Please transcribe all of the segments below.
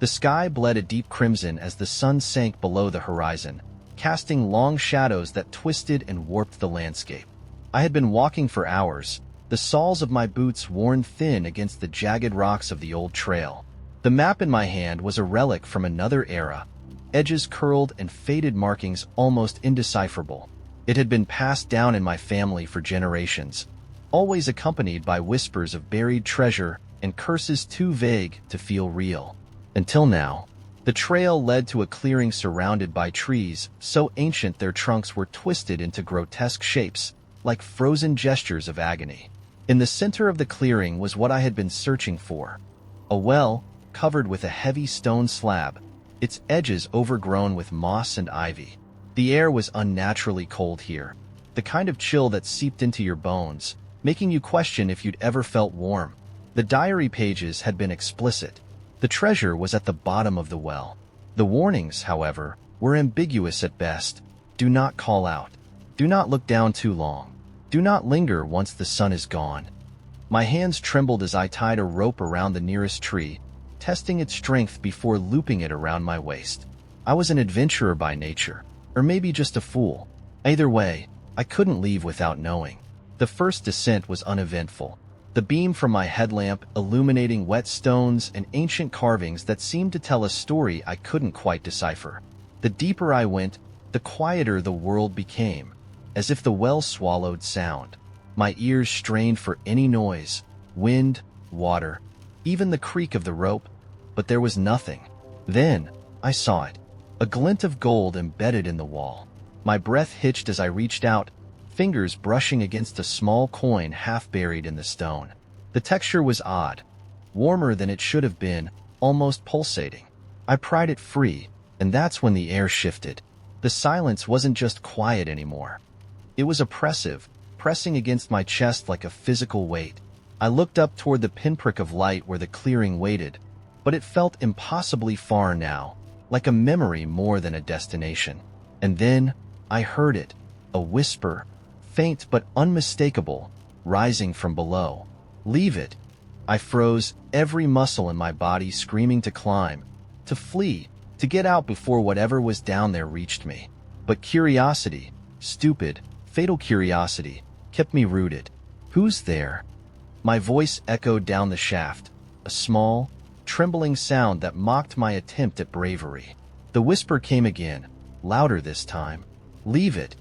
The sky bled a deep crimson as the sun sank below the horizon, casting long shadows that twisted and warped the landscape. I had been walking for hours, the soles of my boots worn thin against the jagged rocks of the old trail. The map in my hand was a relic from another era, edges curled and faded markings almost indecipherable. It had been passed down in my family for generations, always accompanied by whispers of buried treasure and curses too vague to feel real. Until now, the trail led to a clearing surrounded by trees so ancient their trunks were twisted into grotesque shapes, like frozen gestures of agony. In the center of the clearing was what I had been searching for, a well covered with a heavy stone slab, its edges overgrown with moss and ivy. The air was unnaturally cold here, the kind of chill that seeped into your bones, making you question if you'd ever felt warm. The diary pages had been explicit. The treasure was at the bottom of the well. The warnings, however, were ambiguous at best. Do not call out. Do not look down too long. Do not linger once the sun is gone. My hands trembled as I tied a rope around the nearest tree, testing its strength before looping it around my waist. I was an adventurer by nature, or maybe just a fool. Either way, I couldn't leave without knowing. The first descent was uneventful, the beam from my headlamp illuminating wet stones and ancient carvings that seemed to tell a story I couldn't quite decipher. The deeper I went, the quieter the world became, as if the well swallowed sound. My ears strained for any noise, wind, water, even the creak of the rope, but there was nothing. Then, I saw it, a glint of gold embedded in the wall. My breath hitched as I reached out, fingers brushing against a small coin half buried in the stone. The texture was odd, warmer than it should have been, almost pulsating. I pried it free, and that's when the air shifted. The silence wasn't just quiet anymore. It was oppressive, pressing against my chest like a physical weight. I looked up toward the pinprick of light where the clearing waited, but it felt impossibly far now, like a memory more than a destination. And then, I heard it, a whisper, faint but unmistakable, rising from below. Leave it. I froze, every muscle in my body screaming to climb, to flee, to get out before whatever was down there reached me. But curiosity, stupid, fatal curiosity, kept me rooted. Who's there? My voice echoed down the shaft, a small, trembling sound that mocked my attempt at bravery. The whisper came again, louder this time. Leave it.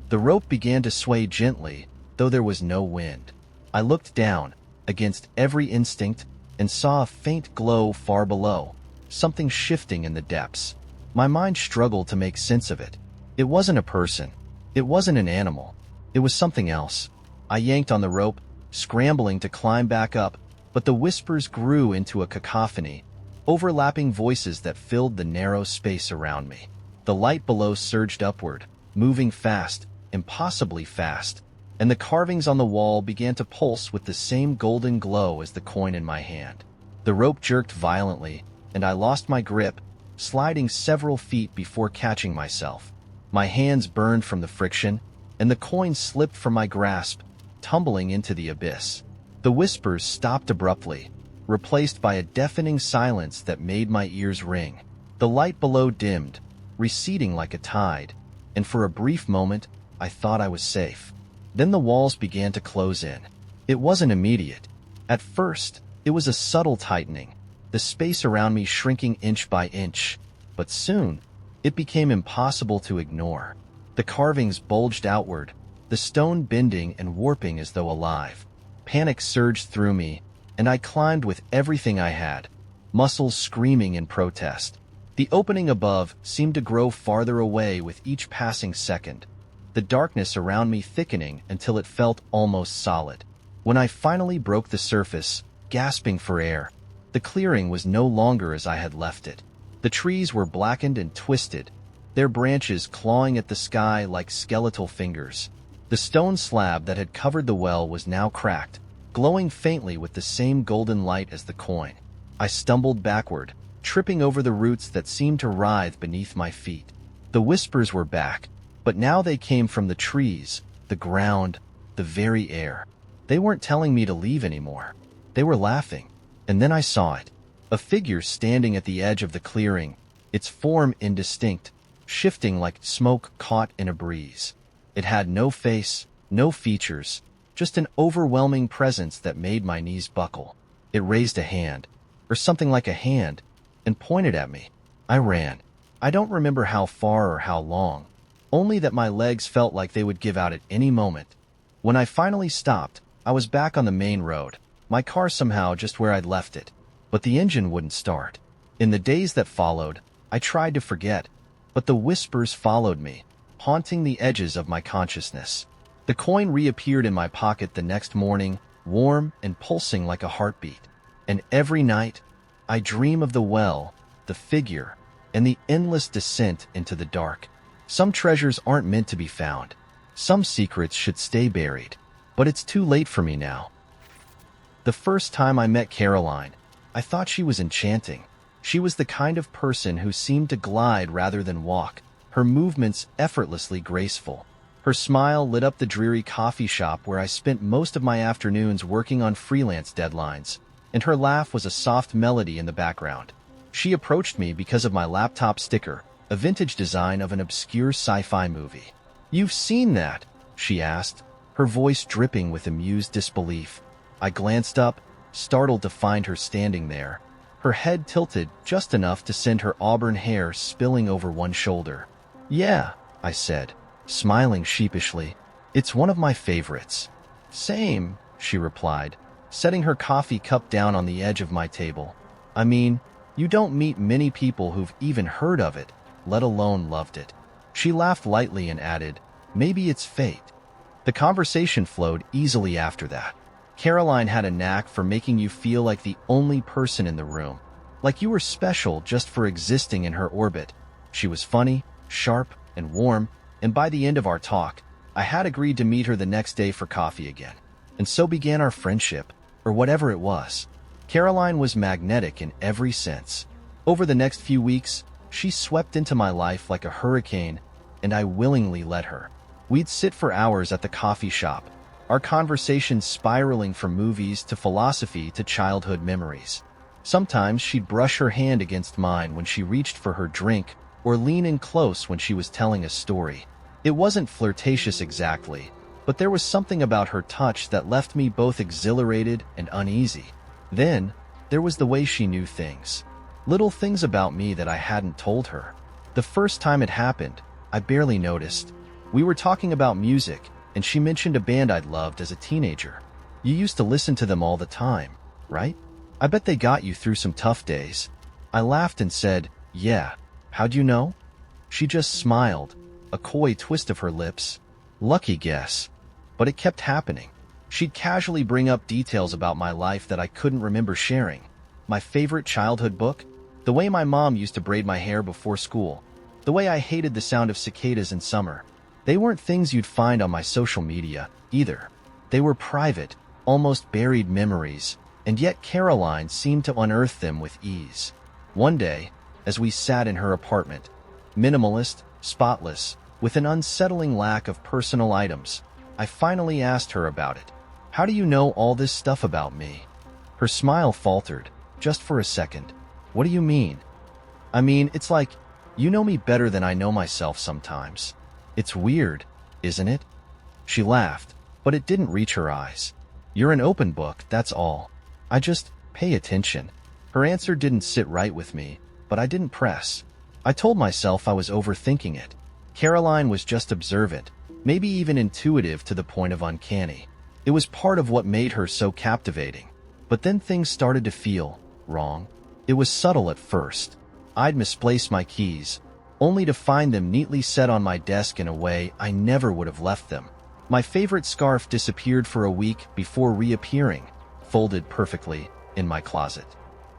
The rope began to sway gently, though there was no wind. I looked down, against every instinct, and saw a faint glow far below, something shifting in the depths. My mind struggled to make sense of it. It wasn't a person. It wasn't an animal. It was something else. I yanked on the rope, scrambling to climb back up, but the whispers grew into a cacophony, overlapping voices that filled the narrow space around me. The light below surged upward, moving fast, impossibly fast, and the carvings on the wall began to pulse with the same golden glow as the coin in my hand. The rope jerked violently, and I lost my grip, sliding several feet before catching myself. My hands burned from the friction, and the coin slipped from my grasp, tumbling into the abyss. The whispers stopped abruptly, replaced by a deafening silence that made my ears ring. The light below dimmed, receding like a tide, and for a brief moment, I thought I was safe. Then the walls began to close in. It wasn't immediate. At first, it was a subtle tightening, the space around me shrinking inch by inch, but soon, it became impossible to ignore. The carvings bulged outward, the stone bending and warping as though alive. Panic surged through me, and I climbed with everything I had, muscles screaming in protest. The opening above seemed to grow farther away with each passing second, the darkness around me thickening until it felt almost solid. When I finally broke the surface, gasping for air, the clearing was no longer as I had left it. The trees were blackened and twisted, their branches clawing at the sky like skeletal fingers. The stone slab that had covered the well was now cracked, glowing faintly with the same golden light as the coin. I stumbled backward, tripping over the roots that seemed to writhe beneath my feet. The whispers were back, but now they came from the trees, the ground, the very air. They weren't telling me to leave anymore. They were laughing. And then I saw it. A figure standing at the edge of the clearing, its form indistinct, shifting like smoke caught in a breeze. It had no face, no features, just an overwhelming presence that made my knees buckle. It raised a hand, or something like a hand, and pointed at me. I ran. I don't remember how far or how long, only that my legs felt like they would give out at any moment. When I finally stopped, I was back on the main road, my car somehow just where I'd left it, but the engine wouldn't start. In the days that followed, I tried to forget, but the whispers followed me, haunting the edges of my consciousness. The coin reappeared in my pocket the next morning, warm and pulsing like a heartbeat. And every night, I dream of the well, the figure, and the endless descent into the dark. Some treasures aren't meant to be found. Some secrets should stay buried. But it's too late for me now. The first time I met Caroline, I thought she was enchanting. She was the kind of person who seemed to glide rather than walk, her movements effortlessly graceful. Her smile lit up the dreary coffee shop where I spent most of my afternoons working on freelance deadlines, and her laugh was a soft melody in the background. She approached me because of my laptop sticker, a vintage design of an obscure sci-fi movie. "You've seen that?" she asked, her voice dripping with amused disbelief. I glanced up, startled to find her standing there, her head tilted just enough to send her auburn hair spilling over one shoulder. "Yeah," I said, smiling sheepishly. "It's one of my favorites." "Same," she replied, setting her coffee cup down on the edge of my table. "I mean, you don't meet many people who've even heard of it, let alone loved it." She laughed lightly and added, "Maybe it's fate." The conversation flowed easily after that. Caroline had a knack for making you feel like the only person in the room, like you were special just for existing in her orbit. She was funny, sharp, and warm, and by the end of our talk, I had agreed to meet her the next day for coffee again. And so began our friendship, or whatever it was. Caroline was magnetic in every sense. Over the next few weeks, she swept into my life like a hurricane, and I willingly let her. We'd sit for hours at the coffee shop, our conversations spiraling from movies to philosophy to childhood memories. Sometimes she'd brush her hand against mine when she reached for her drink, or lean in close when she was telling a story. It wasn't flirtatious exactly, but there was something about her touch that left me both exhilarated and uneasy. Then, there was the way she knew things. Little things about me that I hadn't told her. The first time it happened, I barely noticed. We were talking about music, and she mentioned a band I'd loved as a teenager. "You used to listen to them all the time, right? I bet they got you through some tough days." I laughed and said, "Yeah. How'd you know?" She just smiled, a coy twist of her lips. Lucky guess. But it kept happening. She'd casually bring up details about my life that I couldn't remember sharing. My favorite childhood book, the way my mom used to braid my hair before school, the way I hated the sound of cicadas in summer. They weren't things you'd find on my social media, either. They were private, almost buried memories, and yet Caroline seemed to unearth them with ease. One day, as we sat in her apartment, minimalist, spotless, with an unsettling lack of personal items, I finally asked her about it. "How do you know all this stuff about me?" Her smile faltered, just for a second. "What do you mean?" "I mean, it's like, you know me better than I know myself sometimes. It's weird, isn't it?" She laughed, but it didn't reach her eyes. "You're an open book, that's all. I just pay attention." Her answer didn't sit right with me, but I didn't press. I told myself I was overthinking it. Caroline was just observant, maybe even intuitive to the point of uncanny. It was part of what made her so captivating. But then things started to feel wrong. It was subtle at first. I'd misplace my keys, only to find them neatly set on my desk in a way I never would have left them. My favorite scarf disappeared for a week before reappearing, folded perfectly, in my closet.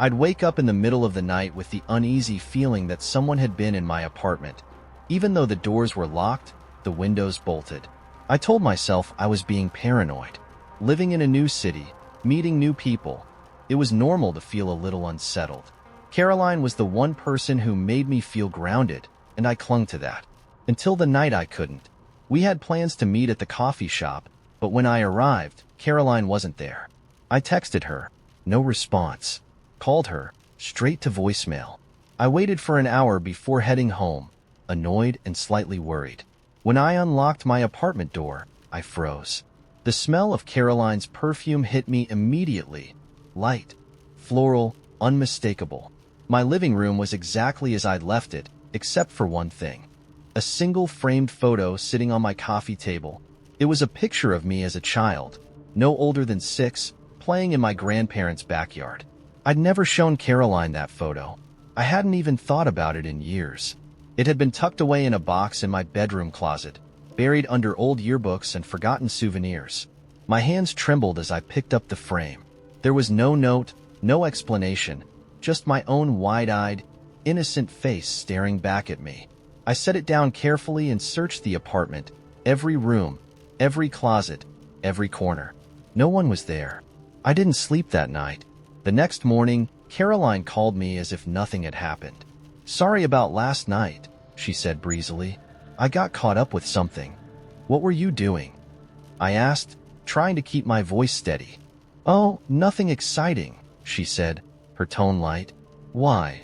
I'd wake up in the middle of the night with the uneasy feeling that someone had been in my apartment. Even though the doors were locked, the windows bolted. I told myself I was being paranoid. Living in a new city, meeting new people, it was normal to feel a little unsettled. Caroline was the one person who made me feel grounded, and I clung to that. Until the night I couldn't. We had plans to meet at the coffee shop, but when I arrived, Caroline wasn't there. I texted her. No response. Called her. straight to voicemail. I waited for an hour before heading home, annoyed and slightly worried. When I unlocked my apartment door, I froze. The smell of Caroline's perfume hit me immediately. Light, floral, unmistakable. My living room was exactly as I'd left it, except for one thing. A single framed photo sitting on my coffee table. It was a picture of me as a child, no older than 6, playing in my grandparents' backyard. I'd never shown Caroline that photo. I hadn't even thought about it in years. It had been tucked away in a box in my bedroom closet, buried under old yearbooks and forgotten souvenirs. My hands trembled as I picked up the frame. There was no note, no explanation, just my own wide-eyed, innocent face staring back at me. I set it down carefully and searched the apartment, every room, every closet, every corner. No one was there. I didn't sleep that night. The next morning, Caroline called me as if nothing had happened. "Sorry about last night," she said breezily. "I got caught up with something." "What were you doing?" I asked, trying to keep my voice steady. "Oh, nothing exciting," she said, her tone light. "Why?"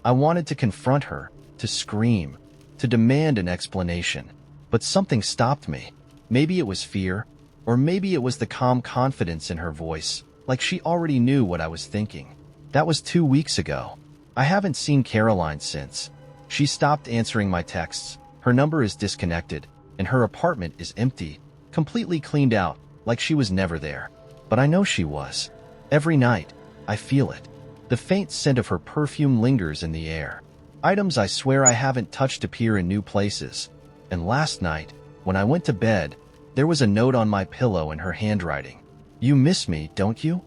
I wanted to confront her, to scream, to demand an explanation. But something stopped me. Maybe it was fear, or maybe it was the calm confidence in her voice, like she already knew what I was thinking. That was 2 weeks ago. I haven't seen Caroline since. She stopped answering my texts. Her number is disconnected, and her apartment is empty, completely cleaned out, like she was never there. But I know she was. Every night, I feel it. The faint scent of her perfume lingers in the air. Items I swear I haven't touched appear in new places. And last night, when I went to bed, there was a note on my pillow in her handwriting. "You miss me, don't you?"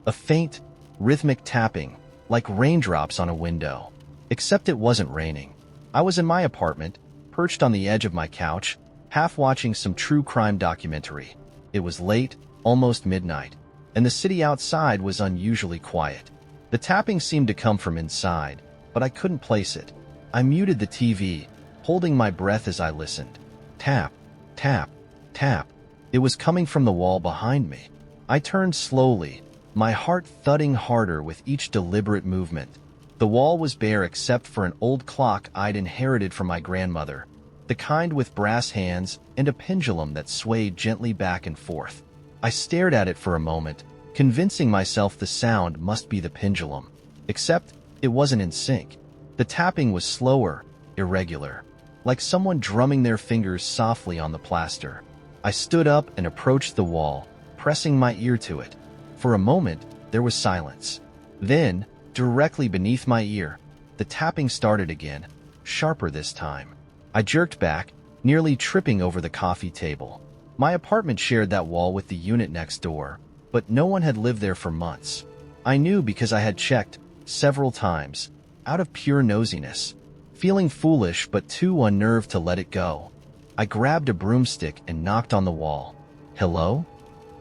A faint, rhythmic tapping, like raindrops on a window. Except it wasn't raining. I was in my apartment, perched on the edge of my couch, half watching some true crime documentary. It was late, almost midnight, and the city outside was unusually quiet. The tapping seemed to come from inside, but I couldn't place it. I muted the TV, holding my breath as I listened. Tap, tap, tap. It was coming from the wall behind me. I turned slowly, my heart thudding harder with each deliberate movement. The wall was bare except for an old clock I'd inherited from my grandmother, the kind with brass hands and a pendulum that swayed gently back and forth. I stared at it for a moment, convincing myself the sound must be the pendulum. Except it wasn't in sync. The tapping was slower, irregular, like someone drumming their fingers softly on the plaster. I stood up and approached the wall, pressing my ear to it. For a moment, there was silence. Then, directly beneath my ear, the tapping started again, sharper this time. I jerked back, nearly tripping over the coffee table. My apartment shared that wall with the unit next door, but no one had lived there for months. I knew because I had checked, several times, out of pure nosiness, feeling foolish but too unnerved to let it go. I grabbed a broomstick and knocked on the wall. "Hello?"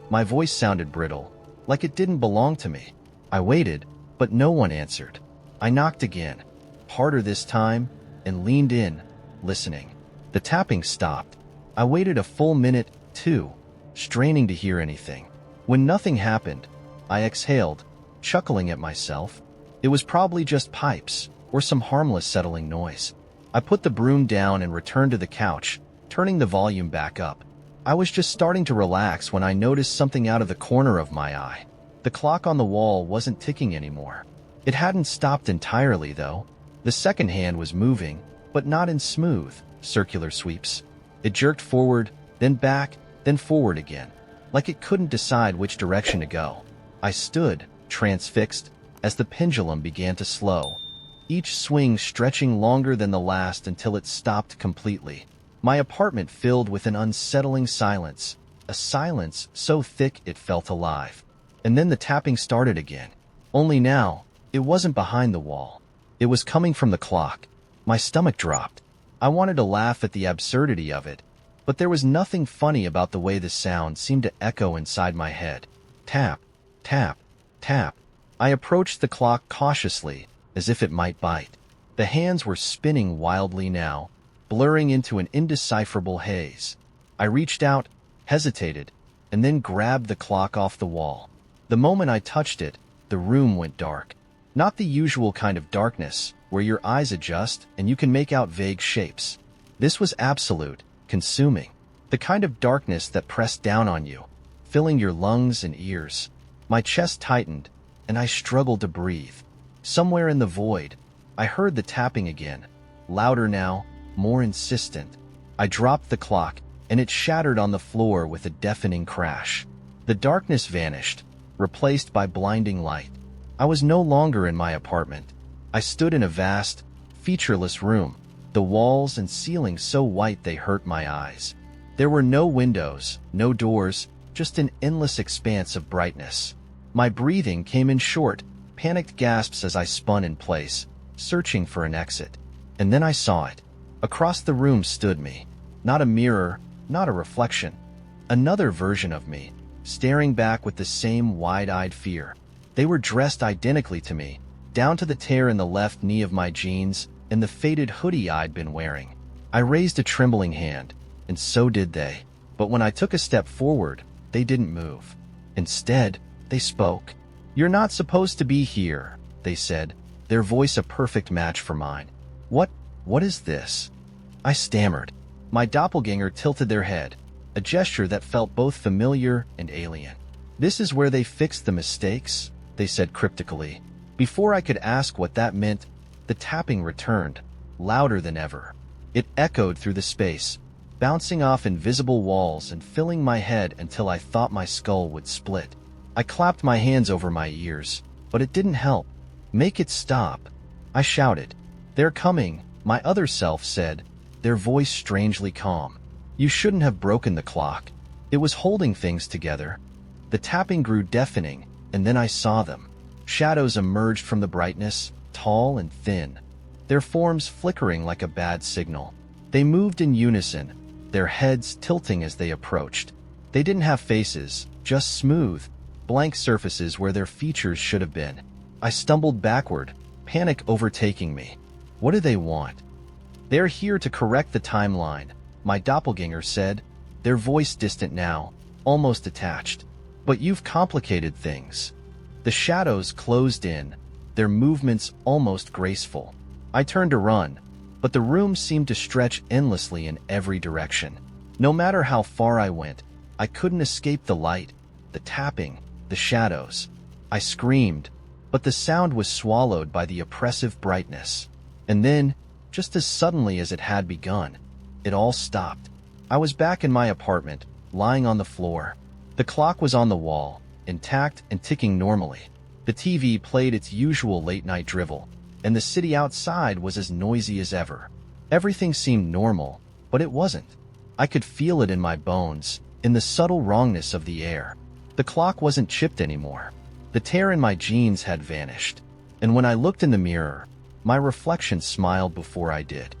My voice sounded brittle, like it didn't belong to me. I waited, but no one answered. I knocked again, harder this time, and leaned in, listening. The tapping stopped. I waited a full minute, too, straining to hear anything. When nothing happened, I exhaled, chuckling at myself. It was probably just pipes, or some harmless settling noise. I put the broom down and returned to the couch, turning the volume back up. I was just starting to relax when I noticed something out of the corner of my eye. The clock on the wall wasn't ticking anymore. It hadn't stopped entirely, though. The second hand was moving, but not in smooth, circular sweeps. It jerked forward, then back, then forward again, like it couldn't decide which direction to go. I stood, transfixed, as the pendulum began to slow, each swing stretching longer than the last until it stopped completely. My apartment filled with an unsettling silence, a silence so thick it felt alive. And then the tapping started again. Only now, it wasn't behind the wall. It was coming from the clock. My stomach dropped. I wanted to laugh at the absurdity of it, but there was nothing funny about the way the sound seemed to echo inside my head. Tap, tap, tap. I approached the clock cautiously, as if it might bite. The hands were spinning wildly now, blurring into an indecipherable haze. I reached out, hesitated, and then grabbed the clock off the wall. The moment I touched it, the room went dark. Not the usual kind of darkness, where your eyes adjust and you can make out vague shapes. This was absolute, consuming. The kind of darkness that pressed down on you, filling your lungs and ears. My chest tightened, and I struggled to breathe. Somewhere in the void, I heard the tapping again, louder now, more insistent. I dropped the clock, and it shattered on the floor with a deafening crash. The darkness vanished, replaced by blinding light. I was no longer in my apartment. I stood in a vast, featureless room, the walls and ceiling so white they hurt my eyes. There were no windows, no doors, just an endless expanse of brightness. My breathing came in short, panicked gasps as I spun in place, searching for an exit. And then I saw it. Across the room stood me. Not a mirror, not a reflection. Another version of me, staring back with the same wide-eyed fear. They were dressed identically to me, down to the tear in the left knee of my jeans and the faded hoodie I'd been wearing. I raised a trembling hand, and so did they. But when I took a step forward, they didn't move. Instead, they spoke. "You're not supposed to be here," they said, their voice a perfect match for mine. What is this?" I stammered. My doppelganger tilted their head, a gesture that felt both familiar and alien. "This is where they fixed the mistakes," they said cryptically. Before I could ask what that meant, the tapping returned, louder than ever. It echoed through the space, bouncing off invisible walls and filling my head until I thought my skull would split. I clapped my hands over my ears, but it didn't help. "Make it stop," I shouted. "They're coming," my other self said, their voice strangely calm. "You shouldn't have broken the clock. It was holding things together." The tapping grew deafening, and then I saw them. Shadows emerged from the brightness, tall and thin, their forms flickering like a bad signal. They moved in unison, their heads tilting as they approached. They didn't have faces, just smooth, blank surfaces where their features should have been. I stumbled backward, panic overtaking me. What do they want? "They're here to correct the timeline," my doppelganger said, their voice distant now, almost detached. "But you've complicated things." The shadows closed in, their movements almost graceful. I turned to run, but the room seemed to stretch endlessly in every direction. No matter how far I went, I couldn't escape the light, the tapping, the shadows. I screamed, but the sound was swallowed by the oppressive brightness. And then, just as suddenly as it had begun, it all stopped. I was back in my apartment, lying on the floor. The clock was on the wall, intact and ticking normally. The TV played its usual late-night drivel, and the city outside was as noisy as ever. Everything seemed normal, but it wasn't. I could feel it in my bones, in the subtle wrongness of the air. The clock wasn't chipped anymore. The tear in my jeans had vanished, and when I looked in the mirror, my reflection smiled before I did.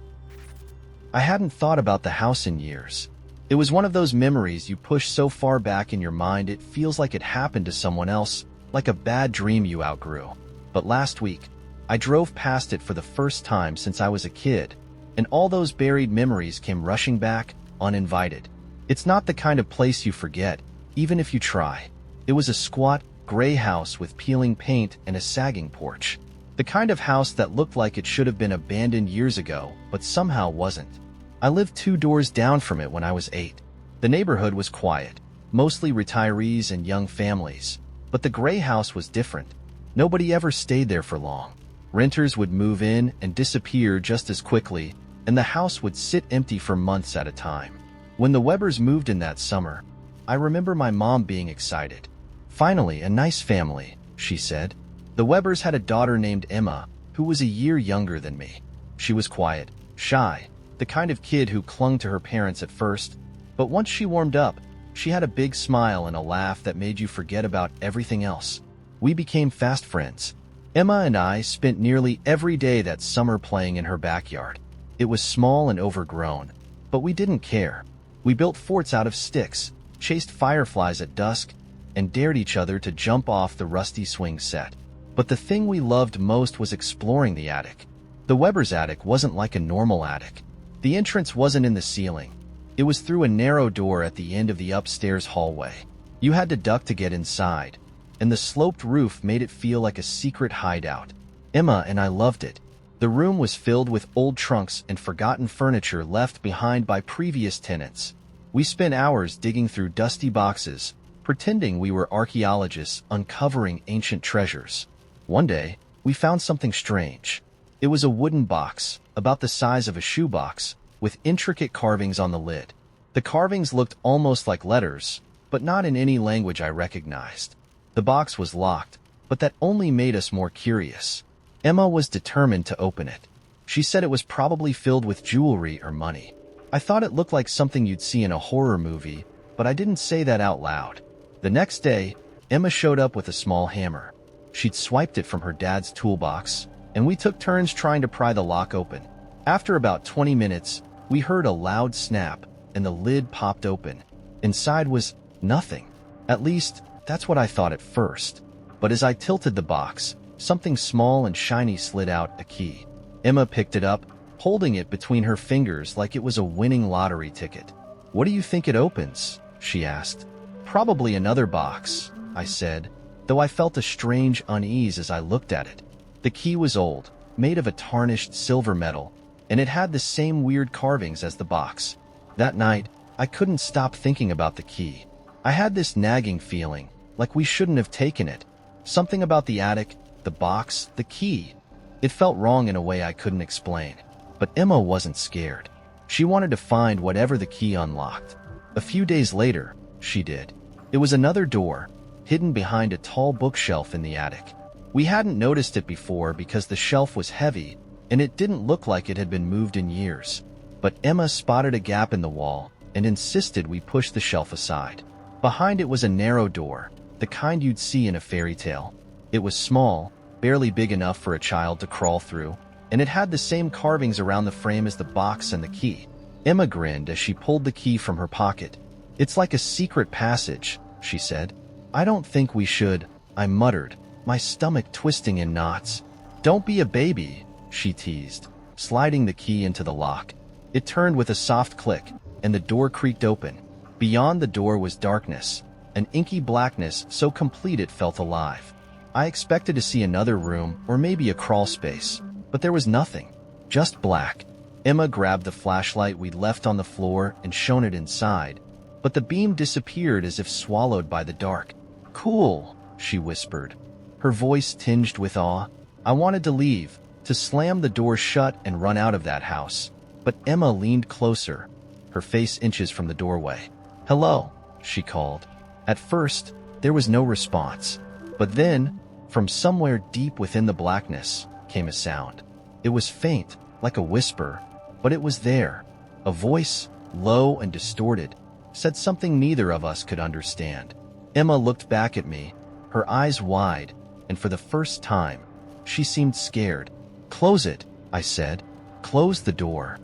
I hadn't thought about the house in years. It was one of those memories you push so far back in your mind it feels like it happened to someone else, like a bad dream you outgrew. But last week, I drove past it for the first time since I was a kid, and all those buried memories came rushing back, uninvited. It's not the kind of place you forget, even if you try. It was a squat, gray house with peeling paint and a sagging porch. The kind of house that looked like it should have been abandoned years ago, but somehow wasn't. I lived 2 doors down from it when I was 8. The neighborhood was quiet, mostly retirees and young families. But the gray house was different. Nobody ever stayed there for long. Renters would move in and disappear just as quickly, and the house would sit empty for months at a time. When the Webbers moved in that summer, I remember my mom being excited. "Finally, a nice family," she said. The Webbers had a daughter named Emma, who was a year younger than me. She was quiet, shy, the kind of kid who clung to her parents at first, but once she warmed up, she had a big smile and a laugh that made you forget about everything else. We became fast friends. Emma and I spent nearly every day that summer playing in her backyard. It was small and overgrown, but we didn't care. We built forts out of sticks, chased fireflies at dusk, and dared each other to jump off the rusty swing set. But the thing we loved most was exploring the attic. The Webbers' attic wasn't like a normal attic. The entrance wasn't in the ceiling. It was through a narrow door at the end of the upstairs hallway. You had to duck to get inside, and the sloped roof made it feel like a secret hideout. Emma and I loved it. The room was filled with old trunks and forgotten furniture left behind by previous tenants. We spent hours digging through dusty boxes, pretending we were archaeologists uncovering ancient treasures. One day, we found something strange. It was a wooden box, about the size of a shoebox, with intricate carvings on the lid. The carvings looked almost like letters, but not in any language I recognized. The box was locked, but that only made us more curious. Emma was determined to open it. She said it was probably filled with jewelry or money. I thought it looked like something you'd see in a horror movie, but I didn't say that out loud. The next day, Emma showed up with a small hammer. She'd swiped it from her dad's toolbox, and we took turns trying to pry the lock open. After about 20 minutes, we heard a loud snap, and the lid popped open. Inside was nothing. At least, that's what I thought at first. But as I tilted the box, something small and shiny slid out, a key. Emma picked it up, holding it between her fingers like it was a winning lottery ticket. "What do you think it opens?" she asked. "Probably another box," I said, though I felt a strange unease as I looked at it. The key was old, made of a tarnished silver metal, and it had the same weird carvings as the box. That night, I couldn't stop thinking about the key. I had this nagging feeling, like we shouldn't have taken it. Something about the attic, the box, the key. It felt wrong in a way I couldn't explain. But Emma wasn't scared. She wanted to find whatever the key unlocked. A few days later, she did. It was another door, hidden behind a tall bookshelf in the attic. We hadn't noticed it before because the shelf was heavy, and it didn't look like it had been moved in years. But Emma spotted a gap in the wall and insisted we push the shelf aside. Behind it was a narrow door, the kind you'd see in a fairy tale. It was small, barely big enough for a child to crawl through, and it had the same carvings around the frame as the box and the key. Emma grinned as she pulled the key from her pocket. "It's like a secret passage," she said. "I don't think we should," I muttered, my stomach twisting in knots. "Don't be a baby," she teased, sliding the key into the lock. It turned with a soft click, and the door creaked open. Beyond the door was darkness, an inky blackness so complete it felt alive. I expected to see another room or maybe a crawl space, but there was nothing, just black. Emma grabbed the flashlight we'd left on the floor and shone it inside, but the beam disappeared as if swallowed by the dark. "Cool," she whispered, her voice tinged with awe. I wanted to leave, to slam the door shut and run out of that house, but Emma leaned closer, her face inches from the doorway. "Hello," she called. At first, there was no response, but then, from somewhere deep within the blackness, came a sound. It was faint, like a whisper, but it was there. A voice, low and distorted, said something neither of us could understand. Emma looked back at me, her eyes wide, and for the first time, she seemed scared. "Close it," I said. "Close the door."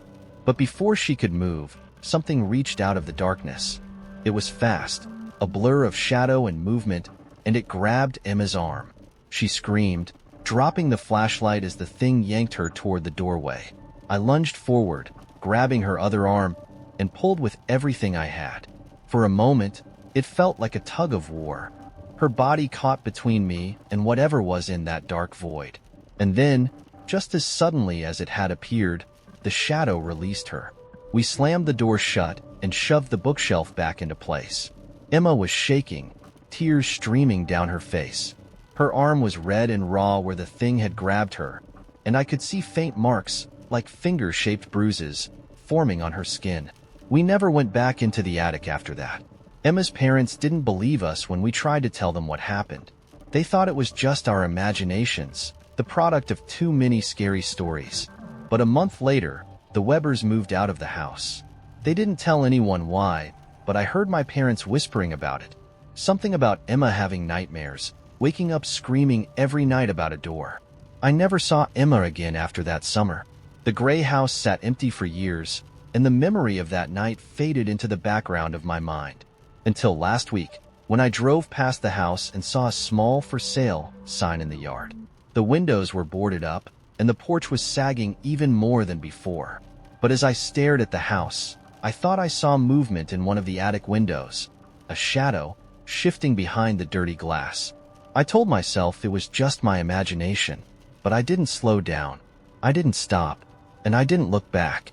But before she could move, something reached out of the darkness. It was fast, a blur of shadow and movement, and it grabbed Emma's arm. She screamed, dropping the flashlight as the thing yanked her toward the doorway. I lunged forward, grabbing her other arm, and pulled with everything I had. For a moment, it felt like a tug of war. Her body caught between me and whatever was in that dark void. And then, just as suddenly as it had appeared, the shadow released her. We slammed the door shut and shoved the bookshelf back into place. Emma was shaking, tears streaming down her face. Her arm was red and raw where the thing had grabbed her, and I could see faint marks, like finger-shaped bruises, forming on her skin. We never went back into the attic after that. Emma's parents didn't believe us when we tried to tell them what happened. They thought it was just our imaginations, the product of too many scary stories. But a month later, the Webbers moved out of the house. They didn't tell anyone why, but I heard my parents whispering about it. Something about Emma having nightmares, waking up screaming every night about a door. I never saw Emma again after that summer. The gray house sat empty for years, and the memory of that night faded into the background of my mind. Until last week, when I drove past the house and saw a small for sale sign in the yard. The windows were boarded up, and the porch was sagging even more than before. But as I stared at the house, I thought I saw movement in one of the attic windows, a shadow shifting behind the dirty glass. I told myself it was just my imagination. But I didn't slow down. I didn't stop. And I didn't look back.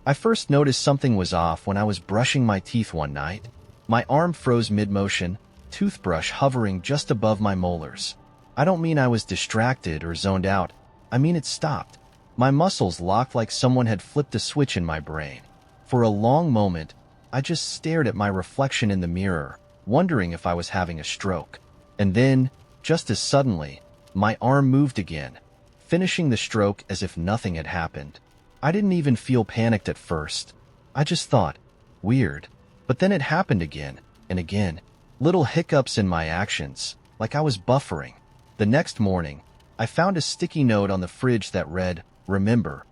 I first noticed something was off when I was brushing my teeth one night. My arm froze mid-motion, toothbrush hovering just above my molars. I don't mean I was distracted or zoned out. I mean it stopped. My muscles locked like someone had flipped a switch in my brain. For a long moment, I just stared at my reflection in the mirror, wondering if I was having a stroke. And then, just as suddenly, my arm moved again, finishing the stroke as if nothing had happened. I didn't even feel panicked at first. I just thought, weird. But then it happened again, and again. Little hiccups in my actions, like I was buffering. The next morning, I found a sticky note on the fridge that read, "Remember,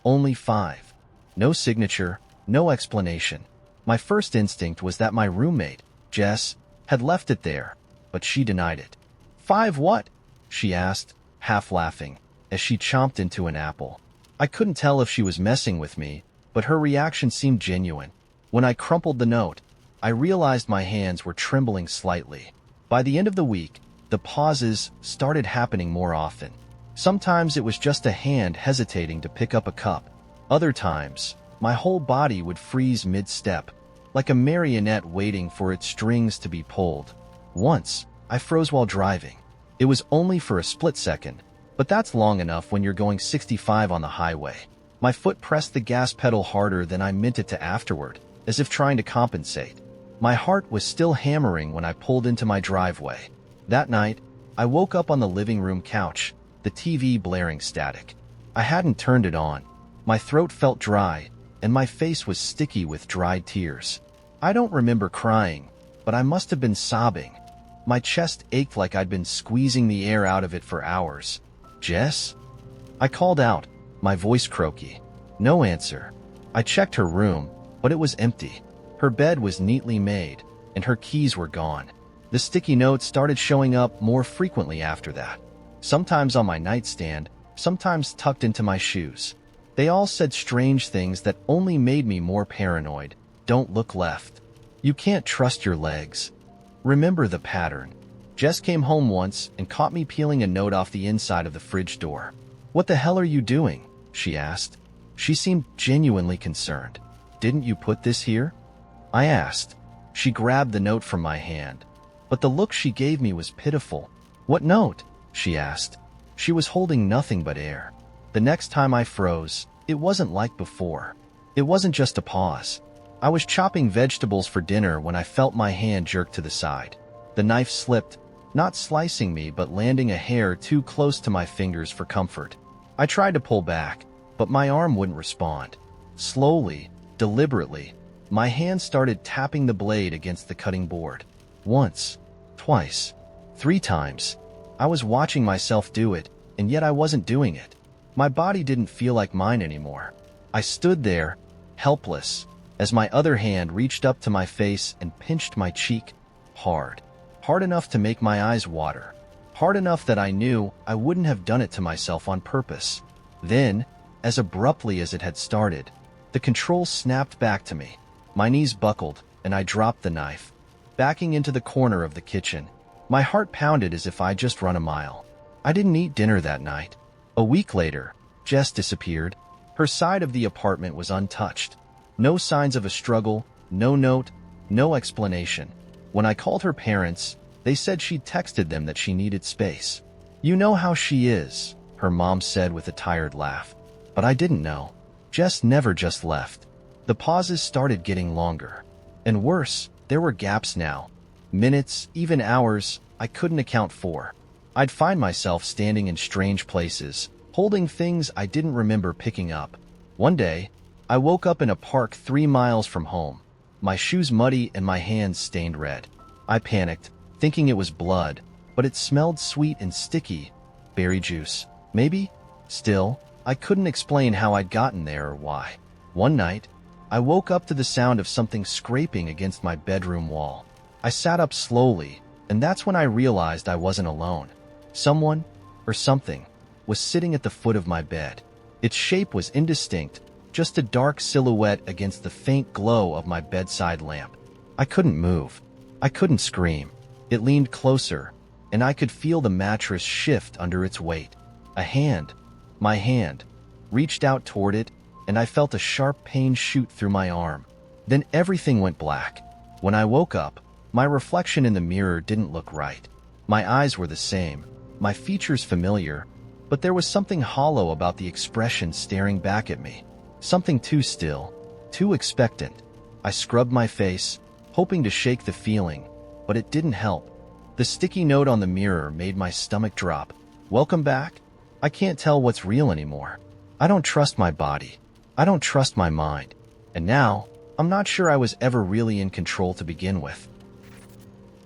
only 5. No signature, no explanation. My first instinct was that my roommate, Jess, had left it there, but she denied it. 5 what? She asked, half laughing, as she chomped into an apple. I couldn't tell if she was messing with me, but her reaction seemed genuine. When I crumpled the note, I realized my hands were trembling slightly. By the end of the week, the pauses started happening more often. Sometimes it was just a hand hesitating to pick up a cup. Other times, my whole body would freeze mid-step, like a marionette waiting for its strings to be pulled. Once, I froze while driving. It was only for a split second, but that's long enough when you're going 65 on the highway. My foot pressed the gas pedal harder than I meant it to afterward, as if trying to compensate. My heart was still hammering when I pulled into my driveway. That night, I woke up on the living room couch, the TV blaring static. I hadn't turned it on. My throat felt dry, and my face was sticky with dried tears. I don't remember crying, but I must have been sobbing. My chest ached like I'd been squeezing the air out of it for hours. "Jess?" I called out, my voice croaky. No answer. I checked her room, but it was empty. Her bed was neatly made, and her keys were gone. The sticky notes started showing up more frequently after that. Sometimes on my nightstand, sometimes tucked into my shoes. They all said strange things that only made me more paranoid. Don't look left. You can't trust your legs. Remember the pattern. Jess came home once and caught me peeling a note off the inside of the fridge door. "What the hell are you doing?" she asked. She seemed genuinely concerned. "Didn't you put this here?" I asked. She grabbed the note from my hand, but the look she gave me was pitiful. "What note?" she asked. She was holding nothing but air. The next time I froze, it wasn't like before. It wasn't just a pause. I was chopping vegetables for dinner when I felt my hand jerk to the side. The knife slipped, not slicing me but landing a hair too close to my fingers for comfort. I tried to pull back, but my arm wouldn't respond. Slowly, deliberately, my hand started tapping the blade against the cutting board. Once, twice, 3 times. I was watching myself do it, and yet I wasn't doing it. My body didn't feel like mine anymore. I stood there, helpless, as my other hand reached up to my face and pinched my cheek, hard. Hard enough to make my eyes water. Hard enough that I knew I wouldn't have done it to myself on purpose. Then, as abruptly as it had started, the control snapped back to me. My knees buckled, and I dropped the knife, backing into the corner of the kitchen. My heart pounded as if I'd just run a mile. I didn't eat dinner that night. A week later, Jess disappeared. Her side of the apartment was untouched. No signs of a struggle, no note, no explanation. When I called her parents, they said she'd texted them that she needed space. "You know how she is," her mom said with a tired laugh. But I didn't know. Jess never just left. The pauses started getting longer. And worse, there were gaps now. Minutes, even hours, I couldn't account for. I'd find myself standing in strange places, holding things I didn't remember picking up. One day, I woke up in a park 3 miles from home, my shoes muddy and my hands stained red. I panicked, thinking it was blood, but it smelled sweet and sticky. Berry juice, maybe? Still, I couldn't explain how I'd gotten there or why. One night, I woke up to the sound of something scraping against my bedroom wall. I sat up slowly, and that's when I realized I wasn't alone. Someone, or something, was sitting at the foot of my bed. Its shape was indistinct, just a dark silhouette against the faint glow of my bedside lamp. I couldn't move. I couldn't scream. It leaned closer, and I could feel the mattress shift under its weight. A hand, my hand, reached out toward it, and I felt a sharp pain shoot through my arm. Then everything went black. When I woke up, my reflection in the mirror didn't look right. My eyes were the same, my features familiar, but there was something hollow about the expression staring back at me. Something too still, too expectant. I scrubbed my face, hoping to shake the feeling, but it didn't help. The sticky note on the mirror made my stomach drop. Welcome back? I can't tell what's real anymore. I don't trust my body. I don't trust my mind. And now, I'm not sure I was ever really in control to begin with.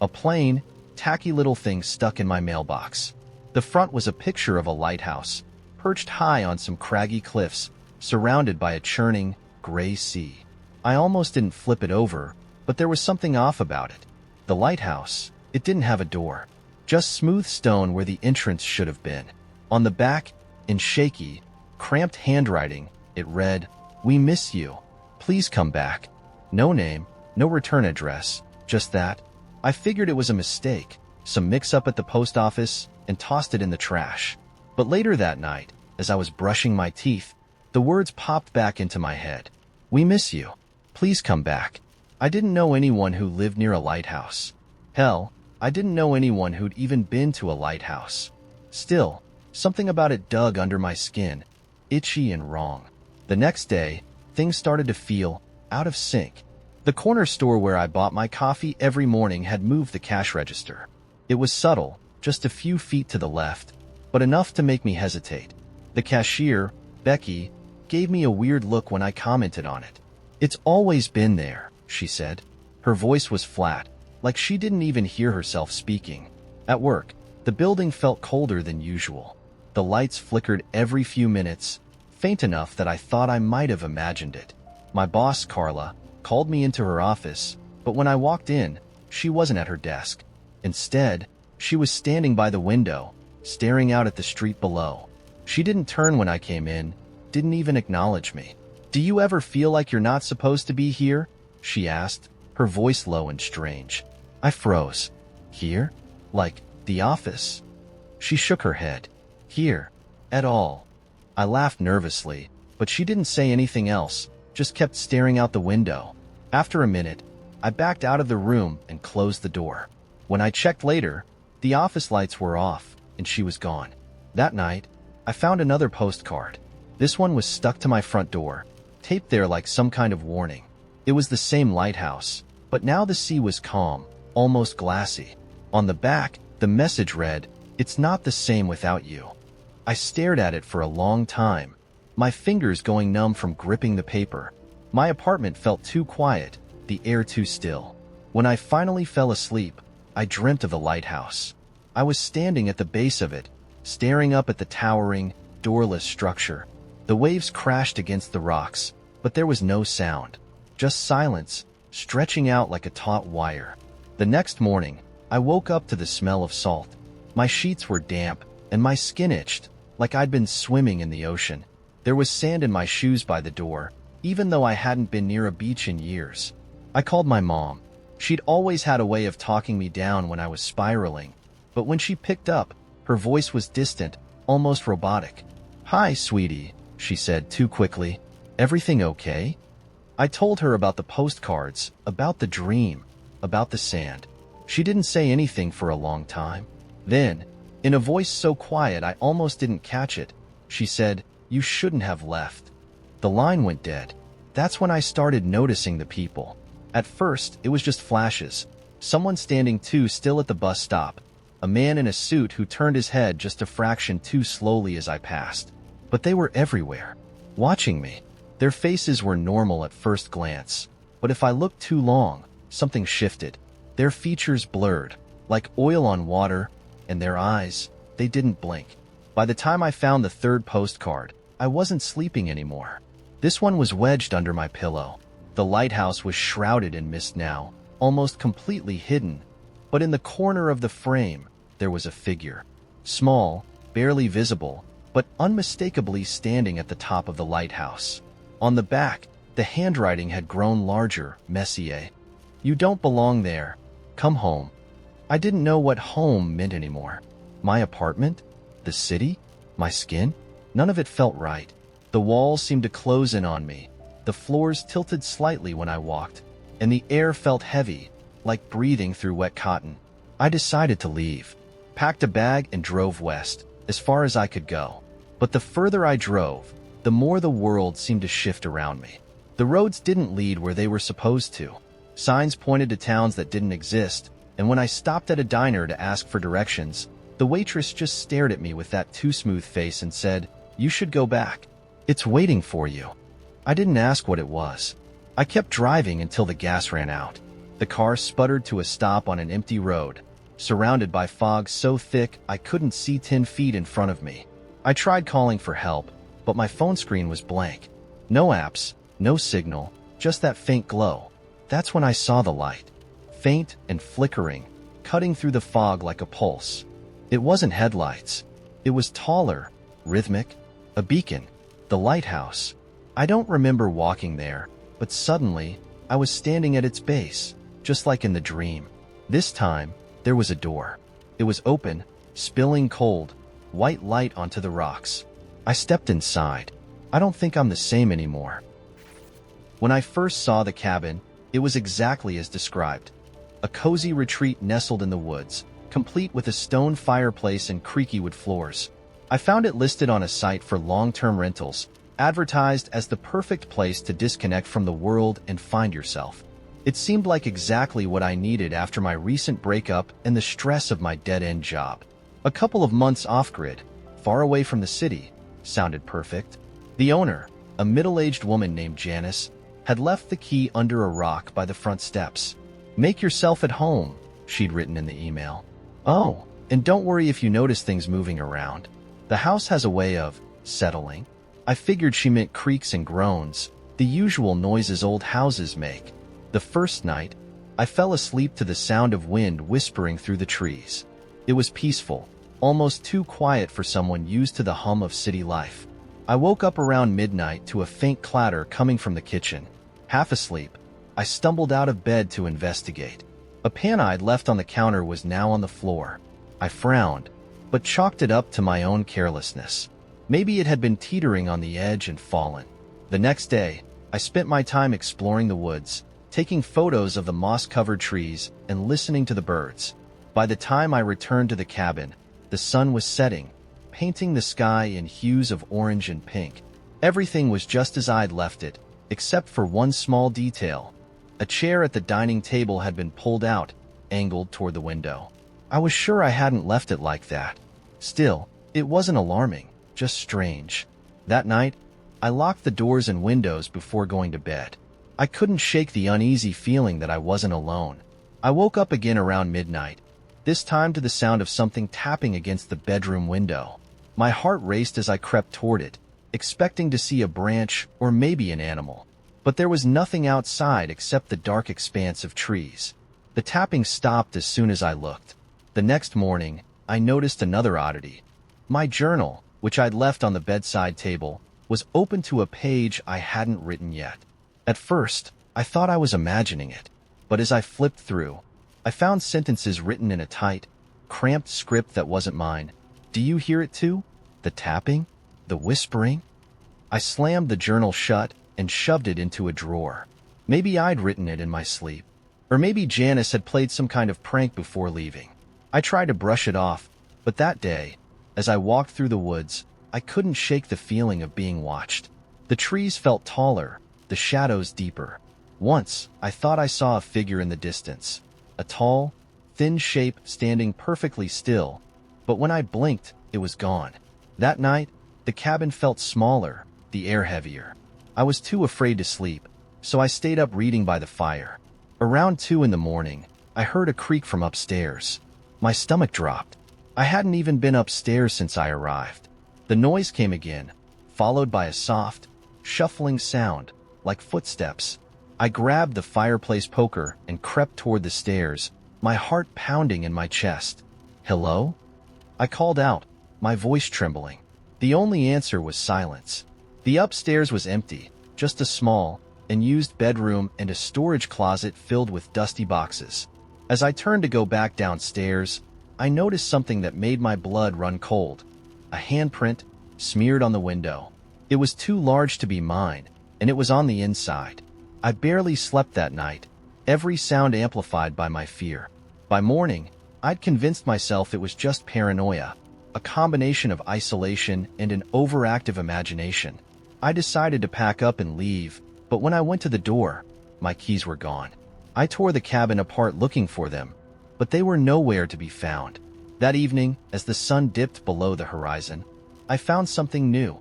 A plain, tacky little thing stuck in my mailbox. The front was a picture of a lighthouse, perched high on some craggy cliffs, surrounded by a churning, gray sea. I almost didn't flip it over, but there was something off about it. The lighthouse, it didn't have a door. Just smooth stone where the entrance should have been. On the back, in shaky, cramped handwriting, it read, "We miss you. Please come back." No name, no return address, just that. I figured it was a mistake, some mix-up at the post office, and tossed it in the trash. But later that night, as I was brushing my teeth, the words popped back into my head. "We miss you. Please come back." I didn't know anyone who lived near a lighthouse. Hell, I didn't know anyone who'd even been to a lighthouse. Still, something about it dug under my skin, itchy and wrong. The next day, things started to feel out of sync. The corner store where I bought my coffee every morning had moved the cash register. It was subtle, just a few feet to the left, but enough to make me hesitate. The cashier, Becky, gave me a weird look when I commented on it. "It's always been there," she said. Her voice was flat, like she didn't even hear herself speaking. At work, the building felt colder than usual. The lights flickered every few minutes, faint enough that I thought I might have imagined it. My boss, Carla, called me into her office, but when I walked in, she wasn't at her desk. Instead, she was standing by the window, staring out at the street below. She didn't turn when I came in, didn't even acknowledge me. "Do you ever feel like you're not supposed to be here?" she asked, her voice low and strange. I froze. "Here? Like, the office?" She shook her head. "Here. At all." I laughed nervously, but she didn't say anything else, just kept staring out the window. After a minute, I backed out of the room and closed the door. When I checked later, the office lights were off, and she was gone. That night, I found another postcard. This one was stuck to my front door, taped there like some kind of warning. It was the same lighthouse, but now the sea was calm, almost glassy. On the back, the message read, "It's not the same without you." I stared at it for a long time, my fingers going numb from gripping the paper. My apartment felt too quiet, the air too still. When I finally fell asleep, I dreamt of the lighthouse. I was standing at the base of it, staring up at the towering, doorless structure. The waves crashed against the rocks, but there was no sound. Just silence, stretching out like a taut wire. The next morning, I woke up to the smell of salt. My sheets were damp, and my skin itched, like I'd been swimming in the ocean. There was sand in my shoes by the door, even though I hadn't been near a beach in years. I called my mom. She'd always had a way of talking me down when I was spiraling, but when she picked up, her voice was distant, almost robotic. "Hi, sweetie," she said too quickly. "Everything okay?" I told her about the postcards, about the dream, about the sand. She didn't say anything for a long time. Then, in a voice so quiet I almost didn't catch it, she said, "You shouldn't have left." The line went dead. That's when I started noticing the people. At first, it was just flashes. Someone standing too still at the bus stop. A man in a suit who turned his head just a fraction too slowly as I passed. But they were everywhere, watching me. Their faces were normal at first glance, but if I looked too long, something shifted. Their features blurred, like oil on water, and their eyes, they didn't blink. By the time I found the third postcard, I wasn't sleeping anymore. This one was wedged under my pillow. The lighthouse was shrouded in mist now, almost completely hidden, but in the corner of the frame, there was a figure. Small, barely visible, but unmistakably standing at the top of the lighthouse. On the back, the handwriting had grown larger, Messier. "You don't belong there. Come home." I didn't know what home meant anymore. My apartment? The city? My skin? None of it felt right. The walls seemed to close in on me. The floors tilted slightly when I walked, and the air felt heavy, like breathing through wet cotton. I decided to leave, packed a bag and drove west, as far as I could go. But the further I drove, the more the world seemed to shift around me. The roads didn't lead where they were supposed to. Signs pointed to towns that didn't exist, and when I stopped at a diner to ask for directions, the waitress just stared at me with that too smooth face and said, "You should go back. It's waiting for you." I didn't ask what it was. I kept driving until the gas ran out. The car sputtered to a stop on an empty road, surrounded by fog so thick I couldn't see 10 feet in front of me. I tried calling for help, but my phone screen was blank. No apps, no signal, just that faint glow. That's when I saw the light. Faint and flickering, cutting through the fog like a pulse. It wasn't headlights. It was taller, rhythmic, a beacon, the lighthouse. I don't remember walking there, but suddenly, I was standing at its base, just like in the dream. This time, there was a door. It was open, spilling cold, white light onto the rocks. I stepped inside. I don't think I'm the same anymore. When I first saw the cabin, it was exactly as described. A cozy retreat nestled in the woods, complete with a stone fireplace and creaky wood floors. I found it listed on a site for long-term rentals, advertised as the perfect place to disconnect from the world and find yourself. It seemed like exactly what I needed after my recent breakup and the stress of my dead-end job. A couple of months off-grid, far away from the city, sounded perfect. The owner, a middle-aged woman named Janice, had left the key under a rock by the front steps. "Make yourself at home," she'd written in the email. "Oh, and don't worry if you notice things moving around. The house has a way of settling." I figured she meant creaks and groans, the usual noises old houses make. The first night, I fell asleep to the sound of wind whispering through the trees. It was peaceful, almost too quiet for someone used to the hum of city life. I woke up around midnight to a faint clatter coming from the kitchen. Half asleep, I stumbled out of bed to investigate. A pan I'd left on the counter was now on the floor. I frowned, but chalked it up to my own carelessness. Maybe it had been teetering on the edge and fallen. The next day, I spent my time exploring the woods, taking photos of the moss-covered trees and listening to the birds. By the time I returned to the cabin, the sun was setting, painting the sky in hues of orange and pink. Everything was just as I'd left it, except for one small detail. A chair at the dining table had been pulled out, angled toward the window. I was sure I hadn't left it like that. Still, it wasn't alarming, just strange. That night, I locked the doors and windows before going to bed. I couldn't shake the uneasy feeling that I wasn't alone. I woke up again around midnight, this time to the sound of something tapping against the bedroom window. My heart raced as I crept toward it, expecting to see a branch or maybe an animal. But there was nothing outside except the dark expanse of trees. The tapping stopped as soon as I looked. The next morning, I noticed another oddity. My journal, which I'd left on the bedside table, was open to a page I hadn't written yet. At first, I thought I was imagining it, but as I flipped through, I found sentences written in a tight, cramped script that wasn't mine. Do you hear it too? The tapping? The whispering? I slammed the journal shut and shoved it into a drawer. Maybe I'd written it in my sleep, or maybe Janice had played some kind of prank before leaving. I tried to brush it off, but that day, as I walked through the woods, I couldn't shake the feeling of being watched. The trees felt taller, the shadows deeper. Once, I thought I saw a figure in the distance, a tall, thin shape standing perfectly still, but when I blinked, it was gone. That night, the cabin felt smaller, the air heavier. I was too afraid to sleep, so I stayed up reading by the fire. Around 2 in the morning, I heard a creak from upstairs. My stomach dropped. I hadn't even been upstairs since I arrived. The noise came again, followed by a soft, shuffling sound, like footsteps. I grabbed the fireplace poker and crept toward the stairs, my heart pounding in my chest. "Hello?" I called out, my voice trembling. The only answer was silence. The upstairs was empty, just a small, unused bedroom and a storage closet filled with dusty boxes. As I turned to go back downstairs, I noticed something that made my blood run cold. A handprint, smeared on the window. It was too large to be mine, and it was on the inside. I barely slept that night, every sound amplified by my fear. By morning, I'd convinced myself it was just paranoia, a combination of isolation and an overactive imagination. I decided to pack up and leave, but when I went to the door, my keys were gone. I tore the cabin apart looking for them, but they were nowhere to be found. That evening, as the sun dipped below the horizon, I found something new.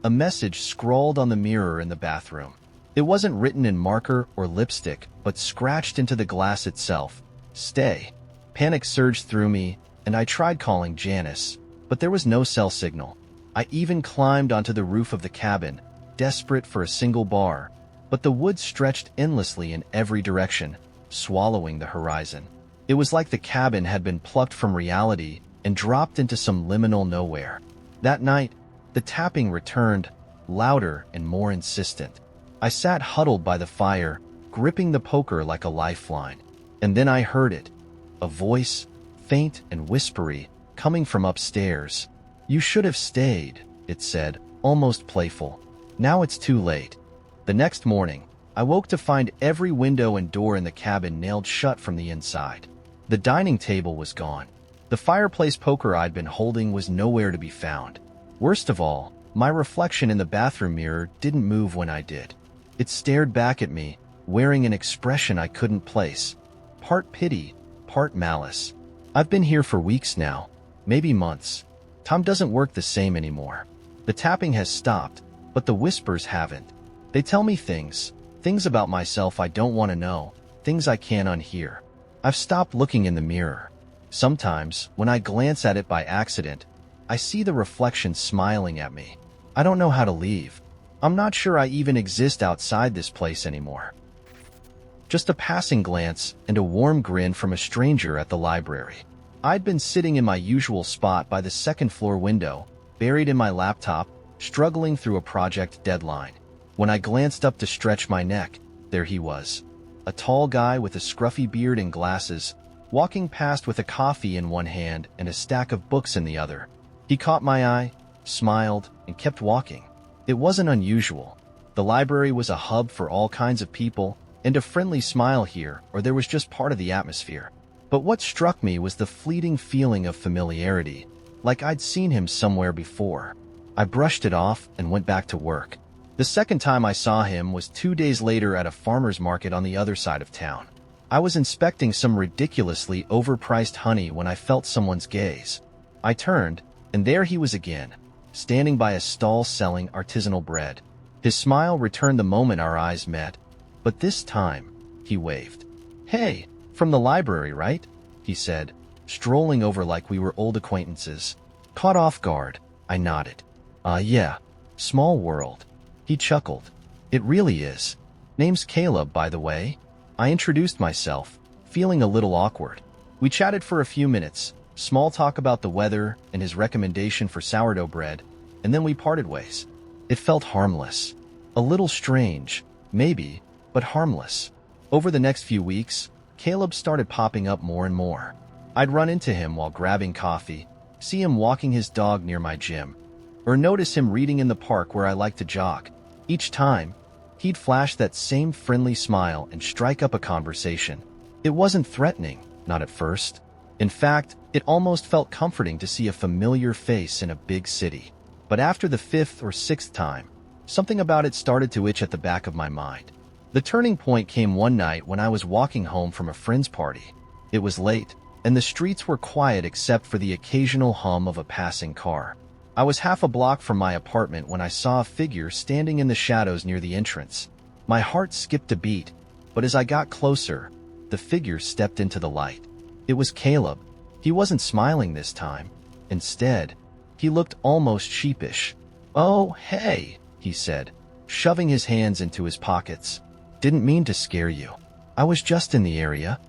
A message scrawled on the mirror in the bathroom. It wasn't written in marker or lipstick, but scratched into the glass itself. Stay. Panic surged through me, and I tried calling Janice, but there was no cell signal. I even climbed onto the roof of the cabin, desperate for a single bar, but the woods stretched endlessly in every direction, swallowing the horizon. It was like the cabin had been plucked from reality and dropped into some liminal nowhere. That night, the tapping returned, louder and more insistent. I sat huddled by the fire, gripping the poker like a lifeline. And then I heard it. A voice, faint and whispery, coming from upstairs. "You should have stayed," it said, almost playful. "Now it's too late." The next morning, I woke to find every window and door in the cabin nailed shut from the inside. The dining table was gone. The fireplace poker I'd been holding was nowhere to be found. Worst of all, my reflection in the bathroom mirror didn't move when I did. It stared back at me, wearing an expression I couldn't place. Part pity, part malice. I've been here for weeks now, maybe months. Time doesn't work the same anymore. The tapping has stopped, but the whispers haven't. They tell me things about myself I don't want to know, things I can't unhear. I've stopped looking in the mirror. Sometimes, when I glance at it by accident, I see the reflection smiling at me. I don't know how to leave. I'm not sure I even exist outside this place anymore. Just a passing glance and a warm grin from a stranger at the library. I'd been sitting in my usual spot by the second-floor window, buried in my laptop, struggling through a project deadline. When I glanced up to stretch my neck, there he was. A tall guy with a scruffy beard and glasses, walking past with a coffee in one hand and a stack of books in the other. He caught my eye, smiled, and kept walking. It wasn't unusual. The library was a hub for all kinds of people, and a friendly smile here or there was just part of the atmosphere. But what struck me was the fleeting feeling of familiarity, like I'd seen him somewhere before. I brushed it off and went back to work. The second time I saw him was 2 days later at a farmer's market on the other side of town. I was inspecting some ridiculously overpriced honey when I felt someone's gaze. I turned, and there he was again, standing by a stall selling artisanal bread. His smile returned the moment our eyes met, but this time, he waved. "Hey, from the library, right?" he said, strolling over like we were old acquaintances. Caught off guard, I nodded. Yeah, small world." He chuckled. "It really is. Name's Caleb, by the way." I introduced myself, feeling a little awkward. We chatted for a few minutes, small talk about the weather and his recommendation for sourdough bread, and then we parted ways. It felt harmless. A little strange, maybe, but harmless. Over the next few weeks, Caleb started popping up more and more. I'd run into him while grabbing coffee, see him walking his dog near my gym, or notice him reading in the park where I like to jog. Each time, he'd flash that same friendly smile and strike up a conversation. It wasn't threatening, not at first. In fact, it almost felt comforting to see a familiar face in a big city. But after the 5th or 6th time, something about it started to itch at the back of my mind. The turning point came one night when I was walking home from a friend's party. It was late, and the streets were quiet except for the occasional hum of a passing car. I was half a block from my apartment when I saw a figure standing in the shadows near the entrance. My heart skipped a beat, but as I got closer, the figure stepped into the light. It was Caleb. He wasn't smiling this time. Instead, he looked almost sheepish. "Oh, hey," he said, shoving his hands into his pockets. "Didn't mean to scare you. I was just in the area."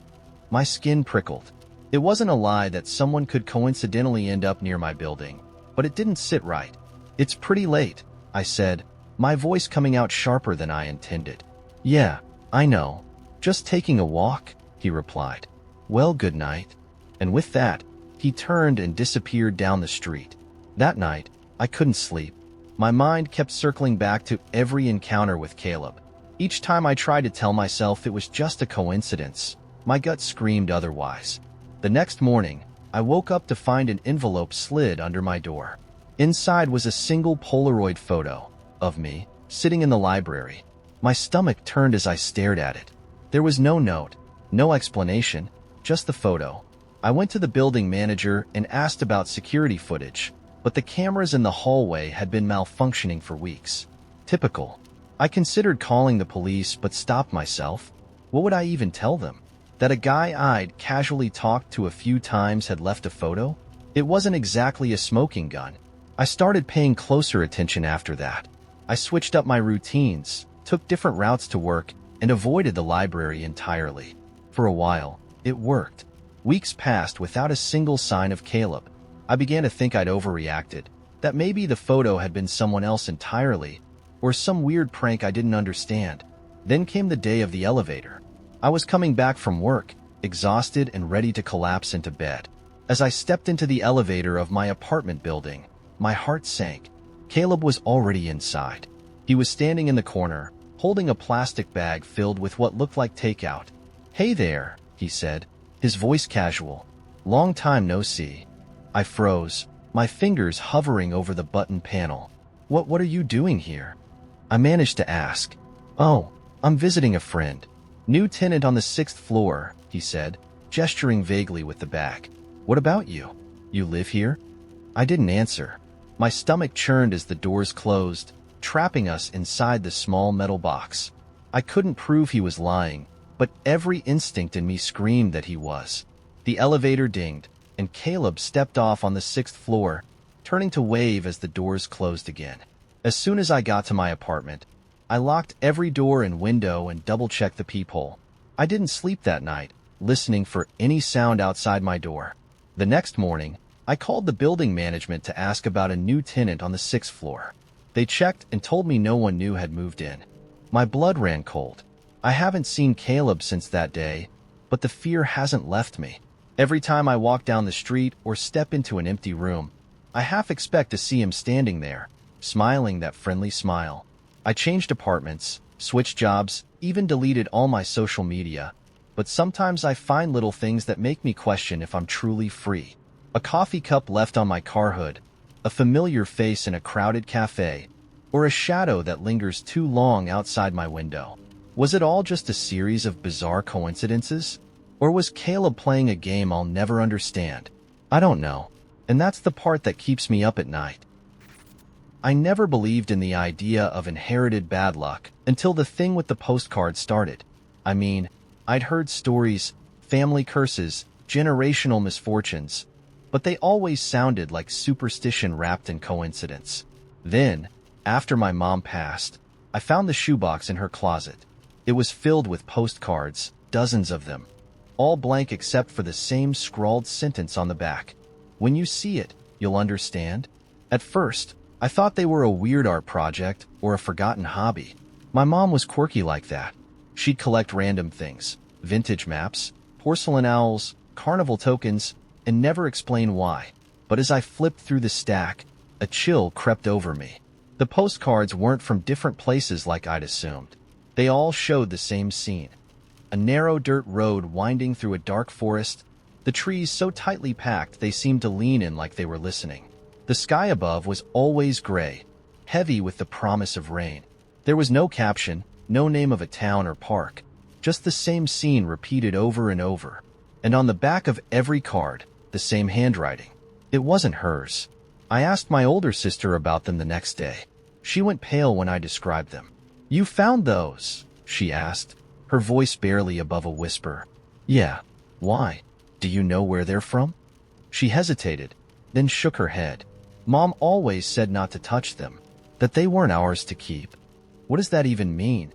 My skin prickled. It wasn't a lie that someone could coincidentally end up near my building, but it didn't sit right. "It's pretty late," I said, my voice coming out sharper than I intended. "Yeah, I know. Just taking a walk," he replied. "Well, good night." And with that, he turned and disappeared down the street. That night, I couldn't sleep. My mind kept circling back to every encounter with Caleb. Each time I tried to tell myself it was just a coincidence, my gut screamed otherwise. The next morning, I woke up to find an envelope slid under my door. Inside was a single Polaroid photo of me, sitting in the library. My stomach turned as I stared at it. There was no note, no explanation, just the photo. I went to the building manager and asked about security footage, but the cameras in the hallway had been malfunctioning for weeks. Typical. I considered calling the police but stopped myself. What would I even tell them? That a guy I'd casually talked to a few times had left a photo? It wasn't exactly a smoking gun. I started paying closer attention after that. I switched up my routines, took different routes to work, and avoided the library entirely. For a while, it worked. Weeks passed without a single sign of Caleb. I began to think I'd overreacted, that maybe the photo had been someone else entirely, or some weird prank I didn't understand. Then came the day of the elevator. I was coming back from work, exhausted and ready to collapse into bed. As I stepped into the elevator of my apartment building, my heart sank. Caleb was already inside. He was standing in the corner, holding a plastic bag filled with what looked like takeout. "Hey there," he said, his voice casual. "Long time no see." I froze, my fingers hovering over the button panel. What are you doing here?" I managed to ask. "Oh, I'm visiting a friend. New tenant on the 6th floor," he said, gesturing vaguely with the bag. "What about you? You live here?" I didn't answer. My stomach churned as the doors closed, trapping us inside the small metal box. I couldn't prove he was lying, but every instinct in me screamed that he was. The elevator dinged, and Caleb stepped off on the 6th floor, turning to wave as the doors closed again. As soon as I got to my apartment, I locked every door and window and double-checked the peephole. I didn't sleep that night, listening for any sound outside my door. The next morning, I called the building management to ask about a new tenant on the 6th floor. They checked and told me no one new had moved in. My blood ran cold. I haven't seen Caleb since that day, but the fear hasn't left me. Every time I walk down the street or step into an empty room, I half expect to see him standing there, smiling that friendly smile. I changed apartments, switched jobs, even deleted all my social media, but sometimes I find little things that make me question if I'm truly free. A coffee cup left on my car hood, a familiar face in a crowded cafe, or a shadow that lingers too long outside my window. Was it all just a series of bizarre coincidences? Or was Caleb playing a game I'll never understand? I don't know, and that's the part that keeps me up at night. I never believed in the idea of inherited bad luck until the thing with the postcard started. I mean, I'd heard stories, family curses, generational misfortunes, but they always sounded like superstition wrapped in coincidence. Then, after my mom passed, I found the shoebox in her closet. It was filled with postcards, dozens of them, all blank except for the same scrawled sentence on the back. "When you see it, you'll understand." At first, I thought they were a weird art project or a forgotten hobby. My mom was quirky like that. She'd collect random things, vintage maps, porcelain owls, carnival tokens, and never explain why. But as I flipped through the stack, a chill crept over me. The postcards weren't from different places like I'd assumed. They all showed the same scene. A narrow dirt road winding through a dark forest, the trees so tightly packed they seemed to lean in like they were listening. The sky above was always gray, heavy with the promise of rain. There was no caption, no name of a town or park, just the same scene repeated over and over. And on the back of every card, the same handwriting. It wasn't hers. I asked my older sister about them the next day. She went pale when I described them. "You found those?" she asked, her voice barely above a whisper. "Yeah. Why? Do you know where they're from?" She hesitated, then shook her head. "Mom always said not to touch them, that they weren't ours to keep." "What does that even mean?"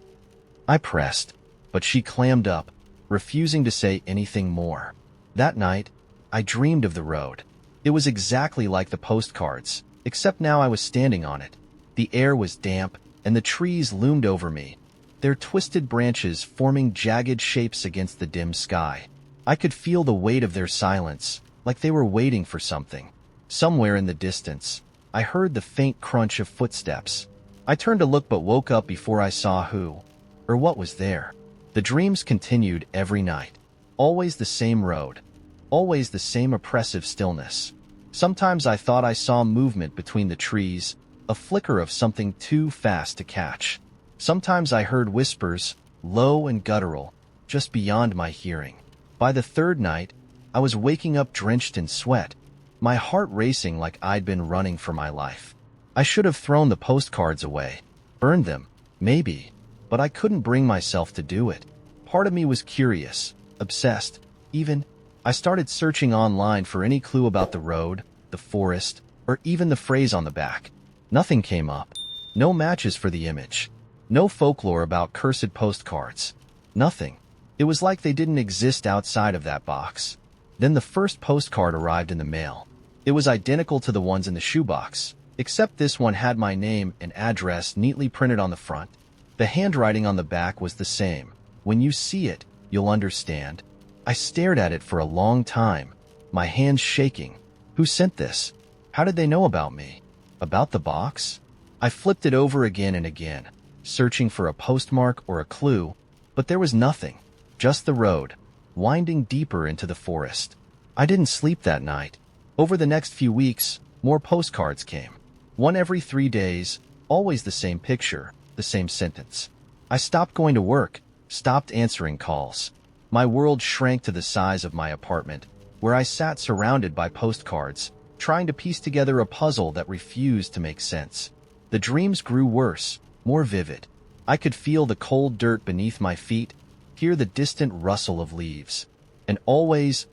I pressed, but she clammed up, refusing to say anything more. That night, I dreamed of the road. It was exactly like the postcards, except now I was standing on it. The air was damp, and the trees loomed over me, their twisted branches forming jagged shapes against the dim sky. I could feel the weight of their silence, like they were waiting for something. Somewhere in the distance, I heard the faint crunch of footsteps. I turned to look but woke up before I saw who or what was there. The dreams continued every night. Always the same road. Always the same oppressive stillness. Sometimes I thought I saw movement between the trees, a flicker of something too fast to catch. Sometimes I heard whispers, low and guttural, just beyond my hearing. By the third night, I was waking up drenched in sweat, my heart racing like I'd been running for my life. I should have thrown the postcards away, burned them, maybe, but I couldn't bring myself to do it. Part of me was curious, obsessed, even. I started searching online for any clue about the road, the forest, or even the phrase on the back. Nothing came up. No matches for the image. No folklore about cursed postcards. Nothing. It was like they didn't exist outside of that box. Then the first postcard arrived in the mail. It was identical to the ones in the shoebox, except this one had my name and address neatly printed on the front. The handwriting on the back was the same. When you see it, you'll understand. I stared at it for a long time, my hands shaking. Who sent this? How did they know about me? About the box? I flipped it over again and again, searching for a postmark or a clue, but there was nothing. Just the road, winding deeper into the forest. I didn't sleep that night. Over the next few weeks, more postcards came. One every 3 days, always the same picture, the same sentence. I stopped going to work, stopped answering calls. My world shrank to the size of my apartment, where I sat surrounded by postcards, trying to piece together a puzzle that refused to make sense. The dreams grew worse, more vivid. I could feel the cold dirt beneath my feet, hear the distant rustle of leaves, and always,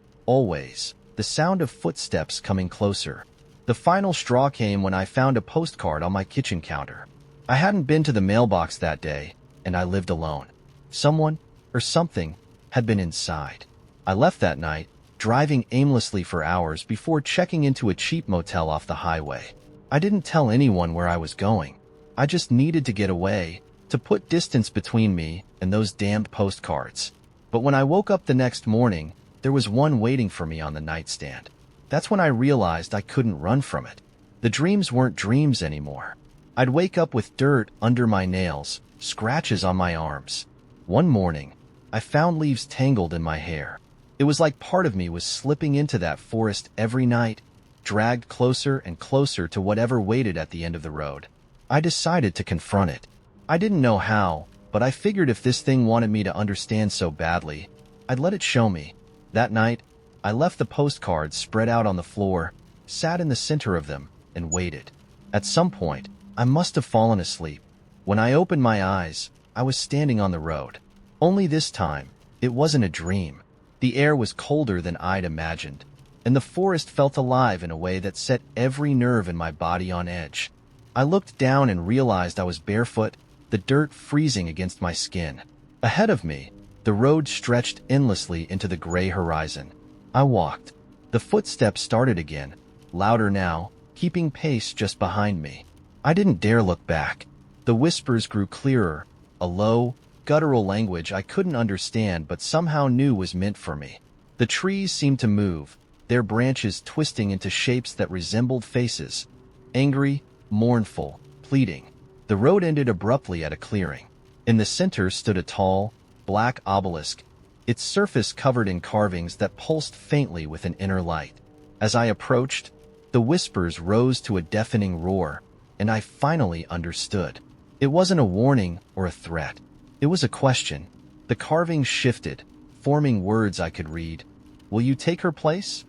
the sound of footsteps coming closer. The final straw came when I found a postcard on my kitchen counter. I hadn't been to the mailbox that day, and I lived alone. Someone, or something, had been inside. I left that night, driving aimlessly for hours before checking into a cheap motel off the highway. I didn't tell anyone where I was going. I just needed to get away, to put distance between me and those damned postcards. But when I woke up the next morning, there was one waiting for me on the nightstand. That's when I realized I couldn't run from it. The dreams weren't dreams anymore. I'd wake up with dirt under my nails, scratches on my arms. One morning, I found leaves tangled in my hair. It was like part of me was slipping into that forest every night, dragged closer and closer to whatever waited at the end of the road. I decided to confront it. I didn't know how, but I figured if this thing wanted me to understand so badly, I'd let it show me. That night, I left the postcards spread out on the floor, sat in the center of them, and waited. At some point, I must have fallen asleep. When I opened my eyes, I was standing on the road. Only this time, it wasn't a dream. The air was colder than I'd imagined, and the forest felt alive in a way that set every nerve in my body on edge. I looked down and realized I was barefoot, the dirt freezing against my skin. Ahead of me, the road stretched endlessly into the gray horizon. I walked. The footsteps started again, louder now, keeping pace just behind me. I didn't dare look back. The whispers grew clearer, a low, guttural language I couldn't understand but somehow knew was meant for me. The trees seemed to move, their branches twisting into shapes that resembled faces. Angry, mournful, pleading. The road ended abruptly at a clearing. In the center stood a tall, black obelisk, its surface covered in carvings that pulsed faintly with an inner light. As I approached, the whispers rose to a deafening roar, and I finally understood. It wasn't a warning or a threat. It was a question. The carvings shifted, forming words I could read. Will you take her place?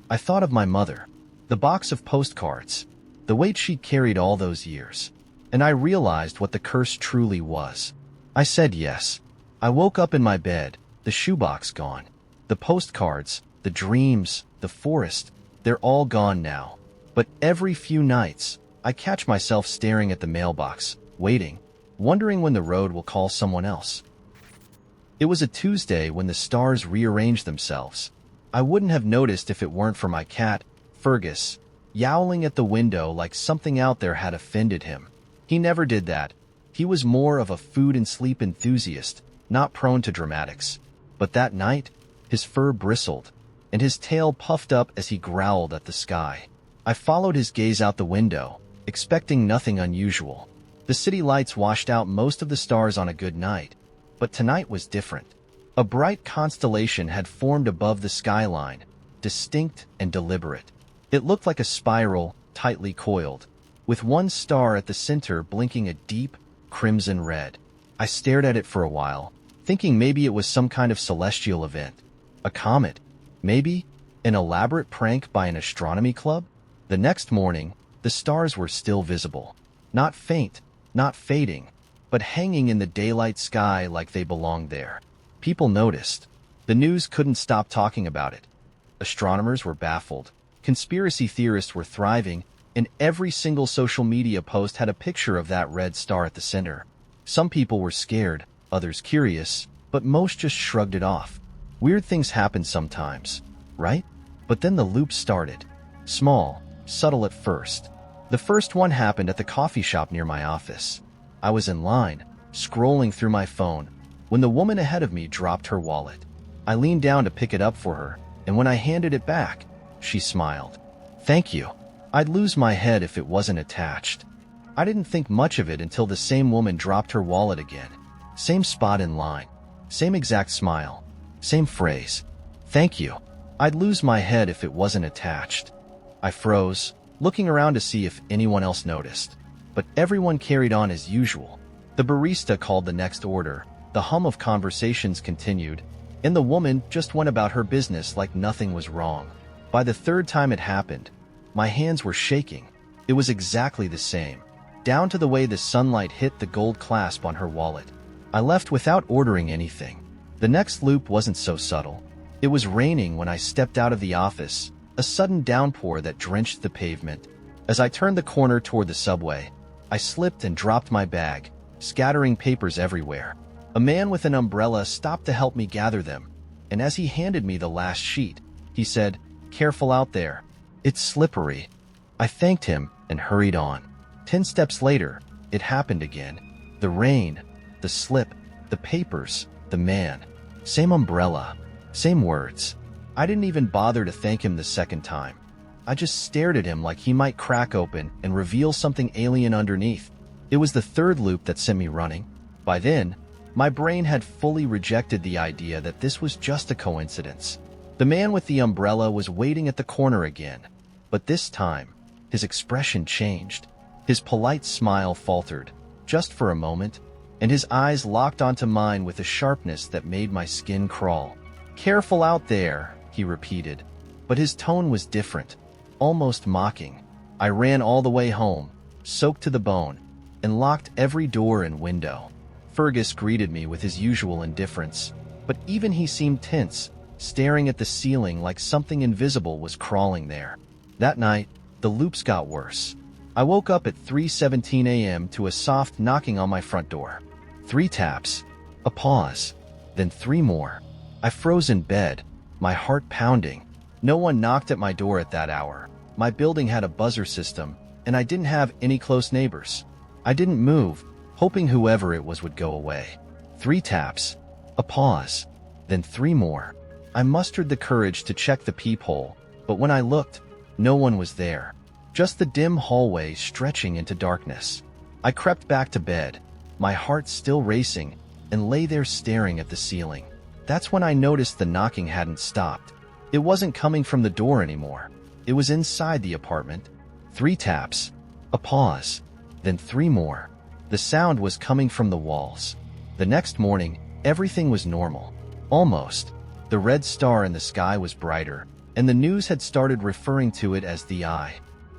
I thought of my mother, the box of postcards, the weight she'd carried all those years, and I realized what the curse truly was. I said yes. I woke up in my bed, the shoebox gone. The postcards, the dreams, the forest, they're all gone now. But every few nights, I catch myself staring at the mailbox, waiting, wondering when the road will call someone else. It was a Tuesday when the stars rearranged themselves. I wouldn't have noticed if it weren't for my cat, Fergus, yowling at the window like something out there had offended him. He never did that. He was more of a food and sleep enthusiast, not prone to dramatics. But that night, his fur bristled, and his tail puffed up as he growled at the sky. I followed his gaze out the window, expecting nothing unusual. The city lights washed out most of the stars on a good night, but tonight was different. A bright constellation had formed above the skyline, distinct and deliberate. It looked like a spiral, tightly coiled, with one star at the center blinking a deep, crimson red. I stared at it for a while, thinking maybe it was some kind of celestial event. A comet, maybe? An elaborate prank by an astronomy club? The next morning, the stars were still visible. Not faint, not fading, but hanging in the daylight sky like they belonged there. People noticed. The news couldn't stop talking about it. Astronomers were baffled. Conspiracy theorists were thriving, and every single social media post had a picture of that red star at the center. Some people were scared, others curious, but most just shrugged it off. Weird things happen sometimes, right? But then the loop started. Small, subtle at first. The first one happened at the coffee shop near my office. I was in line, scrolling through my phone, when the woman ahead of me dropped her wallet. I leaned down to pick it up for her, and when I handed it back, she smiled. "Thank you." I'd lose my head if it wasn't attached. I didn't think much of it until the same woman dropped her wallet again. Same spot in line. Same exact smile. Same phrase. "Thank you." I'd lose my head if it wasn't attached. I froze, looking around to see if anyone else noticed. But everyone carried on as usual. The barista called the next order, the hum of conversations continued, and the woman just went about her business like nothing was wrong. By the third time it happened, my hands were shaking. It was exactly the same, down to the way the sunlight hit the gold clasp on her wallet. I left without ordering anything. The next loop wasn't so subtle. It was raining when I stepped out of the office, a sudden downpour that drenched the pavement. As I turned the corner toward the subway, I slipped and dropped my bag, scattering papers everywhere. A man with an umbrella stopped to help me gather them, and as he handed me the last sheet, he said, "Careful out there. It's slippery." I thanked him and hurried on. 10 steps later, it happened again. The rain, the slip, the papers, the man. Same umbrella, same words. I didn't even bother to thank him the second time. I just stared at him like he might crack open and reveal something alien underneath. It was the third loop that sent me running. By then, my brain had fully rejected the idea that this was just a coincidence. The man with the umbrella was waiting at the corner again, but this time, his expression changed. His polite smile faltered, just for a moment, and his eyes locked onto mine with a sharpness that made my skin crawl. "Careful out there," he repeated, but his tone was different, almost mocking. I ran all the way home, soaked to the bone, and locked every door and window. Fergus greeted me with his usual indifference, but even he seemed tense, staring at the ceiling like something invisible was crawling there. That night, the loops got worse. I woke up at 3:17 a.m. to a soft knocking on my front door. 3 taps, a pause, then 3 more. I froze in bed, my heart pounding. No one knocked at my door at that hour. My building had a buzzer system, and I didn't have any close neighbors. I didn't move, hoping whoever it was would go away. 3 taps, a pause, then 3 more. I mustered the courage to check the peephole, but when I looked, no one was there. Just the dim hallway stretching into darkness. I crept back to bed, my heart still racing, and lay there staring at the ceiling. That's when I noticed the knocking hadn't stopped. It wasn't coming from the door anymore. It was inside the apartment. 3 taps, a pause, then 3 more. The sound was coming from the walls. The next morning, everything was normal. Almost. The red star in the sky was brighter, and the news had started referring to it as the Eye.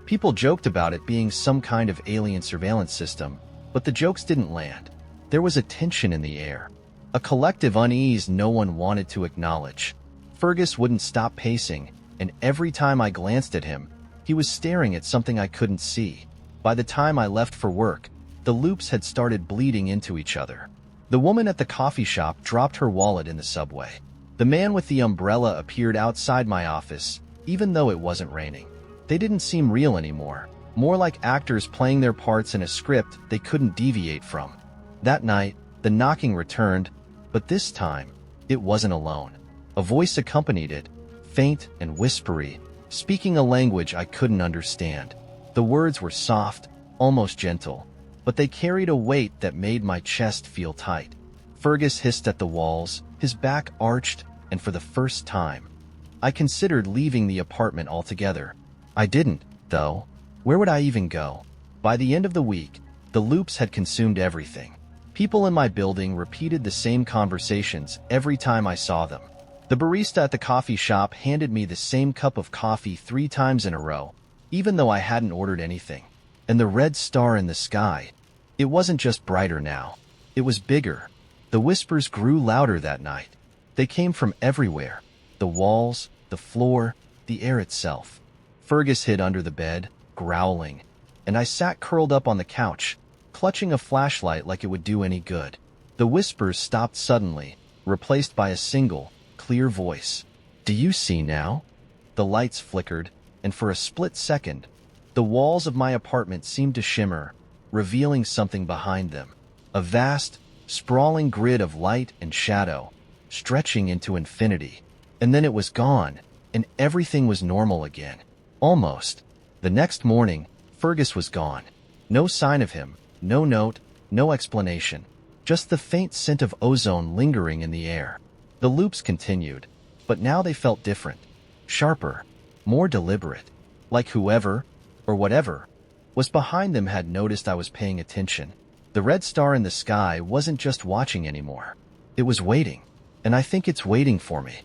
People joked about it being some kind of alien surveillance system, but the jokes didn't land. There was a tension in the air, a collective unease no one wanted to acknowledge. Fergus wouldn't stop pacing, and every time I glanced at him, he was staring at something I couldn't see. By the time I left for work, the loops had started bleeding into each other. The woman at the coffee shop dropped her wallet in the subway. The man with the umbrella appeared outside my office, even though it wasn't raining. They didn't seem real anymore, more like actors playing their parts in a script they couldn't deviate from. That night, the knocking returned, but this time, it wasn't alone. A voice accompanied it, faint and whispery, speaking a language I couldn't understand. The words were soft, almost gentle, but they carried a weight that made my chest feel tight. Fergus hissed at the walls, his back arched, and for the first time, I considered leaving the apartment altogether. I didn't, though. Where would I even go? By the end of the week, the loops had consumed everything. People in my building repeated the same conversations every time I saw them. The barista at the coffee shop handed me the same cup of coffee 3 times in a row, even though I hadn't ordered anything. And the red star in the sky, it wasn't just brighter now. It was bigger. The whispers grew louder that night. They came from everywhere. The walls, the floor, the air itself. Fergus hid under the bed, growling, and I sat curled up on the couch, clutching a flashlight like it would do any good. The whispers stopped suddenly, replaced by a single, clear voice. "Do you see now?" The lights flickered, and for a split second, the walls of my apartment seemed to shimmer, revealing something behind them. A vast, sprawling grid of light and shadow, stretching into infinity. And then it was gone, and everything was normal again. Almost. The next morning, Fergus was gone. No sign of him, no note, no explanation. Just the faint scent of ozone lingering in the air. The loops continued, but now they felt different. Sharper, more deliberate. Like whoever, or whatever, was behind them had noticed I was paying attention. The red star in the sky wasn't just watching anymore. It was waiting, and I think it's waiting for me.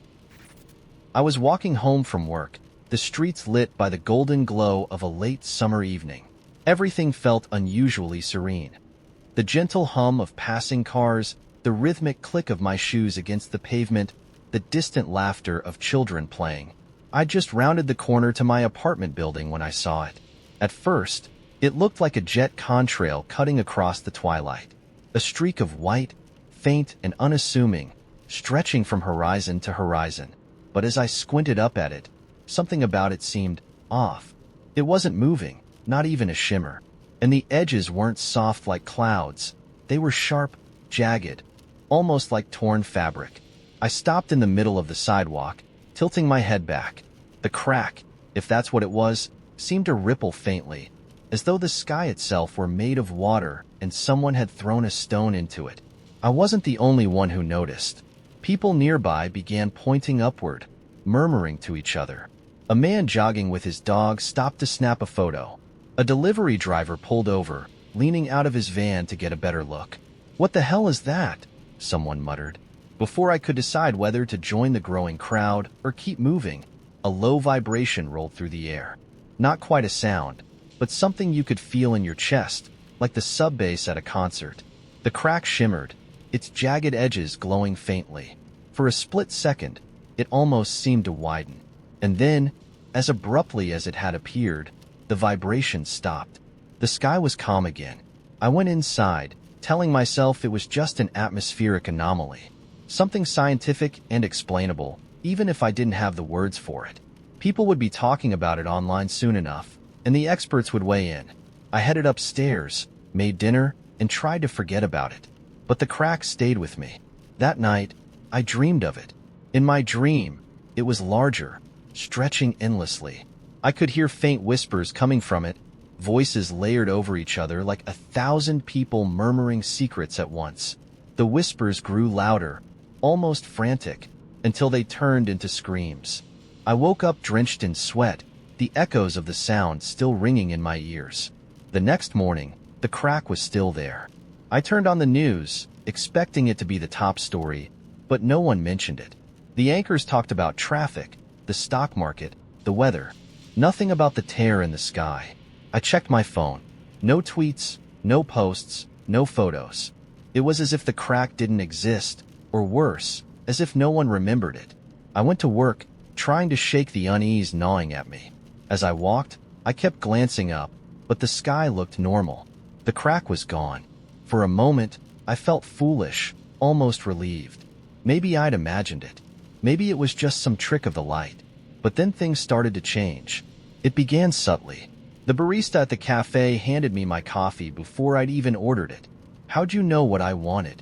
I was walking home from work, the streets lit by the golden glow of a late summer evening. Everything felt unusually serene. The gentle hum of passing cars, the rhythmic click of my shoes against the pavement, the distant laughter of children playing. I just rounded the corner to my apartment building when I saw it. At first, it looked like a jet contrail cutting across the twilight. A streak of white, faint and unassuming, stretching from horizon to horizon. But as I squinted up at it, something about it seemed off. It wasn't moving, not even a shimmer. And the edges weren't soft like clouds. They were sharp, jagged, almost like torn fabric. I stopped in the middle of the sidewalk, tilting my head back. The crack, if that's what it was, seemed to ripple faintly, as though the sky itself were made of water and someone had thrown a stone into it. I wasn't the only one who noticed. People nearby began pointing upward, murmuring to each other. A man jogging with his dog stopped to snap a photo. A delivery driver pulled over, leaning out of his van to get a better look. "What the hell is that?" someone muttered. Before I could decide whether to join the growing crowd or keep moving, a low vibration rolled through the air. Not quite a sound, but something you could feel in your chest, like the sub-bass at a concert. The crack shimmered, its jagged edges glowing faintly. For a split second, it almost seemed to widen. And then, as abruptly as it had appeared, the vibration stopped. The sky was calm again. I went inside, telling myself it was just an atmospheric anomaly. Something scientific and explainable, even if I didn't have the words for it. People would be talking about it online soon enough, and the experts would weigh in. I headed upstairs, made dinner, and tried to forget about it. But the crack stayed with me. That night, I dreamed of it. In my dream, it was larger, stretching endlessly. I could hear faint whispers coming from it, voices layered over each other like 1,000 people murmuring secrets at once. The whispers grew louder, almost frantic, until they turned into screams. I woke up drenched in sweat, the echoes of the sound still ringing in my ears. The next morning, the crack was still there. I turned on the news, expecting it to be the top story, but no one mentioned it. The anchors talked about traffic, the stock market, the weather. Nothing about the tear in the sky. I checked my phone. No tweets, no posts, no photos. It was as if the crack didn't exist, or worse, as if no one remembered it. I went to work, trying to shake the unease gnawing at me. As I walked, I kept glancing up, but the sky looked normal. The crack was gone. For a moment, I felt foolish, almost relieved. Maybe I'd imagined it. Maybe it was just some trick of the light. But then things started to change. It began subtly. The barista at the cafe handed me my coffee before I'd even ordered it. "How'd you know what I wanted?"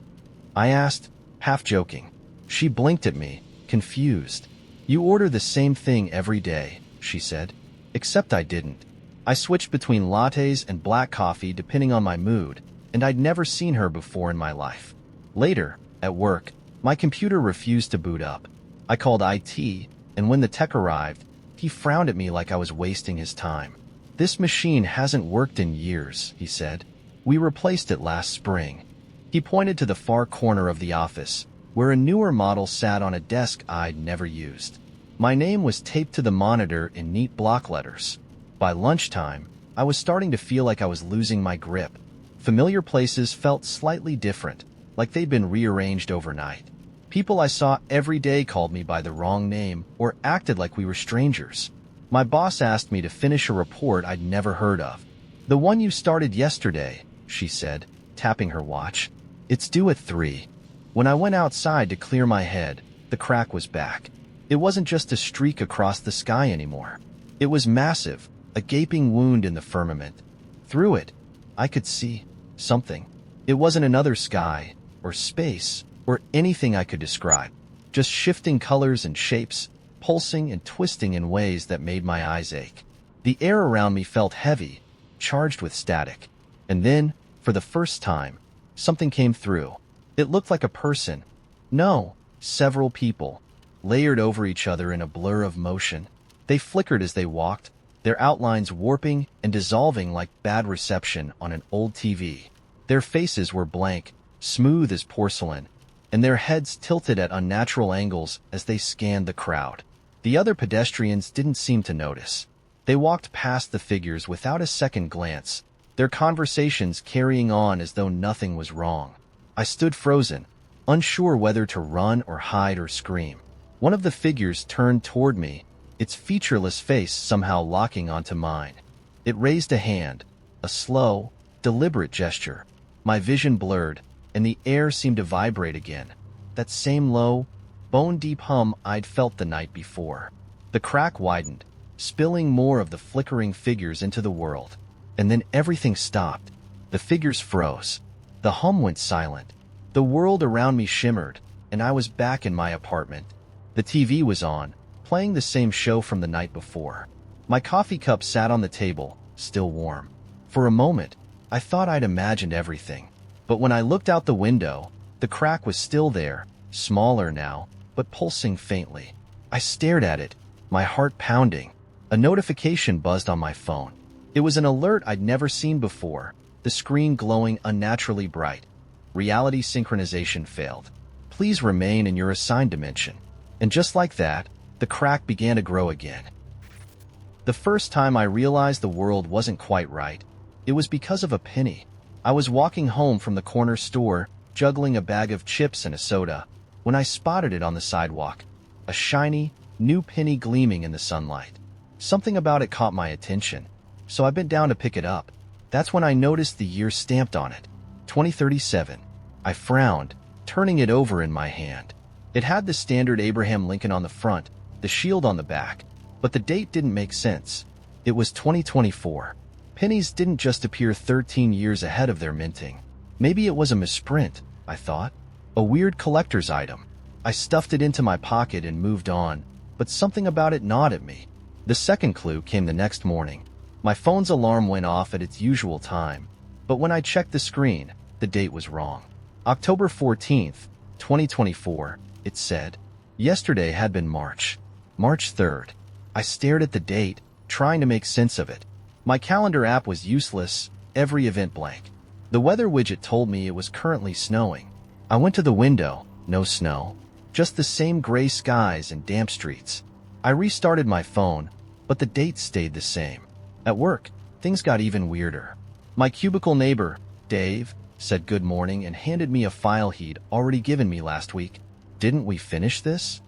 I asked, half joking. She blinked at me, confused. "You order the same thing every day," she said. Except I didn't. I switched between lattes and black coffee depending on my mood, and I'd never seen her before in my life. Later, at work, my computer refused to boot up. I called IT, and when the tech arrived, he frowned at me like I was wasting his time. "This machine hasn't worked in years," he said. "We replaced it last spring." He pointed to the far corner of the office, where a newer model sat on a desk I'd never used. My name was taped to the monitor in neat block letters. By lunchtime, I was starting to feel like I was losing my grip. Familiar places felt slightly different, like they'd been rearranged overnight. People I saw every day called me by the wrong name or acted like we were strangers. My boss asked me to finish a report I'd never heard of. "The one you started yesterday," she said, tapping her watch. "It's due at 3. When I went outside to clear my head, the crack was back. It wasn't just a streak across the sky anymore. It was massive, a gaping wound in the firmament. Through it, I could see something. It wasn't another sky, or space, or anything I could describe. Just shifting colors and shapes, pulsing and twisting in ways that made my eyes ache. The air around me felt heavy, charged with static. And then, for the first time, something came through. It looked like a person. No, several people, layered over each other in a blur of motion. They flickered as they walked, their outlines warping and dissolving like bad reception on an old TV. Their faces were blank, smooth as porcelain, and their heads tilted at unnatural angles as they scanned the crowd. The other pedestrians didn't seem to notice. They walked past the figures without a second glance, their conversations carrying on as though nothing was wrong. I stood frozen, unsure whether to run or hide or scream. One of the figures turned toward me, its featureless face somehow locking onto mine. It raised a hand, a slow, deliberate gesture. My vision blurred, and the air seemed to vibrate again. That same low, bone-deep hum I'd felt the night before. The crack widened, spilling more of the flickering figures into the world. And then everything stopped. The figures froze. The hum went silent. The world around me shimmered, and I was back in my apartment. The TV was on, playing the same show from the night before. My coffee cup sat on the table, still warm. For a moment, I thought I'd imagined everything. But when I looked out the window, the crack was still there, smaller now, but pulsing faintly. I stared at it, my heart pounding. A notification buzzed on my phone. It was an alert I'd never seen before, the screen glowing unnaturally bright. Reality synchronization failed. Please remain in your assigned dimension. And just like that, the crack began to grow again. The first time I realized the world wasn't quite right, it was because of a penny. I was walking home from the corner store, juggling a bag of chips and a soda, when I spotted it on the sidewalk, a shiny, new penny gleaming in the sunlight. Something about it caught my attention, so I bent down to pick it up. That's when I noticed the year stamped on it, 2037. I frowned, turning it over in my hand. It had the standard Abraham Lincoln on the front, the shield on the back, but the date didn't make sense. It was 2024. Pennies didn't just appear 13 years ahead of their minting. Maybe it was a misprint, I thought. A weird collector's item. I stuffed it into my pocket and moved on, but something about it gnawed at me. The second clue came the next morning. My phone's alarm went off at its usual time, but when I checked the screen, the date was wrong. October 14th, 2024, it said. Yesterday had been March 3rd. I stared at the date, trying to make sense of it. My calendar app was useless, every event blank. The weather widget told me it was currently snowing. I went to the window, no snow, just the same gray skies and damp streets. I restarted my phone, but the date stayed the same. At work, things got even weirder. My cubicle neighbor, Dave, said good morning and handed me a file he'd already given me last week. "Didn't we finish this?"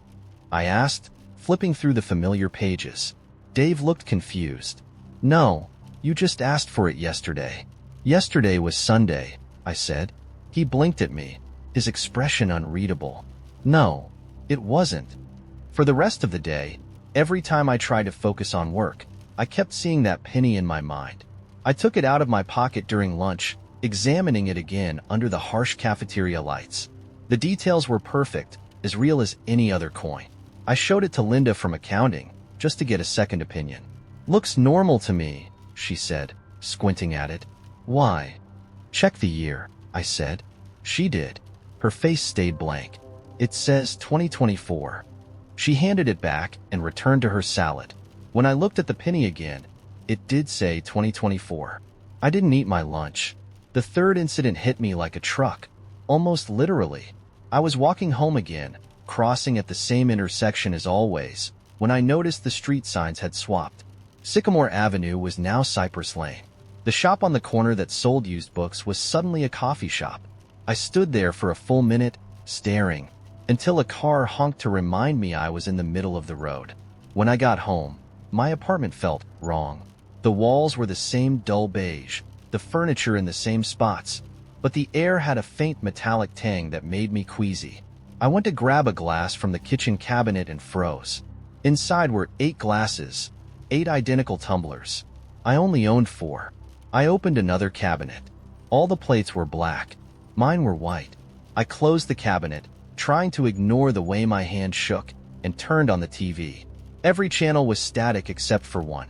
I asked, flipping through the familiar pages. Dave looked confused. "No, you just asked for it yesterday." "Yesterday was Sunday," I said. He blinked at me, his expression unreadable. "No, it wasn't." For the rest of the day, every time I tried to focus on work, I kept seeing that penny in my mind. I took it out of my pocket during lunch, examining it again under the harsh cafeteria lights. The details were perfect, as real as any other coin. I showed it to Linda from accounting, just to get a second opinion. Looks normal to me, she said, squinting at it. Why? Check the year, I said. She did. Her face stayed blank. It says 2024. She handed it back and returned to her salad. When I looked at the penny again, it did say 2024. I didn't eat my lunch. The third incident hit me like a truck, almost literally. I was walking home again, crossing at the same intersection as always, when I noticed the street signs had swapped. Sycamore Avenue was now Cypress Lane. The shop on the corner that sold used books was suddenly a coffee shop. I stood there for a full minute, staring, until a car honked to remind me I was in the middle of the road. When I got home, my apartment felt wrong. The walls were the same dull beige, the furniture in the same spots, but the air had a faint metallic tang that made me queasy. I went to grab a glass from the kitchen cabinet and froze. Inside were 8 glasses, 8 identical tumblers. I only owned 4. I opened another cabinet. All the plates were black. Mine were white. I closed the cabinet, trying to ignore the way my hand shook, and turned on the TV. Every channel was static except for one.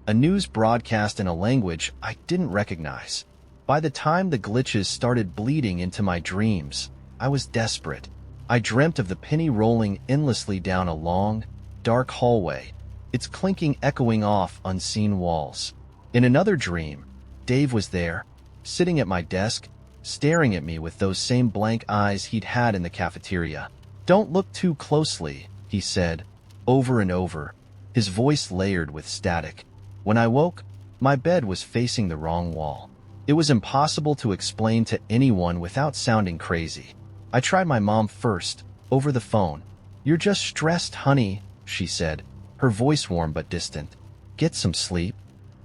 A news broadcast in a language I didn't recognize. By the time the glitches started bleeding into my dreams, I was desperate. I dreamt of the penny rolling endlessly down a long, dark hallway, its clinking echoing off unseen walls. In another dream, Dave was there, sitting at my desk, staring at me with those same blank eyes he'd had in the cafeteria. "Don't look too closely," he said, over and over, his voice layered with static. When I woke, my bed was facing the wrong wall. It was impossible to explain to anyone without sounding crazy. I tried my mom first, over the phone. "You're just stressed, honey," she said, her voice warm but distant. "Get some sleep."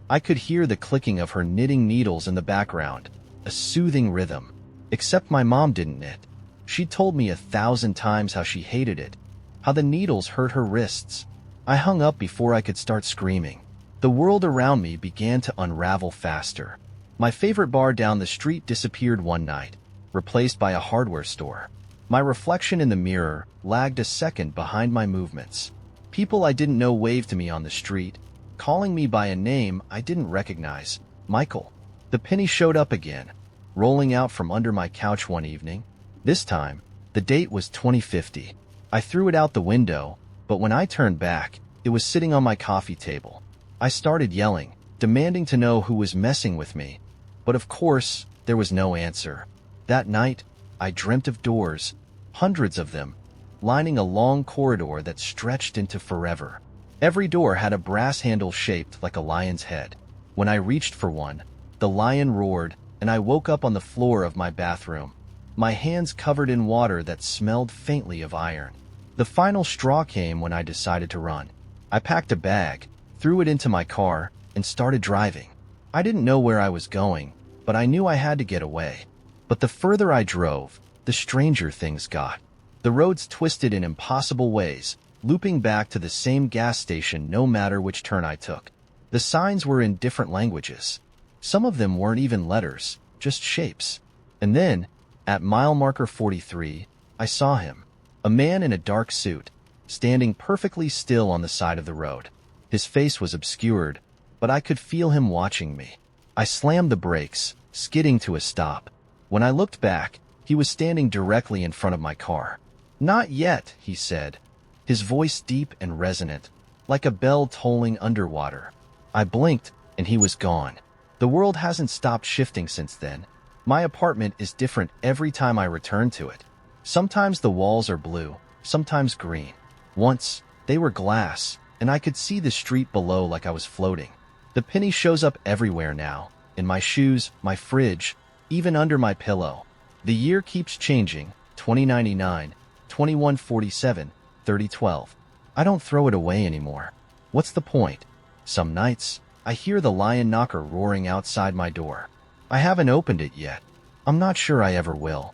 I could hear the clicking of her knitting needles in the background, a soothing rhythm. Except my mom didn't knit. She told me 1,000 times how she hated it, how the needles hurt her wrists. I hung up before I could start screaming. The world around me began to unravel faster. My favorite bar down the street disappeared one night, replaced by a hardware store. My reflection in the mirror lagged a second behind my movements. People I didn't know waved to me on the street, calling me by a name I didn't recognize, Michael. The penny showed up again, rolling out from under my couch one evening. This time, the date was 2050. I threw it out the window, but when I turned back, it was sitting on my coffee table. I started yelling, demanding to know who was messing with me, but of course, there was no answer. That night, I dreamt of doors, hundreds of them, lining a long corridor that stretched into forever. Every door had a brass handle shaped like a lion's head. When I reached for one, the lion roared, and I woke up on the floor of my bathroom, my hands covered in water that smelled faintly of iron. The final straw came when I decided to run. I packed a bag, threw it into my car, and started driving. I didn't know where I was going, but I knew I had to get away. But the further I drove, the stranger things got. The roads twisted in impossible ways, looping back to the same gas station no matter which turn I took. The signs were in different languages. Some of them weren't even letters, just shapes. And then, at mile marker 43, I saw him. A man in a dark suit, standing perfectly still on the side of the road. His face was obscured, but I could feel him watching me. I slammed the brakes, skidding to a stop. When I looked back, he was standing directly in front of my car. "Not yet," he said, his voice deep and resonant, like a bell tolling underwater. I blinked, and he was gone. The world hasn't stopped shifting since then. My apartment is different every time I return to it. Sometimes the walls are blue, sometimes green. Once, they were glass, and I could see the street below like I was floating. The penny shows up everywhere now, in my shoes, my fridge, even under my pillow. The year keeps changing, 2099, 2147, 3012. I don't throw it away anymore. What's the point? Some nights, I hear the lion knocker roaring outside my door. I haven't opened it yet. I'm not sure I ever will.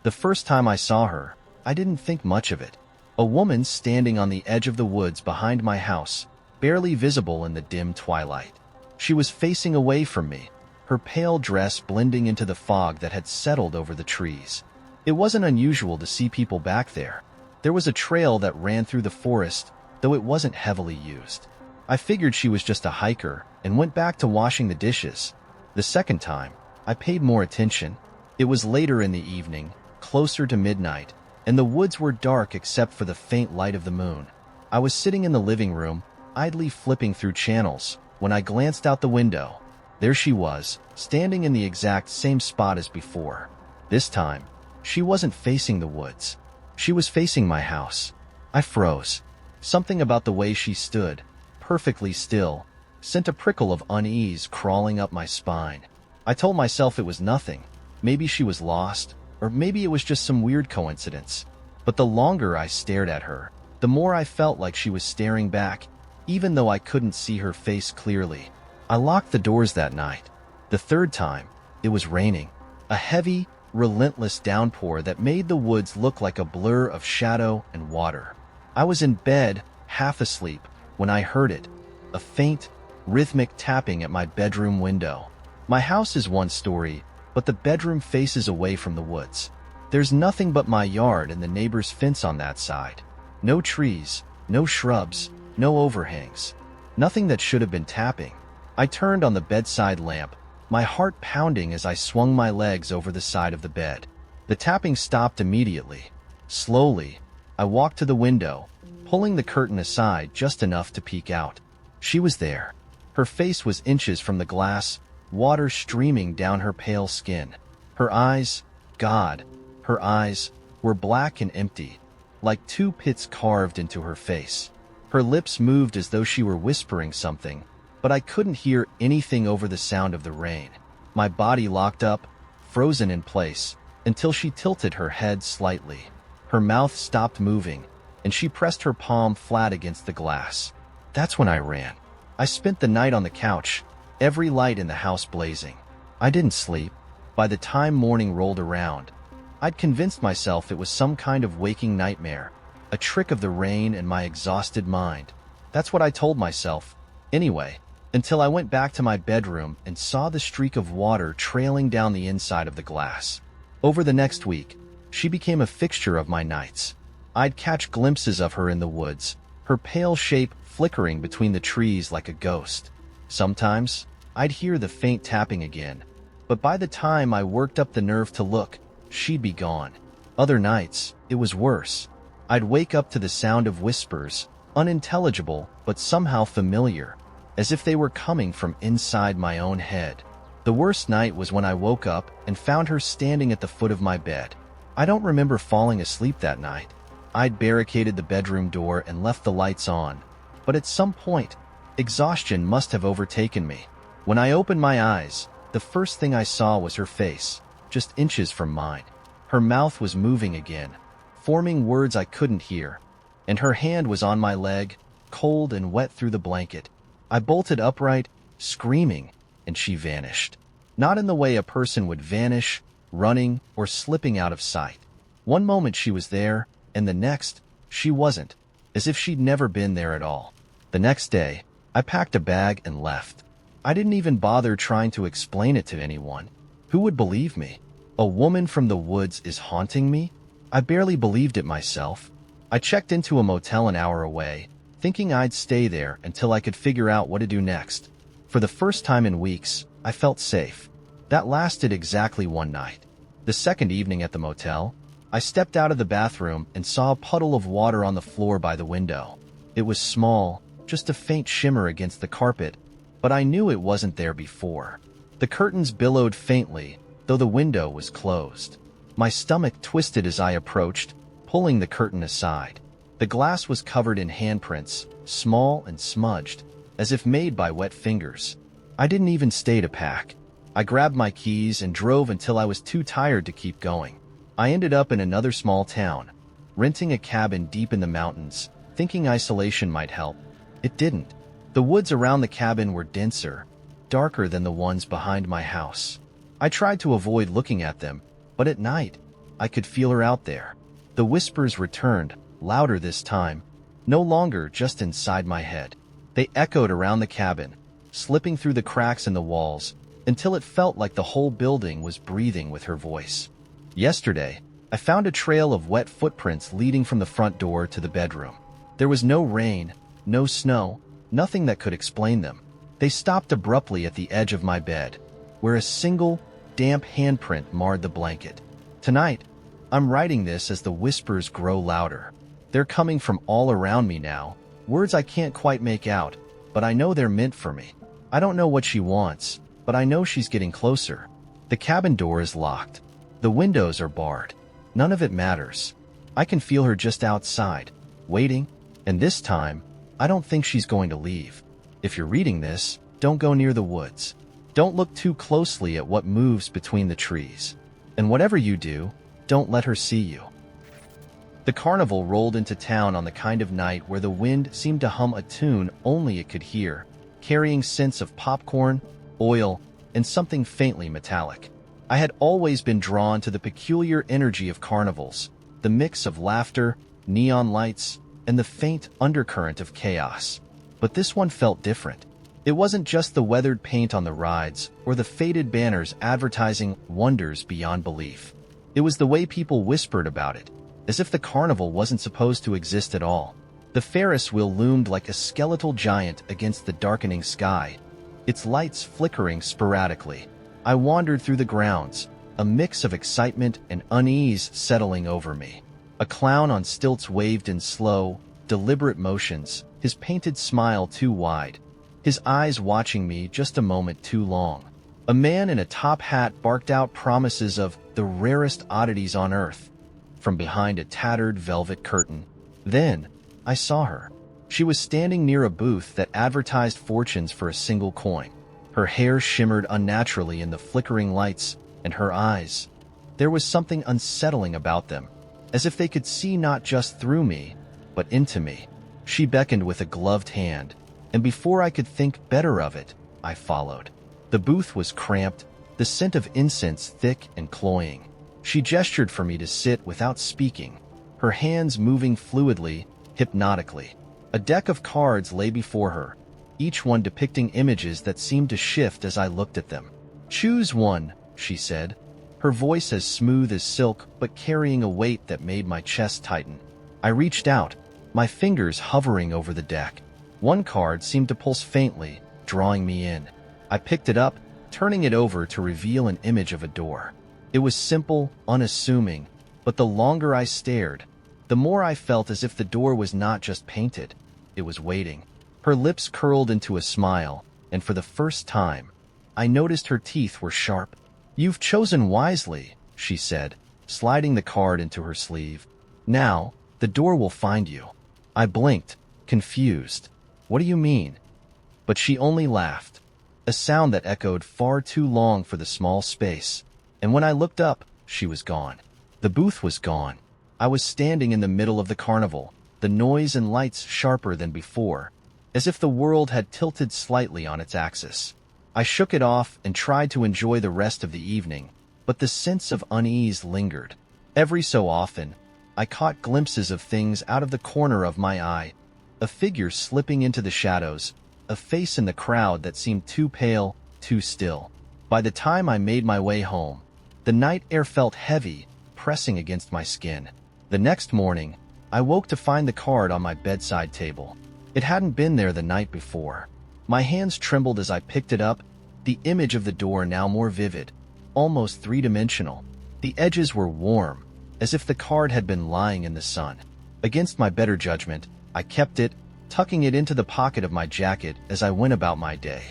The first time I saw her, I didn't think much of it. A woman standing on the edge of the woods behind my house, barely visible in the dim twilight. She was facing away from me, her pale dress blending into the fog that had settled over the trees. It wasn't unusual to see people back there. There was a trail that ran through the forest, though it wasn't heavily used. I figured she was just a hiker and went back to washing the dishes. The second time, I paid more attention. It was later in the evening, closer to midnight, and the woods were dark except for the faint light of the moon. I was sitting in the living room, idly flipping through channels, when I glanced out the window. There she was, standing in the exact same spot as before. This time, she wasn't facing the woods. She was facing my house. I froze. Something about the way she stood, perfectly still, sent a prickle of unease crawling up my spine. I told myself it was nothing. Maybe she was lost, or maybe it was just some weird coincidence. But the longer I stared at her, the more I felt like she was staring back, even though I couldn't see her face clearly. I locked the doors that night. The third time, it was raining. A heavy, relentless downpour that made the woods look like a blur of shadow and water. I was in bed, half asleep, when I heard it, a faint, rhythmic tapping at my bedroom window. My house is one story, but the bedroom faces away from the woods. There's nothing but my yard and the neighbor's fence on that side. No trees, no shrubs, no overhangs. Nothing that should have been tapping. I turned on the bedside lamp, my heart pounding as I swung my legs over the side of the bed. The tapping stopped immediately. Slowly, I walked to the window, pulling the curtain aside just enough to peek out. She was there. Her face was inches from the glass, water streaming down her pale skin. Her eyes, God, her eyes, were black and empty, like two pits carved into her face. Her lips moved as though she were whispering something, but I couldn't hear anything over the sound of the rain. My body locked up, frozen in place, until she tilted her head slightly. Her mouth stopped moving, and she pressed her palm flat against the glass. That's when I ran. I spent the night on the couch, every light in the house blazing. I didn't sleep. By the time morning rolled around, I'd convinced myself it was some kind of waking nightmare, a trick of the rain and my exhausted mind. That's what I told myself. Anyway, until I went back to my bedroom and saw the streak of water trailing down the inside of the glass. Over the next week, she became a fixture of my nights. I'd catch glimpses of her in the woods, her pale shape flickering between the trees like a ghost. Sometimes, I'd hear the faint tapping again, but by the time I worked up the nerve to look, she'd be gone. Other nights, it was worse. I'd wake up to the sound of whispers, unintelligible but somehow familiar, as if they were coming from inside my own head. The worst night was when I woke up and found her standing at the foot of my bed. I don't remember falling asleep that night. I'd barricaded the bedroom door and left the lights on, but at some point, exhaustion must have overtaken me. When I opened my eyes, the first thing I saw was her face, just inches from mine. Her mouth was moving again, forming words I couldn't hear, and her hand was on my leg, cold and wet through the blanket. I bolted upright, screaming, and she vanished. Not in the way a person would vanish, running or slipping out of sight. One moment she was there, and the next, she wasn't, as if she'd never been there at all. The next day, I packed a bag and left. I didn't even bother trying to explain it to anyone. Who would believe me? A woman from the woods is haunting me? I barely believed it myself. I checked into a motel an hour away, thinking I'd stay there until I could figure out what to do next. For the first time in weeks, I felt safe. That lasted exactly one night. The second evening at the motel, I stepped out of the bathroom and saw a puddle of water on the floor by the window. It was small, just a faint shimmer against the carpet, but I knew it wasn't there before. The curtains billowed faintly, though the window was closed. My stomach twisted as I approached, pulling the curtain aside. The glass was covered in handprints, small and smudged, as if made by wet fingers. I didn't even stay to pack. I grabbed my keys and drove until I was too tired to keep going. I ended up in another small town, renting a cabin deep in the mountains, thinking isolation might help. It didn't. The woods around the cabin were denser, darker than the ones behind my house. I tried to avoid looking at them, but at night, I could feel her out there. The whispers returned, louder this time, no longer just inside my head. They echoed around the cabin, slipping through the cracks in the walls, until it felt like the whole building was breathing with her voice. Yesterday, I found a trail of wet footprints leading from the front door to the bedroom. There was no rain, no snow, nothing that could explain them. They stopped abruptly at the edge of my bed, where a single, damp handprint marred the blanket. Tonight, I'm writing this as the whispers grow louder. They're coming from all around me now, words I can't quite make out, but I know they're meant for me. I don't know what she wants, but I know she's getting closer. The cabin door is locked. The windows are barred. None of it matters. I can feel her just outside, waiting, and this time, I don't think she's going to leave. If you're reading this, don't go near the woods. Don't look too closely at what moves between the trees. And whatever you do, don't let her see you. The carnival rolled into town on the kind of night where the wind seemed to hum a tune only it could hear, carrying scents of popcorn, oil, and something faintly metallic. I had always been drawn to the peculiar energy of carnivals, the mix of laughter, neon lights, and the faint undercurrent of chaos. But this one felt different. It wasn't just the weathered paint on the rides or the faded banners advertising wonders beyond belief. It was the way people whispered about it, as if the carnival wasn't supposed to exist at all. The Ferris wheel loomed like a skeletal giant against the darkening sky, its lights flickering sporadically. I wandered through the grounds, a mix of excitement and unease settling over me. A clown on stilts waved in slow, deliberate motions, his painted smile too wide, his eyes watching me just a moment too long. A man in a top hat barked out promises of the rarest oddities on earth from behind a tattered velvet curtain. Then, I saw her. She was standing near a booth that advertised fortunes for a single coin. Her hair shimmered unnaturally in the flickering lights, and her eyes. There was something unsettling about them, as if they could see not just through me, but into me. She beckoned with a gloved hand, and before I could think better of it, I followed. The booth was cramped, the scent of incense thick and cloying. She gestured for me to sit without speaking, her hands moving fluidly, hypnotically. A deck of cards lay before her, each one depicting images that seemed to shift as I looked at them. "Choose one," she said, her voice as smooth as silk but carrying a weight that made my chest tighten. I reached out, my fingers hovering over the deck. One card seemed to pulse faintly, drawing me in. I picked it up, turning it over to reveal an image of a door. It was simple, unassuming, but the longer I stared, the more I felt as if the door was not just painted, it was waiting. Her lips curled into a smile, and for the first time, I noticed her teeth were sharp. "You've chosen wisely," she said, sliding the card into her sleeve. "Now, the door will find you." I blinked, confused. "What do you mean?" But she only laughed, a sound that echoed far too long for the small space. And when I looked up, she was gone. The booth was gone. I was standing in the middle of the carnival, the noise and lights sharper than before, as if the world had tilted slightly on its axis. I shook it off and tried to enjoy the rest of the evening, but the sense of unease lingered. Every so often, I caught glimpses of things out of the corner of my eye, a figure slipping into the shadows, a face in the crowd that seemed too pale, too still. By the time I made my way home, the night air felt heavy, pressing against my skin. The next morning, I woke to find the card on my bedside table. It hadn't been there the night before. My hands trembled as I picked it up, the image of the door now more vivid, almost three-dimensional. The edges were warm, as if the card had been lying in the sun. Against my better judgment, I kept it, tucking it into the pocket of my jacket as I went about my day.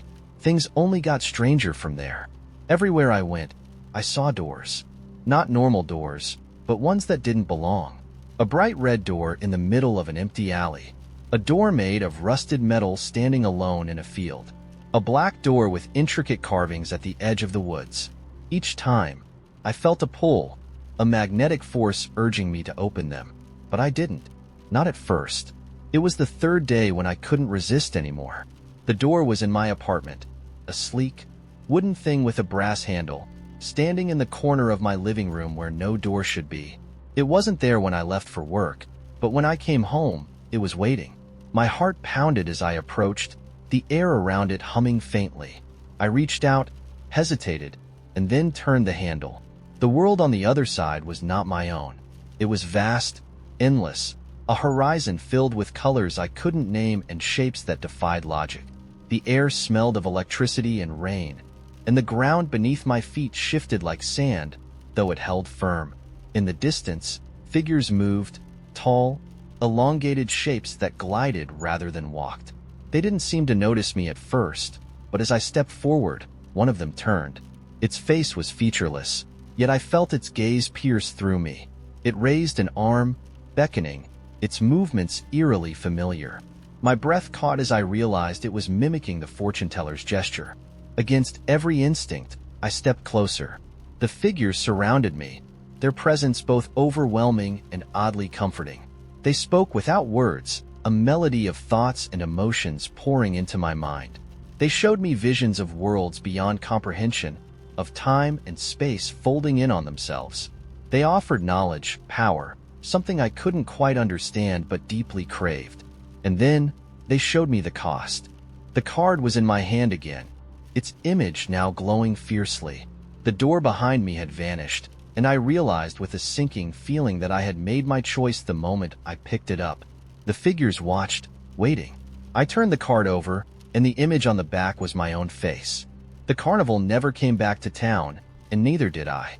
Things only got stranger from there. Everywhere I went, I saw doors. Not normal doors, but ones that didn't belong. A bright red door in the middle of an empty alley. A door made of rusted metal standing alone in a field. A black door with intricate carvings at the edge of the woods. Each time, I felt a pull, a magnetic force urging me to open them. But I didn't. Not at first. It was the third day when I couldn't resist anymore. The door was in my apartment, a sleek, wooden thing with a brass handle, standing in the corner of my living room where no door should be. It wasn't there when I left for work, but when I came home, it was waiting. My heart pounded as I approached, the air around it humming faintly. I reached out, hesitated, and then turned the handle. The world on the other side was not my own. It was vast, endless, A horizon filled with colors I couldn't name and shapes that defied logic. The air smelled of electricity and rain, and the ground beneath my feet shifted like sand, though it held firm. In the distance, figures moved, tall, elongated shapes that glided rather than walked. They didn't seem to notice me at first, but as I stepped forward, one of them turned. Its face was featureless, yet I felt its gaze pierce through me. It raised an arm, beckoning, its movements eerily familiar. My breath caught as I realized it was mimicking the fortune-teller's gesture. Against every instinct, I stepped closer. The figures surrounded me, their presence both overwhelming and oddly comforting. They spoke without words, a melody of thoughts and emotions pouring into my mind. They showed me visions of worlds beyond comprehension, of time and space folding in on themselves. They offered knowledge, power, something I couldn't quite understand but deeply craved. And then, they showed me the cost. The card was in my hand again, its image now glowing fiercely. The door behind me had vanished, and I realized with a sinking feeling that I had made my choice the moment I picked it up. The figures watched, waiting. I turned the card over, and the image on the back was my own face. The carnival never came back to town, and neither did I.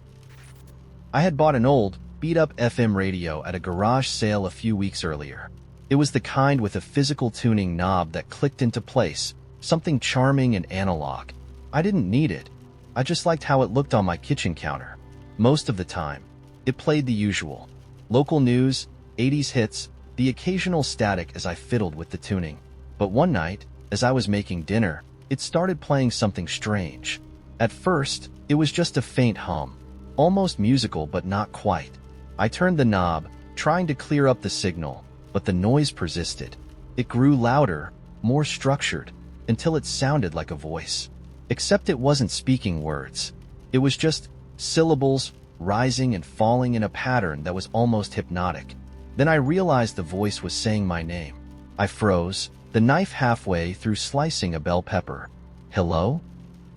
I had bought an old, beat-up FM radio at a garage sale a few weeks earlier. It was the kind with a physical tuning knob that clicked into place, something charming and analog. I didn't need it. I just liked how it looked on my kitchen counter. Most of the time, it played the usual. Local news, 80s hits, the occasional static as I fiddled with the tuning. But one night, as I was making dinner, it started playing something strange. At first, it was just a faint hum, almost musical but not quite. I turned the knob, trying to clear up the signal, but the noise persisted. It grew louder, more structured, until it sounded like a voice. Except it wasn't speaking words. It was just syllables rising and falling in a pattern that was almost hypnotic. Then I realized the voice was saying my name. I froze, the knife halfway through slicing a bell pepper. "Hello?"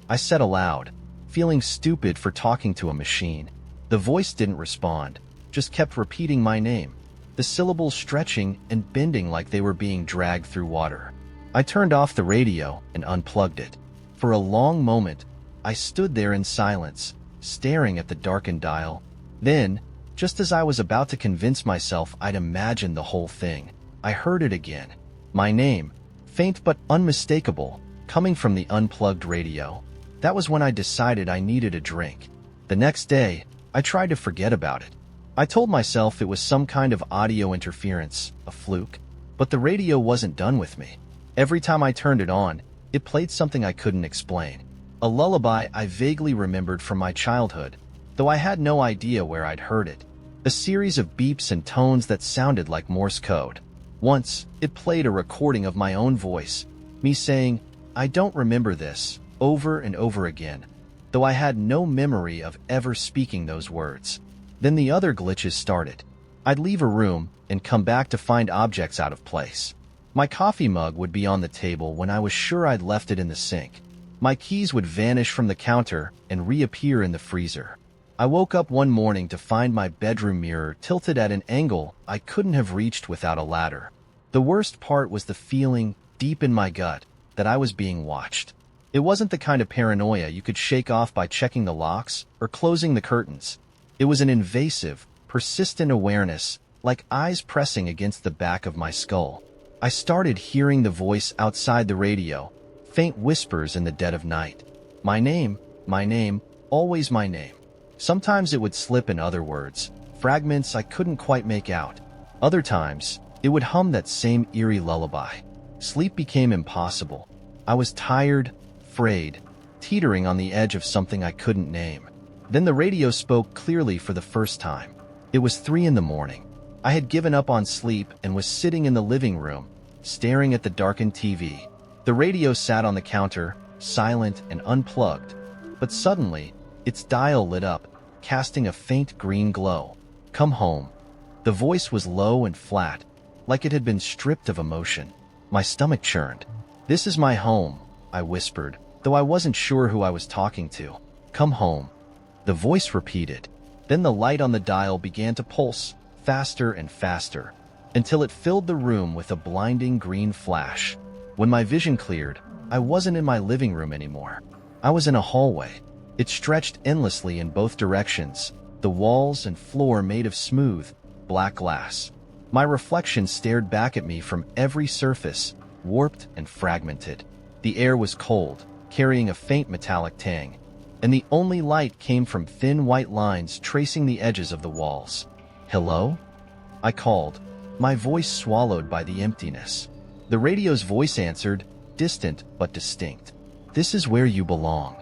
I said aloud, feeling stupid for talking to a machine. The voice didn't respond, just kept repeating my name, the syllables stretching and bending like they were being dragged through water. I turned off the radio and unplugged it. For a long moment, I stood there in silence, staring at the darkened dial. Then, just as I was about to convince myself I'd imagined the whole thing, I heard it again. My name, faint but unmistakable, coming from the unplugged radio. That was when I decided I needed a drink. The next day, I tried to forget about it. I told myself it was some kind of audio interference, a fluke. But the radio wasn't done with me. Every time I turned it on, it played something I couldn't explain. A lullaby I vaguely remembered from my childhood, though I had no idea where I'd heard it. A series of beeps and tones that sounded like Morse code. Once, it played a recording of my own voice, me saying, "I don't remember this," over and over again, though I had no memory of ever speaking those words. Then the other glitches started. I'd leave a room and come back to find objects out of place. My coffee mug would be on the table when I was sure I'd left it in the sink. My keys would vanish from the counter and reappear in the freezer. I woke up one morning to find my bedroom mirror tilted at an angle I couldn't have reached without a ladder. The worst part was the feeling, deep in my gut, that I was being watched. It wasn't the kind of paranoia you could shake off by checking the locks or closing the curtains. It was an invasive, persistent awareness, like eyes pressing against the back of my skull. I started hearing the voice outside the radio, faint whispers in the dead of night. My name, always my name. Sometimes it would slip in other words, fragments I couldn't quite make out. Other times, it would hum that same eerie lullaby. Sleep became impossible. I was tired, frayed, teetering on the edge of something I couldn't name. Then the radio spoke clearly for the first time. It was 3 a.m. I had given up on sleep and was sitting in the living room, staring at the darkened TV. The radio sat on the counter, silent and unplugged, but suddenly, its dial lit up, casting a faint green glow. "Come home." The voice was low and flat, like it had been stripped of emotion. My stomach churned. "This is my home," I whispered, though I wasn't sure who I was talking to. "Come home." The voice repeated. Then the light on the dial began to pulse, faster and faster. until it filled the room with a blinding green flash. When my vision cleared, I wasn't in my living room anymore. I was in a hallway. It stretched endlessly in both directions, the walls and floor made of smooth, black glass. My reflection stared back at me from every surface, warped and fragmented. The air was cold, carrying a faint metallic tang, and the only light came from thin white lines tracing the edges of the walls. "Hello?" I called, my voice swallowed by the emptiness. The radio's voice answered, distant but distinct. "This is where you belong."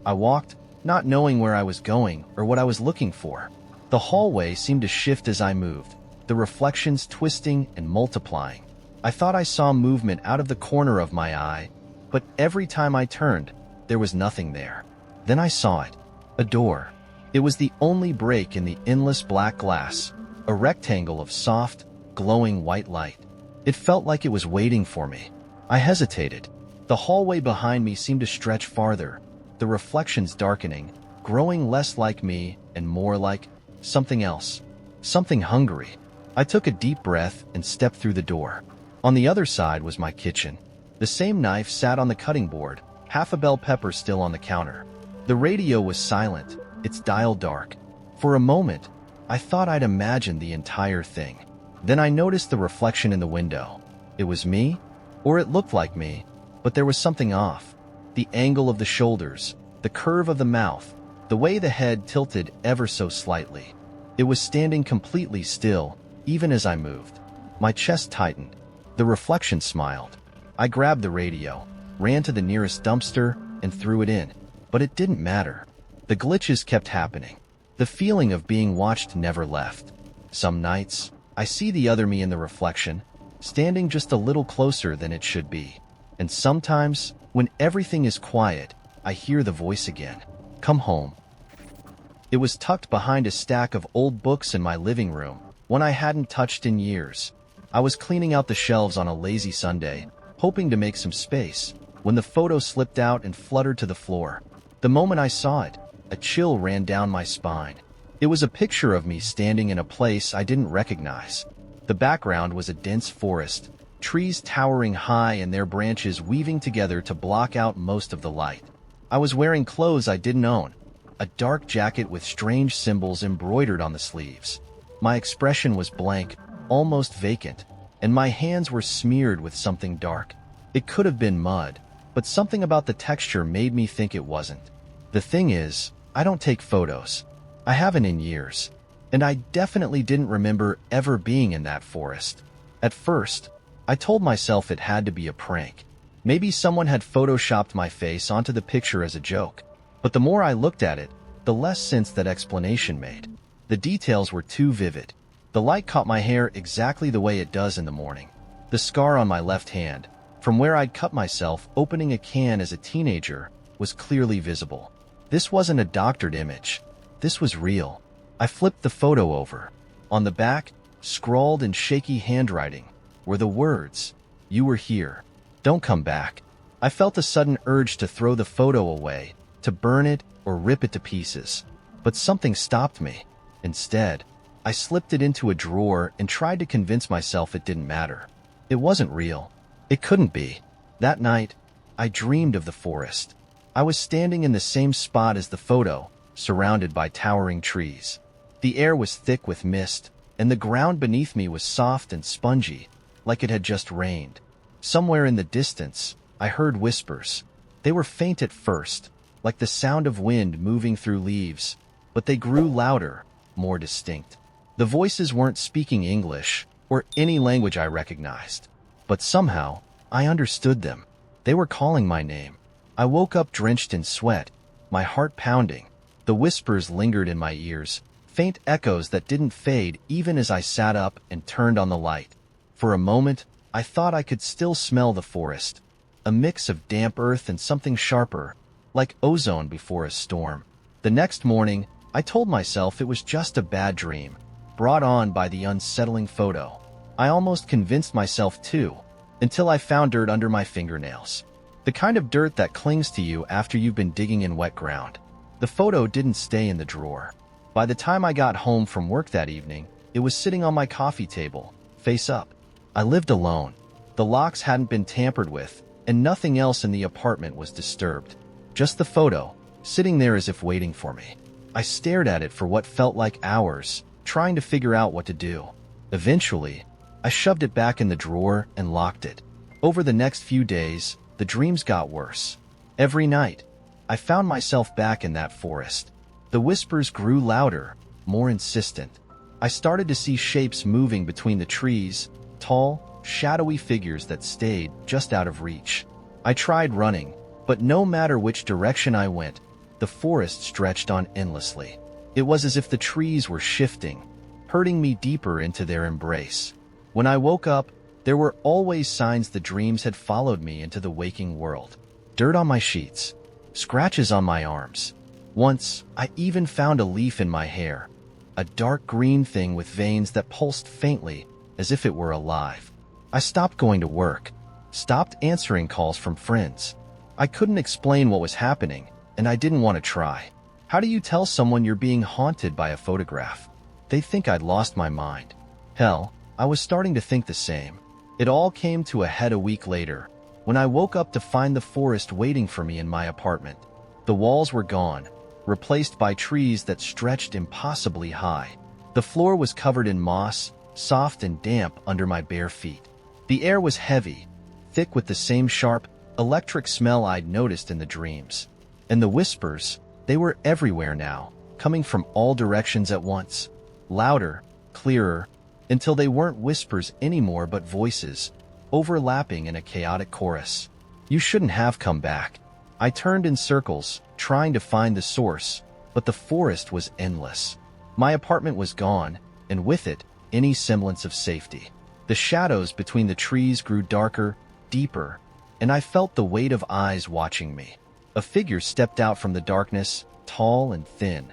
I walked, not knowing where I was going or what I was looking for. The hallway seemed to shift as I moved, the reflections twisting and multiplying. I thought I saw movement out of the corner of my eye, but every time I turned, there was nothing there. Then I saw it, a door. It was the only break in the endless black glass, a rectangle of soft, glowing white light. It felt like it was waiting for me. I hesitated. The hallway behind me seemed to stretch farther, the reflections darkening, growing less like me and more like something else, something hungry. I took a deep breath and stepped through the door. On the other side was my kitchen. The same knife sat on the cutting board, half a bell pepper still on the counter. The radio was silent, its dial dark. For a moment, I thought I'd imagined the entire thing. Then I noticed the reflection in the window. It was me, or it looked like me, but there was something off. The angle of the shoulders, the curve of the mouth, the way the head tilted ever so slightly. It was standing completely still, even as I moved. My chest tightened. The reflection smiled. I grabbed the radio, ran to the nearest dumpster, and threw it in. But it didn't matter. The glitches kept happening. The feeling of being watched never left. Some nights, I see the other me in the reflection, standing just a little closer than it should be. And sometimes, when everything is quiet, I hear the voice again. "Come home." It was tucked behind a stack of old books in my living room, one I hadn't touched in years. I was cleaning out the shelves on a lazy Sunday, hoping to make some space, when the photo slipped out and fluttered to the floor. The moment I saw it, a chill ran down my spine. It was a picture of me standing in a place I didn't recognize. The background was a dense forest, trees towering high and their branches weaving together to block out most of the light. I was wearing clothes I didn't own, a dark jacket with strange symbols embroidered on the sleeves. My expression was blank, almost vacant, and my hands were smeared with something dark. It could have been mud, but something about the texture made me think it wasn't. The thing is, I don't take photos. I haven't in years, and I definitely didn't remember ever being in that forest. At first, I told myself it had to be a prank. Maybe someone had photoshopped my face onto the picture as a joke. But the more I looked at it, the less sense that explanation made. The details were too vivid. The light caught my hair exactly the way it does in the morning. The scar on my left hand, from where I'd cut myself opening a can as a teenager, was clearly visible. This wasn't a doctored image. This was real. I flipped the photo over. On the back, scrawled in shaky handwriting, were the words, "You were here. Don't come back." I felt a sudden urge to throw the photo away, to burn it or rip it to pieces. But something stopped me. Instead, I slipped it into a drawer and tried to convince myself it didn't matter. It wasn't real. It couldn't be. That night, I dreamed of the forest. I was standing in the same spot as the photo, surrounded by towering trees. The air was thick with mist, and the ground beneath me was soft and spongy, like it had just rained. Somewhere in the distance, I heard whispers. They were faint at first, like the sound of wind moving through leaves, but they grew louder, more distinct. The voices weren't speaking English or any language I recognized, but somehow I understood them. They were calling my name. I woke up drenched in sweat, my heart pounding. The whispers lingered in my ears, faint echoes that didn't fade even as I sat up and turned on the light. For a moment, I thought I could still smell the forest, a mix of damp earth and something sharper, like ozone before a storm. The next morning, I told myself it was just a bad dream, brought on by the unsettling photo. I almost convinced myself too, until I found dirt under my fingernails. The kind of dirt that clings to you after you've been digging in wet ground. The photo didn't stay in the drawer. By the time I got home from work that evening, it was sitting on my coffee table, face up. I lived alone. The locks hadn't been tampered with, and nothing else in the apartment was disturbed. Just the photo, sitting there as if waiting for me. I stared at it for what felt like hours, trying to figure out what to do. Eventually, I shoved it back in the drawer and locked it. Over the next few days, the dreams got worse. Every night, I found myself back in that forest. The whispers grew louder, more insistent. I started to see shapes moving between the trees, tall, shadowy figures that stayed just out of reach. I tried running, but no matter which direction I went, the forest stretched on endlessly. It was as if the trees were shifting, herding me deeper into their embrace. When I woke up, there were always signs the dreams had followed me into the waking world. Dirt on my sheets, scratches on my arms. Once, I even found a leaf in my hair, a dark green thing with veins that pulsed faintly, as if it were alive. I stopped going to work, stopped answering calls from friends. I couldn't explain what was happening, and I didn't want to try. How do you tell someone you're being haunted by a photograph? They'd think I'd lost my mind. Hell, I was starting to think the same. It all came to a head a week later, when I woke up to find the forest waiting for me in my apartment. The walls were gone, replaced by trees that stretched impossibly high. The floor was covered in moss, soft and damp under my bare feet. The air was heavy, thick with the same sharp, electric smell I'd noticed in the dreams. And the whispers, they were everywhere now, coming from all directions at once. Louder, clearer, until they weren't whispers anymore but voices, overlapping in a chaotic chorus. You shouldn't have come back. I turned in circles, trying to find the source, but the forest was endless. My apartment was gone, and with it, any semblance of safety. The shadows between the trees grew darker, deeper, and I felt the weight of eyes watching me. A figure stepped out from the darkness, tall and thin,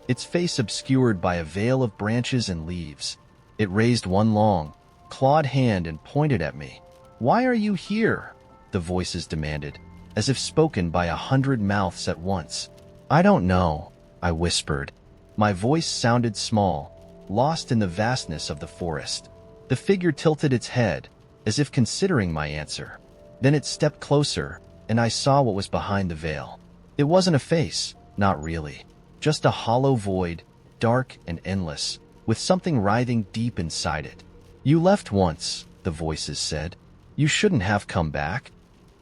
its face obscured by a veil of branches and leaves. It raised one long, clawed hand and pointed at me. "Why are you here?" the voices demanded, as if spoken by 100 mouths at once. "I don't know," I whispered. My voice sounded small, lost in the vastness of the forest. The figure tilted its head, as if considering my answer. Then it stepped closer, and I saw what was behind the veil. It wasn't a face, not really. Just a hollow void, dark and endless, with something writhing deep inside it. "You left once," the voices said. "You shouldn't have come back."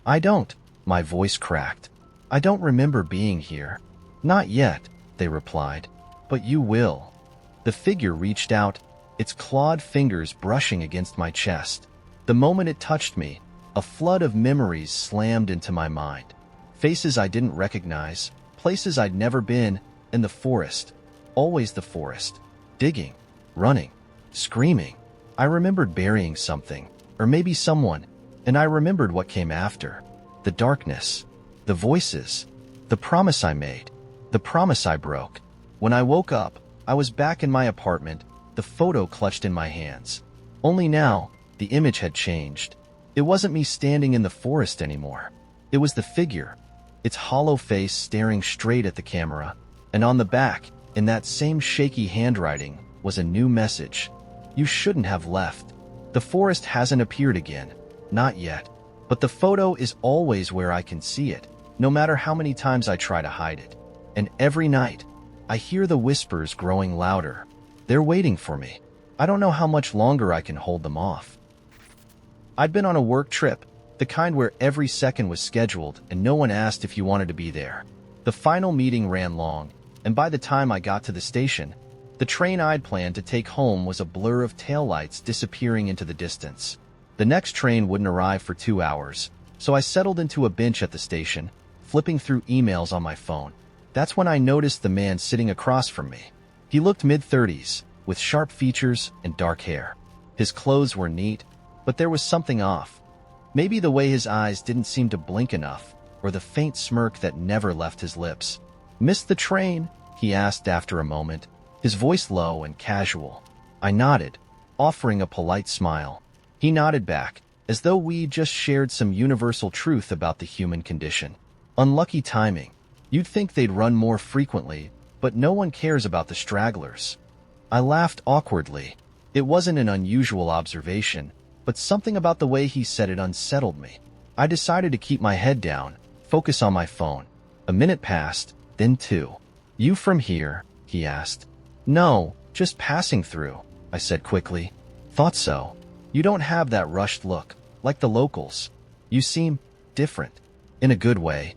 "I don't," my voice cracked. "I don't remember being here." "Not yet," they replied. "But you will." The figure reached out, its clawed fingers brushing against my chest. The moment it touched me, a flood of memories slammed into my mind. Faces I didn't recognize, places I'd never been, and the forest. Always the forest. Digging, running, screaming. I remembered burying something, or maybe someone, and I remembered what came after. The darkness, the voices, the promise I made, the promise I broke. When I woke up, I was back in my apartment, the photo clutched in my hands. Only now, the image had changed. It wasn't me standing in the forest anymore. It was the figure, its hollow face staring straight at the camera, and on the back, in that same shaky handwriting, was a new message. "You shouldn't have left. The forest hasn't appeared again. Not yet. But the photo is always where I can see it, no matter how many times I try to hide it. And every night, I hear the whispers growing louder. They're waiting for me. I don't know how much longer I can hold them off." I'd been on a work trip, the kind where every second was scheduled and no one asked if you wanted to be there. The final meeting ran long, and by the time I got to the station, the train I'd planned to take home was a blur of taillights disappearing into the distance. The next train wouldn't arrive for 2 hours, so I settled into a bench at the station, flipping through emails on my phone. That's when I noticed the man sitting across from me. He looked mid-30s, with sharp features and dark hair. His clothes were neat, but there was something off. Maybe the way his eyes didn't seem to blink enough, or the faint smirk that never left his lips. "Missed the train?" he asked after a moment, his voice low and casual. I nodded, offering a polite smile. He nodded back, as though we'd just shared some universal truth about the human condition. Unlucky timing. You'd think they'd run more frequently, but no one cares about the stragglers. I laughed awkwardly. It wasn't an unusual observation, but something about the way he said it unsettled me. I decided to keep my head down, focus on my phone. A minute passed, then two. "You from here?" he asked. "No, just passing through," I said quickly. "Thought so. You don't have that rushed look, like the locals. You seem different, in a good way."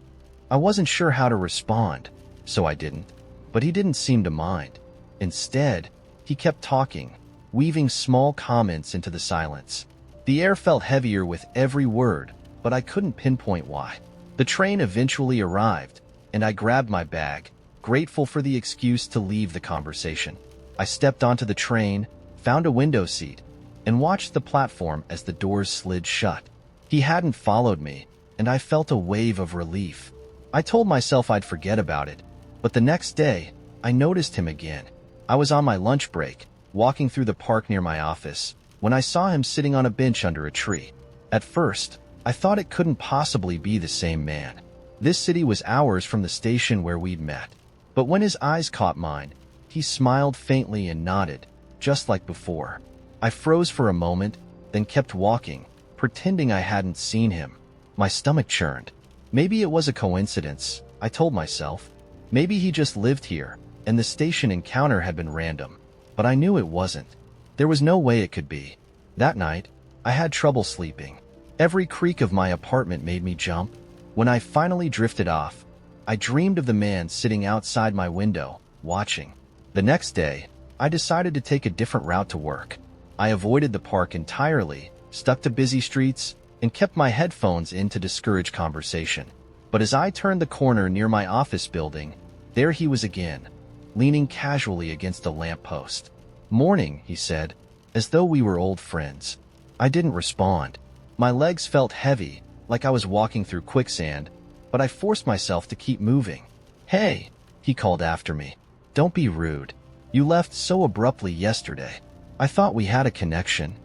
I wasn't sure how to respond, so I didn't. But he didn't seem to mind. Instead, he kept talking, weaving small comments into the silence. The air felt heavier with every word, but I couldn't pinpoint why. The train eventually arrived, and I grabbed my bag, grateful for the excuse to leave the conversation. I stepped onto the train, found a window seat, and watched the platform as the doors slid shut. He hadn't followed me, and I felt a wave of relief. I told myself I'd forget about it, but the next day, I noticed him again. I was on my lunch break, walking through the park near my office, when I saw him sitting on a bench under a tree. At first, I thought it couldn't possibly be the same man. This city was hours from the station where we'd met. But when his eyes caught mine, he smiled faintly and nodded, just like before. I froze for a moment, then kept walking, pretending I hadn't seen him. My stomach churned. Maybe it was a coincidence, I told myself. Maybe he just lived here, and the station encounter had been random. But I knew it wasn't. There was no way it could be. That night, I had trouble sleeping. Every creak of my apartment made me jump. When I finally drifted off, I dreamed of the man sitting outside my window, watching. The next day, I decided to take a different route to work. I avoided the park entirely, stuck to busy streets, and kept my headphones in to discourage conversation. But as I turned the corner near my office building, there he was again, leaning casually against a lamppost. "Morning," he said, as though we were old friends. I didn't respond. My legs felt heavy, like I was walking through quicksand, but I forced myself to keep moving. "Hey," he called after me. "Don't be rude. You left so abruptly yesterday. I thought we had a connection."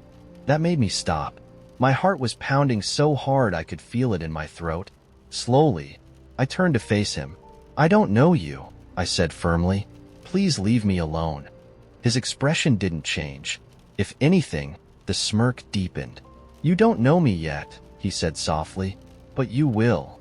That made me stop. My heart was pounding so hard I could feel it in my throat. Slowly, I turned to face him. "I don't know you," I said firmly. "Please leave me alone." His expression didn't change. If anything, the smirk deepened. "You don't know me yet," he said softly, "but you will."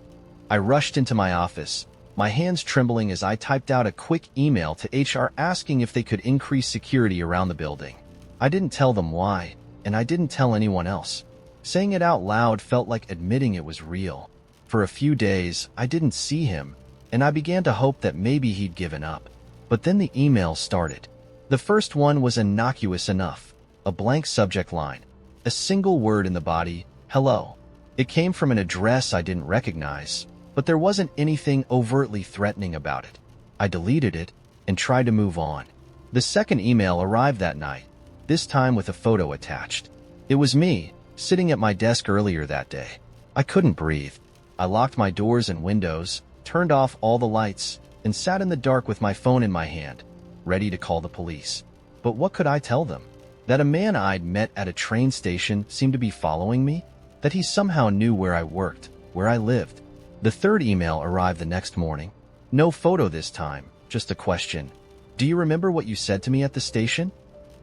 I rushed into my office, my hands trembling as I typed out a quick email to HR asking if they could increase security around the building. I didn't tell them why, and I didn't tell anyone else. Saying it out loud felt like admitting it was real. For a few days, I didn't see him, and I began to hope that maybe he'd given up. But then the email started. The first one was innocuous enough, a blank subject line, a single word in the body, "Hello." It came from an address I didn't recognize, but there wasn't anything overtly threatening about it. I deleted it and tried to move on. The second email arrived that night, this time with a photo attached. It was me, sitting at my desk earlier that day. I couldn't breathe. I locked my doors and windows, turned off all the lights, and sat in the dark with my phone in my hand, ready to call the police. But what could I tell them? That a man I'd met at a train station seemed to be following me? That he somehow knew where I worked, where I lived? The third email arrived the next morning. No photo this time, just a question. "Do you remember what you said to me at the station?"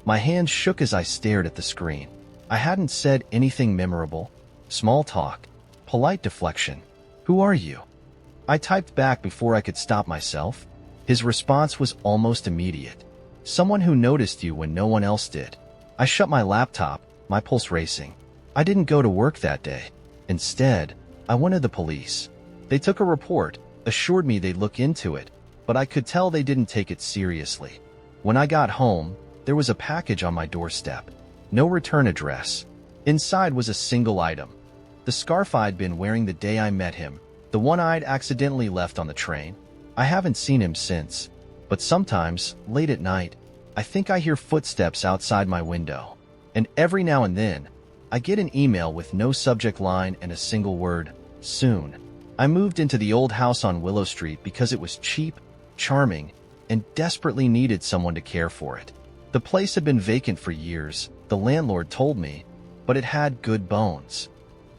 My hands shook as I stared at the screen. I hadn't said anything memorable. Small talk. Polite deflection. "Who are you?" I typed back before I could stop myself. His response was almost immediate. "Someone who noticed you when no one else did." I shut my laptop, my pulse racing. I didn't go to work that day. Instead, I went to the police. They took a report, assured me they'd look into it, but I could tell they didn't take it seriously. When I got home, there was a package on my doorstep. No return address. Inside was a single item. The scarf I'd been wearing the day I met him, the one I'd accidentally left on the train. I haven't seen him since, but sometimes, late at night, I think I hear footsteps outside my window. And every now and then, I get an email with no subject line and a single word, "Soon." I moved into the old house on Willow Street because it was cheap, charming, and desperately needed someone to care for it. The place had been vacant for years, the landlord told me, but it had good bones.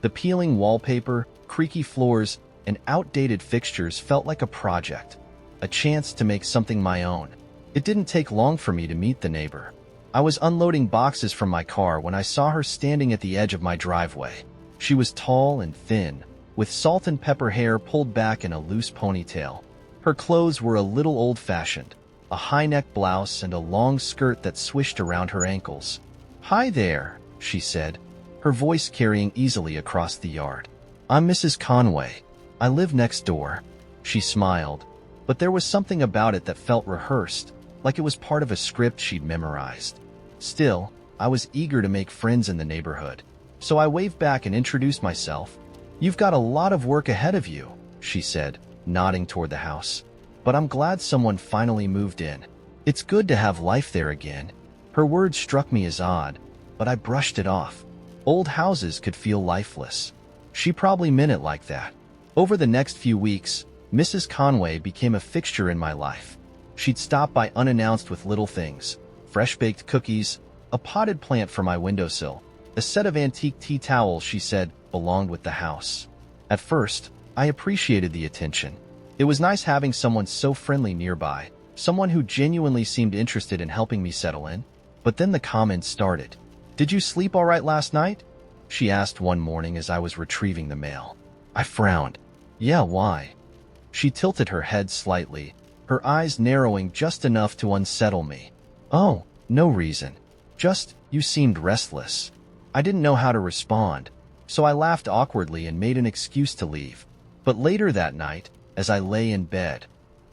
The peeling wallpaper, creaky floors, and outdated fixtures felt like a project, a chance to make something my own. It didn't take long for me to meet the neighbor. I was unloading boxes from my car when I saw her standing at the edge of my driveway. She was tall and thin, with salt and pepper hair pulled back in a loose ponytail. Her clothes were a little old-fashioned, a high-neck blouse and a long skirt that swished around her ankles. "Hi there," she said, her voice carrying easily across the yard. "I'm Mrs. Conway. I live next door." She smiled, but there was something about it that felt rehearsed, like it was part of a script she'd memorized. Still, I was eager to make friends in the neighborhood, so I waved back and introduced myself. "You've got a lot of work ahead of you," she said, nodding toward the house. "But I'm glad someone finally moved in. It's good to have life there again." Her words struck me as odd, but I brushed it off. Old houses could feel lifeless. She probably meant it like that. Over the next few weeks, Mrs. Conway became a fixture in my life. She'd stop by unannounced with little things: fresh-baked cookies, a potted plant for my windowsill, a set of antique tea towels she said belonged with the house. At first, I appreciated the attention. It was nice having someone so friendly nearby, someone who genuinely seemed interested in helping me settle in. But then the comments started. "Did you sleep all right last night?" she asked one morning as I was retrieving the mail. I frowned. "Yeah, why?" She tilted her head slightly, her eyes narrowing just enough to unsettle me. "Oh, no reason. Just, you seemed restless." I didn't know how to respond, so I laughed awkwardly and made an excuse to leave. But later that night, as I lay in bed,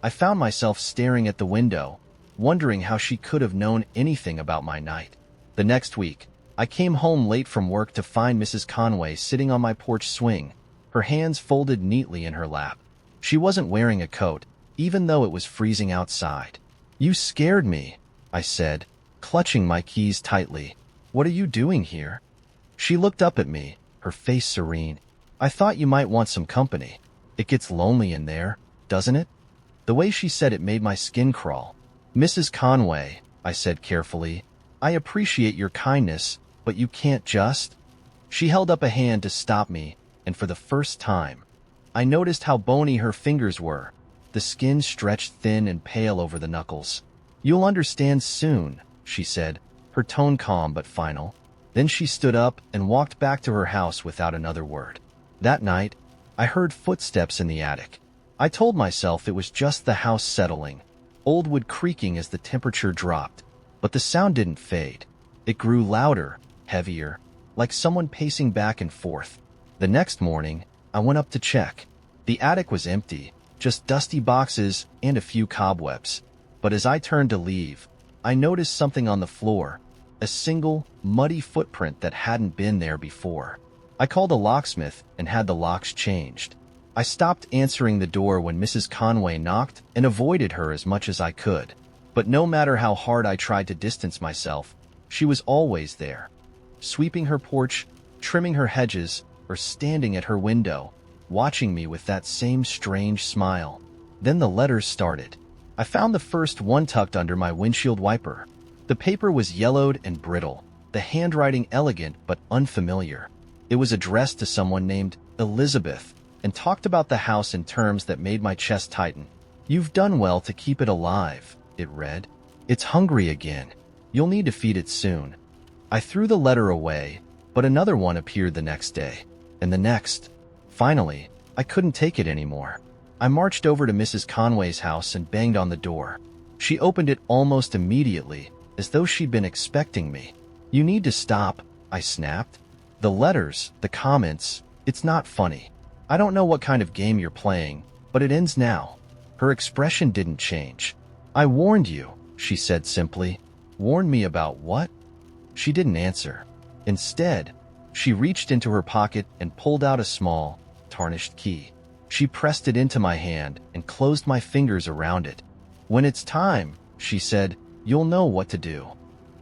I found myself staring at the window, wondering how she could have known anything about my night. The next week, I came home late from work to find Mrs. Conway sitting on my porch swing, her hands folded neatly in her lap. She wasn't wearing a coat, even though it was freezing outside. "You scared me," I said, clutching my keys tightly. "What are you doing here?" She looked up at me, her face serene. "I thought you might want some company. It gets lonely in there, doesn't it?" The way she said it made my skin crawl. "Mrs. Conway," I said carefully, "I appreciate your kindness, but you can't just—" She held up a hand to stop me, and for the first time, I noticed how bony her fingers were. The skin stretched thin and pale over the knuckles. "You'll understand soon," she said, her tone calm but final. Then she stood up and walked back to her house without another word. That night, I heard footsteps in the attic. I told myself it was just the house settling, old wood creaking as the temperature dropped. But the sound didn't fade. It grew louder, heavier, like someone pacing back and forth. The next morning, I went up to check. The attic was empty, just dusty boxes and a few cobwebs. But as I turned to leave, I noticed something on the floor, a single, muddy footprint that hadn't been there before. I called a locksmith and had the locks changed. I stopped answering the door when Mrs. Conway knocked and avoided her as much as I could. But no matter how hard I tried to distance myself, she was always there, sweeping her porch, trimming her hedges, or standing at her window, watching me with that same strange smile. Then the letters started. I found the first one tucked under my windshield wiper. The paper was yellowed and brittle, the handwriting elegant but unfamiliar. It was addressed to someone named Elizabeth and talked about the house in terms that made my chest tighten. "You've done well to keep it alive," it read. "It's hungry again. You'll need to feed it soon." I threw the letter away, but another one appeared the next day, and the next. Finally, I couldn't take it anymore. I marched over to Mrs. Conway's house and banged on the door. She opened it almost immediately, as though she'd been expecting me. "You need to stop," I snapped. "The letters, the comments, it's not funny. I don't know what kind of game you're playing, but it ends now." Her expression didn't change. "I warned you," she said simply. "Warned me about what?" She didn't answer. Instead, she reached into her pocket and pulled out a small, tarnished key. She pressed it into my hand and closed my fingers around it. "When it's time," she said, "you'll know what to do."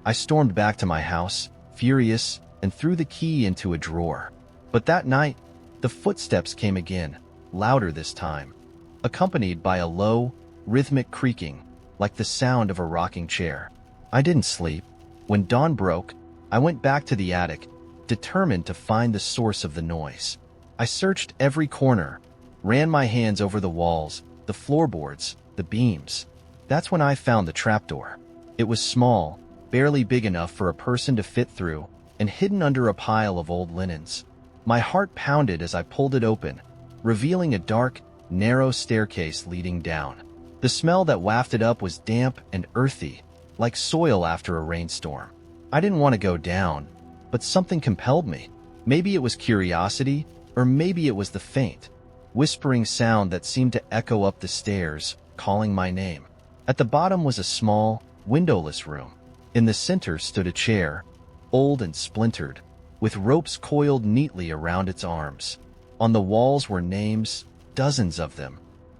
I stormed back to my house, furious, and threw the key into a drawer. But that night, the footsteps came again, louder this time, accompanied by a low, rhythmic creaking, like the sound of a rocking chair. I didn't sleep. When dawn broke, I went back to the attic, determined to find the source of the noise. I searched every corner, ran my hands over the walls, the floorboards, the beams. That's when I found the trapdoor. It was small, barely big enough for a person to fit through, and hidden under a pile of old linens. My heart pounded as I pulled it open, revealing a dark, narrow staircase leading down. The smell that wafted up was damp and earthy, like soil after a rainstorm. I didn't want to go down, but something compelled me. Maybe it was curiosity, or maybe it was the faint, whispering sound that seemed to echo up the stairs, calling my name. At the bottom was a small, windowless room. In the center stood a chair, old and splintered, with ropes coiled neatly around its arms. On the walls were names, dozens of them,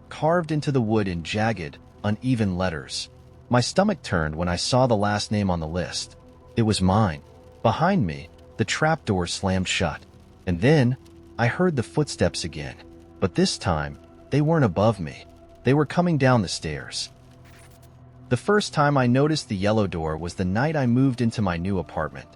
carved into the wood in jagged, uneven letters. My stomach turned when I saw the last name on the list. It was mine. Behind me, the trapdoor slammed shut. And then, I heard the footsteps again. But this time, they weren't above me. They were coming down the stairs. The first time I noticed the yellow door was the night I moved into my new apartment.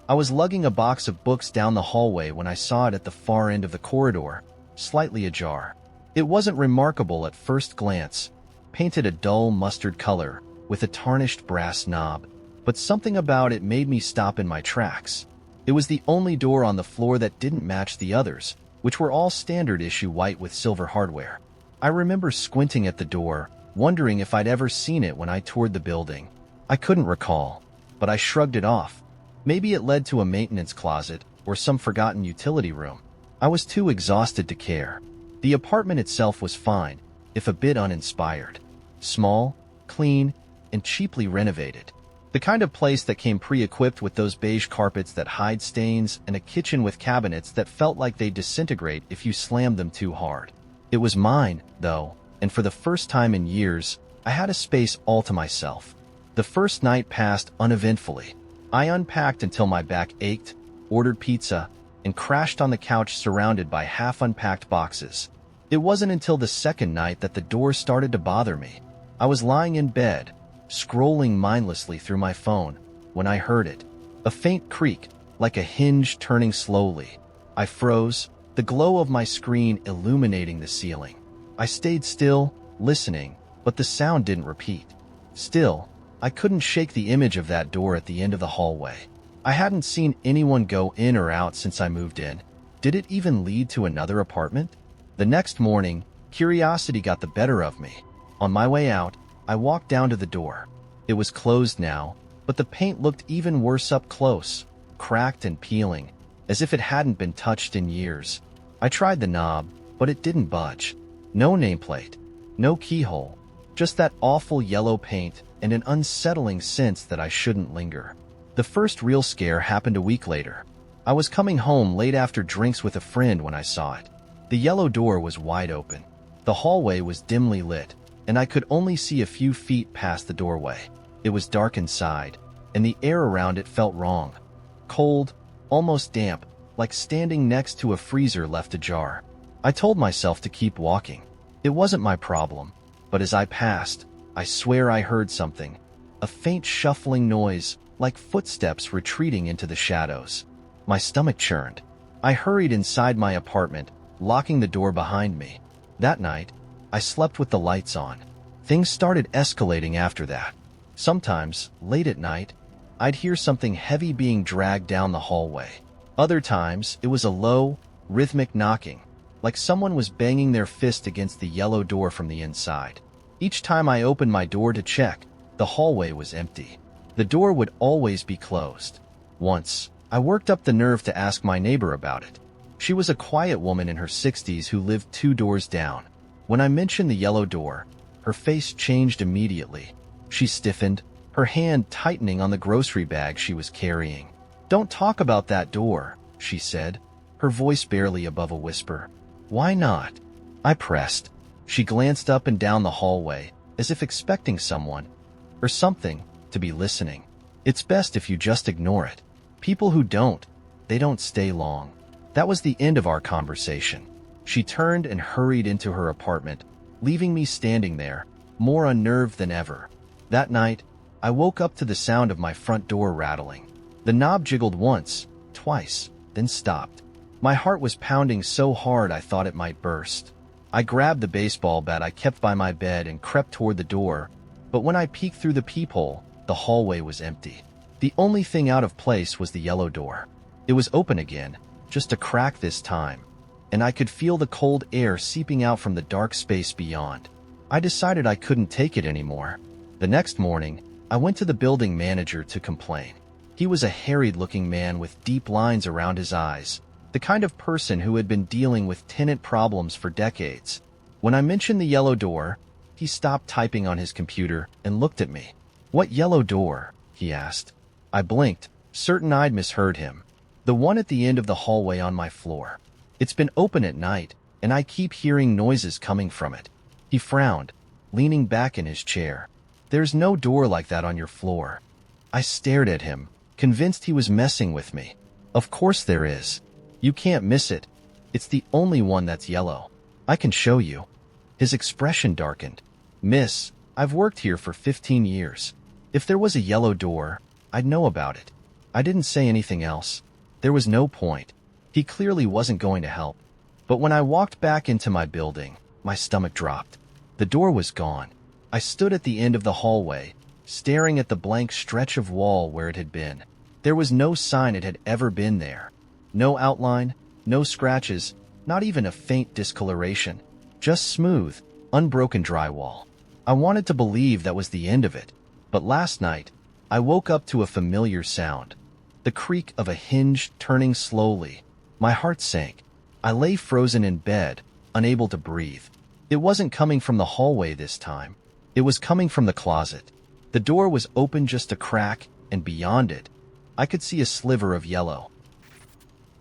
I was lugging a box of books down the hallway when I saw it at the far end of the corridor, slightly ajar. It wasn't remarkable at first glance, painted a dull mustard color with a tarnished brass knob, but something about it made me stop in my tracks. It was the only door on the floor that didn't match the others, which were all standard issue white with silver hardware. I remember squinting at the door, wondering if I'd ever seen it when I toured the building. I couldn't recall, but I shrugged it off. Maybe it led to a maintenance closet or some forgotten utility room. I was too exhausted to care. The apartment itself was fine, if a bit uninspired. Small, clean, and cheaply renovated. The kind of place that came pre-equipped with those beige carpets that hide stains and a kitchen with cabinets that felt like they'd disintegrate if you slammed them too hard. It was mine, though, and for the first time in years, I had a space all to myself. The first night passed uneventfully. I unpacked until my back ached, ordered pizza, and crashed on the couch surrounded by half-unpacked boxes. It wasn't until the second night that the door started to bother me. I was lying in bed, scrolling mindlessly through my phone, when I heard it. A faint creak, like a hinge turning slowly. I froze, the glow of my screen illuminating the ceiling. I stayed still, listening, but the sound didn't repeat. Still, I couldn't shake the image of that door at the end of the hallway. I hadn't seen anyone go in or out since I moved in. Did it even lead to another apartment? The next morning, curiosity got the better of me. On my way out, I walked down to the door. It was closed now, but the paint looked even worse up close, cracked and peeling, as if it hadn't been touched in years. I tried the knob, but it didn't budge. No nameplate, no keyhole, just that awful yellow paint and an unsettling sense that I shouldn't linger. The first real scare happened a week later. I was coming home late after drinks with a friend when I saw it. The yellow door was wide open. The hallway was dimly lit, and I could only see a few feet past the doorway. It was dark inside, and the air around it felt wrong. Cold, almost damp, like standing next to a freezer left ajar. I told myself to keep walking. It wasn't my problem, but as I passed, I swear I heard something. A faint shuffling noise, like footsteps retreating into the shadows. My stomach churned. I hurried inside my apartment, locking the door behind me. That night, I slept with the lights on. Things started escalating after that. Sometimes, late at night, I'd hear something heavy being dragged down the hallway. Other times, it was a low, rhythmic knocking, like someone was banging their fist against the yellow door from the inside. Each time I opened my door to check, the hallway was empty. The door would always be closed. Once, I worked up the nerve to ask my neighbor about it. She was a quiet woman in her 60s who lived 2 doors down. When I mentioned the yellow door, her face changed immediately. She stiffened, her hand tightening on the grocery bag she was carrying. "Don't talk about that door," she said, her voice barely above a whisper. "Why not?" I pressed. She glanced up and down the hallway, as if expecting someone, or something, to be listening. "It's best if you just ignore it. People who don't, they don't stay long." That was the end of our conversation. She turned and hurried into her apartment, leaving me standing there, more unnerved than ever. That night, I woke up to the sound of my front door rattling. The knob jiggled once, twice, then stopped. My heart was pounding so hard I thought it might burst. I grabbed the baseball bat I kept by my bed and crept toward the door, but when I peeked through the peephole, the hallway was empty. The only thing out of place was the yellow door. It was open again, just a crack this time, and I could feel the cold air seeping out from the dark space beyond. I decided I couldn't take it anymore. The next morning, I went to the building manager to complain. He was a harried-looking man with deep lines around his eyes, the kind of person who had been dealing with tenant problems for decades. When I mentioned the yellow door, he stopped typing on his computer and looked at me. "What yellow door?" he asked. I blinked, certain I'd misheard him. "The one at the end of the hallway on my floor. It's been open at night, and I keep hearing noises coming from it." He frowned, leaning back in his chair. "There's no door like that on your floor." I stared at him, convinced he was messing with me. "Of course there is. You can't miss it. It's the only one that's yellow. I can show you." His expression darkened. "Miss, I've worked here for 15 years. If there was a yellow door, I'd know about it." I didn't say anything else. There was no point. He clearly wasn't going to help. But when I walked back into my building, my stomach dropped. The door was gone. I stood at the end of the hallway, staring at the blank stretch of wall where it had been. There was no sign it had ever been there. No outline, no scratches, not even a faint discoloration. Just smooth, unbroken drywall. I wanted to believe that was the end of it. But last night, I woke up to a familiar sound. The creak of a hinge turning slowly. My heart sank. I lay frozen in bed, unable to breathe. It wasn't coming from the hallway this time. It was coming from the closet. The door was open just a crack, and beyond it, I could see a sliver of yellow.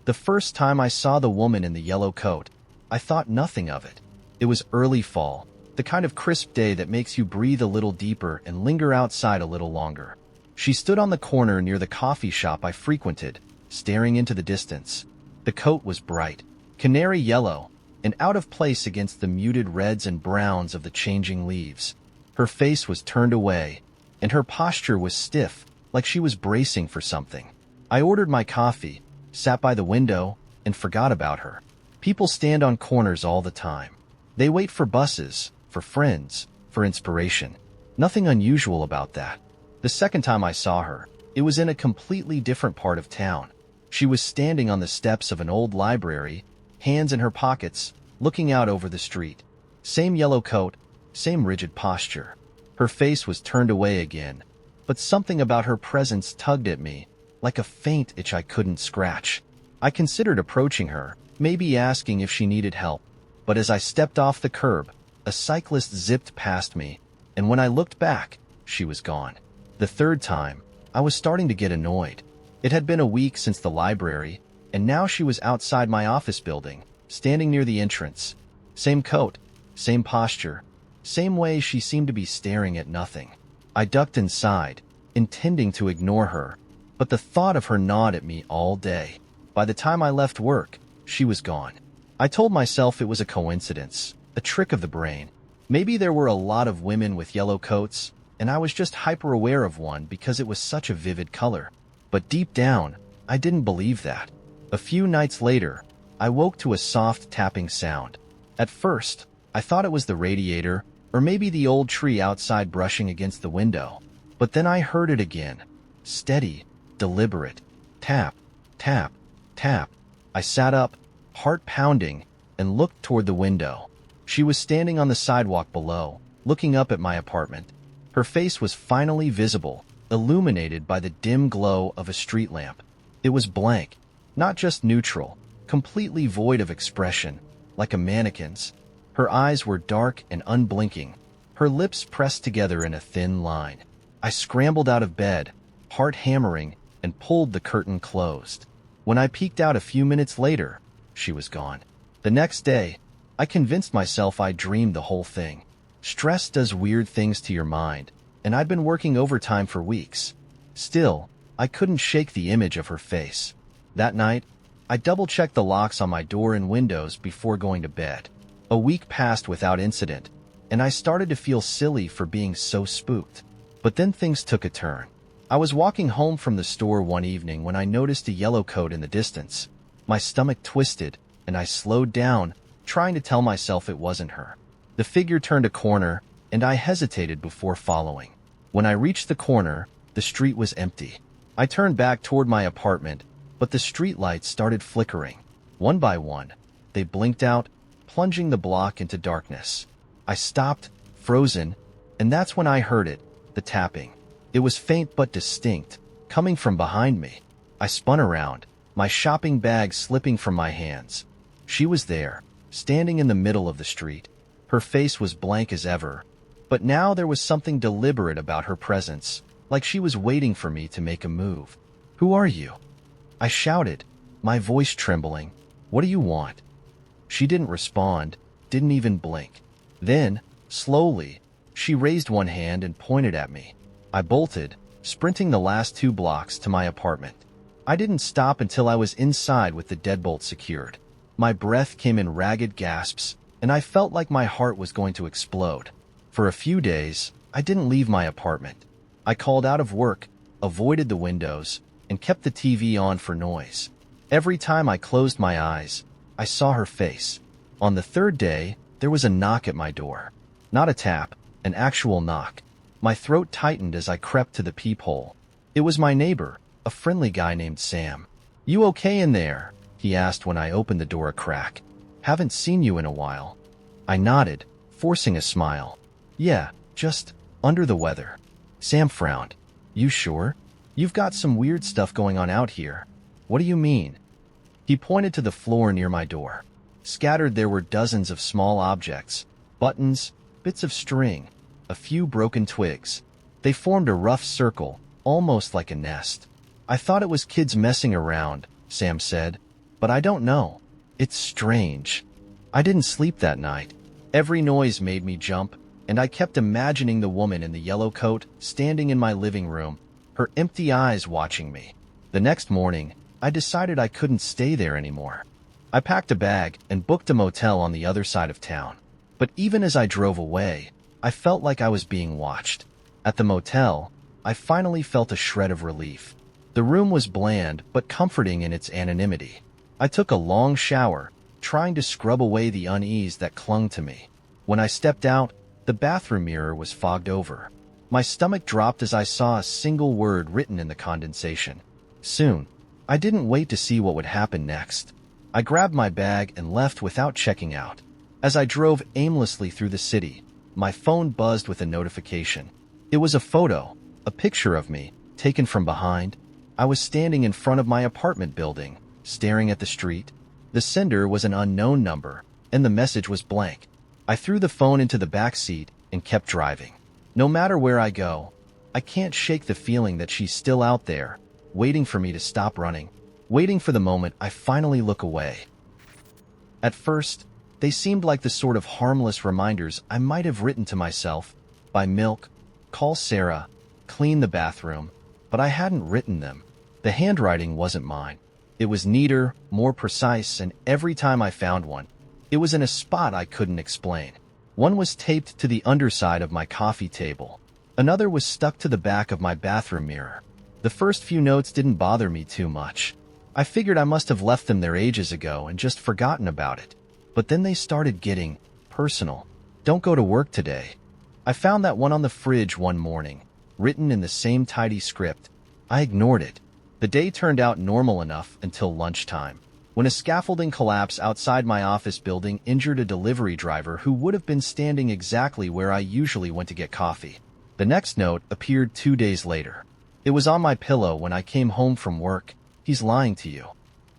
The first time I saw the woman in the yellow coat, I thought nothing of it. It was early fall, the kind of crisp day that makes you breathe a little deeper and linger outside a little longer. She stood on the corner near the coffee shop I frequented, staring into the distance. The coat was bright, canary yellow, and out of place against the muted reds and browns of the changing leaves. Her face was turned away, and her posture was stiff, like she was bracing for something. I ordered my coffee, sat by the window, and forgot about her. People stand on corners all the time. They wait for buses, for friends, for inspiration. Nothing unusual about that. The second time I saw her, it was in a completely different part of town. She was standing on the steps of an old library, hands in her pockets, looking out over the street. Same yellow coat, same rigid posture. Her face was turned away again, but something about her presence tugged at me, like a faint itch I couldn't scratch. I considered approaching her, maybe asking if she needed help, but as I stepped off the curb, a cyclist zipped past me, and when I looked back, she was gone. The third time, I was starting to get annoyed. It had been a week since the library, and now she was outside my office building, standing near the entrance. Same coat, same posture, same way she seemed to be staring at nothing. I ducked inside, intending to ignore her, but the thought of her gnawed at me all day. By the time I left work, she was gone. I told myself it was a coincidence, a trick of the brain. Maybe there were a lot of women with yellow coats, and I was just hyper-aware of one because it was such a vivid color. But deep down, I didn't believe that. A few nights later, I woke to a soft tapping sound. At first, I thought it was the radiator, or maybe the old tree outside brushing against the window. But then I heard it again. Steady, deliberate. Tap, tap, tap. I sat up, heart pounding, and looked toward the window. She was standing on the sidewalk below, looking up at my apartment. Her face was finally visible, illuminated by the dim glow of a street lamp. It was blank, not just neutral, completely void of expression, like a mannequin's. Her eyes were dark and unblinking, her lips pressed together in a thin line. I scrambled out of bed, heart hammering, and pulled the curtain closed. When I peeked out a few minutes later, she was gone. The next day, I convinced myself I dreamed the whole thing. Stress does weird things to your mind, and I'd been working overtime for weeks. Still, I couldn't shake the image of her face. That night, I double-checked the locks on my door and windows before going to bed. A week passed without incident, and I started to feel silly for being so spooked. But then things took a turn. I was walking home from the store one evening when I noticed a yellow coat in the distance. My stomach twisted, and I slowed down, trying to tell myself it wasn't her. The figure turned a corner, and I hesitated before following. When I reached the corner, the street was empty. I turned back toward my apartment, but the streetlights started flickering. One by one, they blinked out, plunging the block into darkness. I stopped, frozen, and that's when I heard it, the tapping. It was faint but distinct, coming from behind me. I spun around, my shopping bag slipping from my hands. She was there, standing in the middle of the street. Her face was blank as ever, but now there was something deliberate about her presence, like she was waiting for me to make a move. "Who are you?" I shouted, my voice trembling. "What do you want?" She didn't respond, didn't even blink. Then, slowly, she raised one hand and pointed at me. I bolted, sprinting the last 2 blocks to my apartment. I didn't stop until I was inside with the deadbolt secured. My breath came in ragged gasps, and I felt like my heart was going to explode. For a few days, I didn't leave my apartment. I called out of work, avoided the windows, and kept the TV on for noise. Every time I closed my eyes, I saw her face. On the 3rd day, there was a knock at my door. Not a tap, an actual knock. My throat tightened as I crept to the peephole. It was my neighbor, a friendly guy named Sam. "You okay in there?" he asked when I opened the door a crack. "Haven't seen you in a while." I nodded, forcing a smile. "Yeah, just under the weather." Sam frowned. "You sure? You've got some weird stuff going on out here." "What do you mean?" He pointed to the floor near my door. Scattered there were dozens of small objects, buttons, bits of string, a few broken twigs. They formed a rough circle, almost like a nest. "I thought it was kids messing around," Sam said, "but I don't know. It's strange." I didn't sleep that night. Every noise made me jump, and I kept imagining the woman in the yellow coat standing in my living room, her empty eyes watching me. The next morning, I decided I couldn't stay there anymore. I packed a bag and booked a motel on the other side of town. But even as I drove away, I felt like I was being watched. At the motel, I finally felt a shred of relief. The room was bland but comforting in its anonymity. I took a long shower, trying to scrub away the unease that clung to me. When I stepped out, the bathroom mirror was fogged over. My stomach dropped as I saw a single word written in the condensation. Soon. I didn't wait to see what would happen next. I grabbed my bag and left without checking out. As I drove aimlessly through the city, my phone buzzed with a notification. It was a photo, a picture of me, taken from behind. I was standing in front of my apartment building, staring at the street. The sender was an unknown number, and the message was blank. I threw the phone into the back seat and kept driving. No matter where I go, I can't shake the feeling that she's still out there, waiting for me to stop running, waiting for the moment I finally look away. At first, they seemed like the sort of harmless reminders I might have written to myself: buy milk, call Sarah, clean the bathroom, but I hadn't written them. The handwriting wasn't mine. It was neater, more precise, and every time I found one, it was in a spot I couldn't explain. One was taped to the underside of my coffee table. Another was stuck to the back of my bathroom mirror. The first few notes didn't bother me too much. I figured I must have left them there ages ago and just forgotten about it. But then they started getting personal. "Don't go to work today." I found that one on the fridge one morning, written in the same tidy script. I ignored it. The day turned out normal enough until lunchtime, when a scaffolding collapse outside my office building injured a delivery driver who would have been standing exactly where I usually went to get coffee. The next note appeared 2 days later. It was on my pillow when I came home from work. "He's lying to you."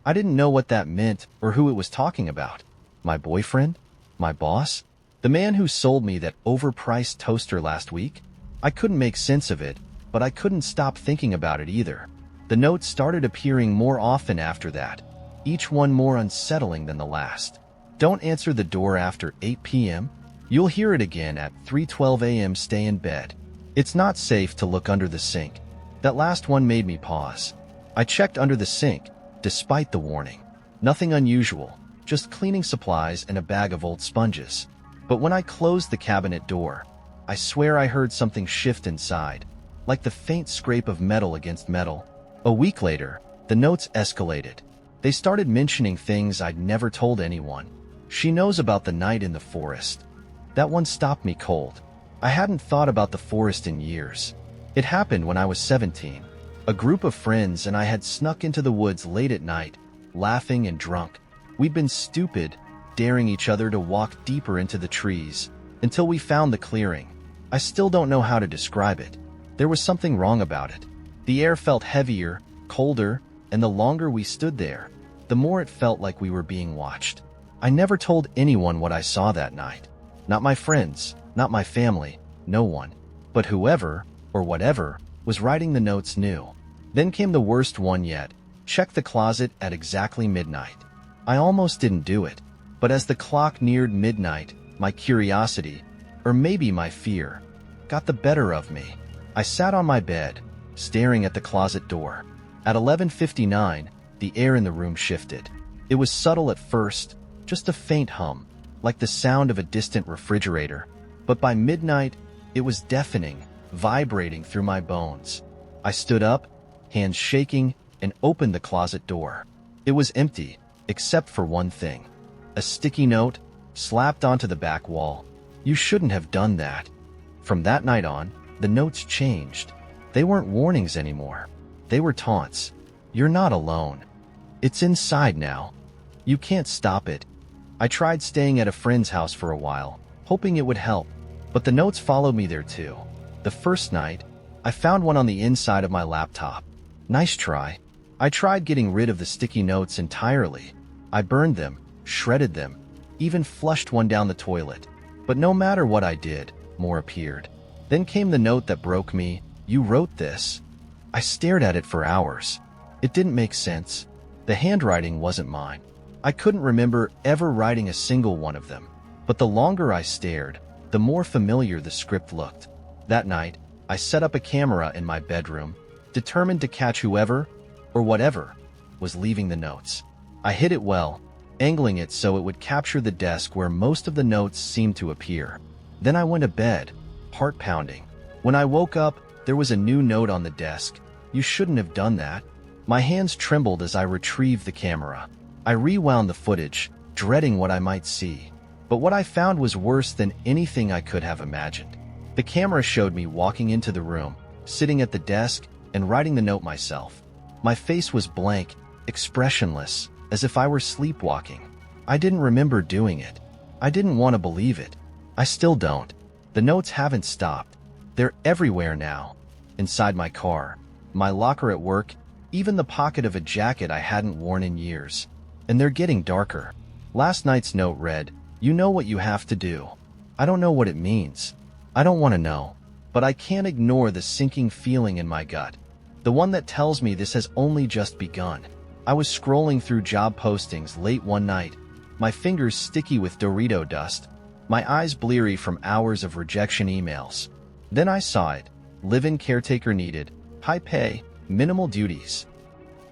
I didn't know what that meant or who it was talking about. My boyfriend? My boss? The man who sold me that overpriced toaster last week? I couldn't make sense of it, but I couldn't stop thinking about it either. The notes started appearing more often after that, each one more unsettling than the last. "Don't answer the door after 8 p.m. You'll hear it again at 3:12 a.m. Stay in bed. It's not safe to look under the sink." That last one made me pause. I checked under the sink, despite the warning. Nothing unusual, just cleaning supplies and a bag of old sponges. But when I closed the cabinet door, I swear I heard something shift inside, like the faint scrape of metal against metal. A week later, the notes escalated. They started mentioning things I'd never told anyone. "She knows about the night in the forest." That one stopped me cold. I hadn't thought about the forest in years. It happened when I was 17. A group of friends and I had snuck into the woods late at night, laughing and drunk. We'd been stupid, daring each other to walk deeper into the trees, until we found the clearing. I still don't know how to describe it. There was something wrong about it. The air felt heavier, colder, and the longer we stood there, the more it felt like we were being watched. I never told anyone what I saw that night. Not my friends, not my family, no one. But whoever, or whatever, was writing the notes knew. Then came the worst one yet. Check the closet at exactly midnight. I almost didn't do it, but as the clock neared midnight, my curiosity, or maybe my fear, got the better of me. I sat on my bed, staring at the closet door. At 11:59, the air in the room shifted. It was subtle at first, just a faint hum, like the sound of a distant refrigerator. But by midnight, it was deafening, vibrating through my bones. I stood up, hands shaking, and opened the closet door. It was empty, except for one thing. A sticky note, slapped onto the back wall. You shouldn't have done that. From that night on, the notes changed. They weren't warnings anymore. They were taunts. You're not alone. It's inside now. You can't stop it. I tried staying at a friend's house for a while, hoping it would help, but the notes followed me there too. The first night, I found one on the inside of my laptop. Nice try. I tried getting rid of the sticky notes entirely. I burned them, shredded them, even flushed one down the toilet. But no matter what I did, more appeared. Then came the note that broke me. You wrote this. I stared at it for hours. It didn't make sense. The handwriting wasn't mine. I couldn't remember ever writing a single one of them. But the longer I stared, the more familiar the script looked. That night, I set up a camera in my bedroom, determined to catch whoever, or whatever, was leaving the notes. I hid it well, angling it so it would capture the desk where most of the notes seemed to appear. Then I went to bed, heart pounding. When I woke up, there was a new note on the desk. You shouldn't have done that. My hands trembled as I retrieved the camera. I rewound the footage, dreading what I might see. But what I found was worse than anything I could have imagined. The camera showed me walking into the room, sitting at the desk, and writing the note myself. My face was blank, expressionless, as if I were sleepwalking. I didn't remember doing it. I didn't want to believe it. I still don't. The notes haven't stopped. They're everywhere now. Inside my car, my locker at work, even the pocket of a jacket I hadn't worn in years. And they're getting darker. Last night's note read, "You know what you have to do." I don't know what it means. I don't want to know. But I can't ignore the sinking feeling in my gut. The one that tells me this has only just begun. I was scrolling through job postings late one night, my fingers sticky with Dorito dust, my eyes bleary from hours of rejection emails. Then I saw it. Live-in caretaker needed, high pay, minimal duties.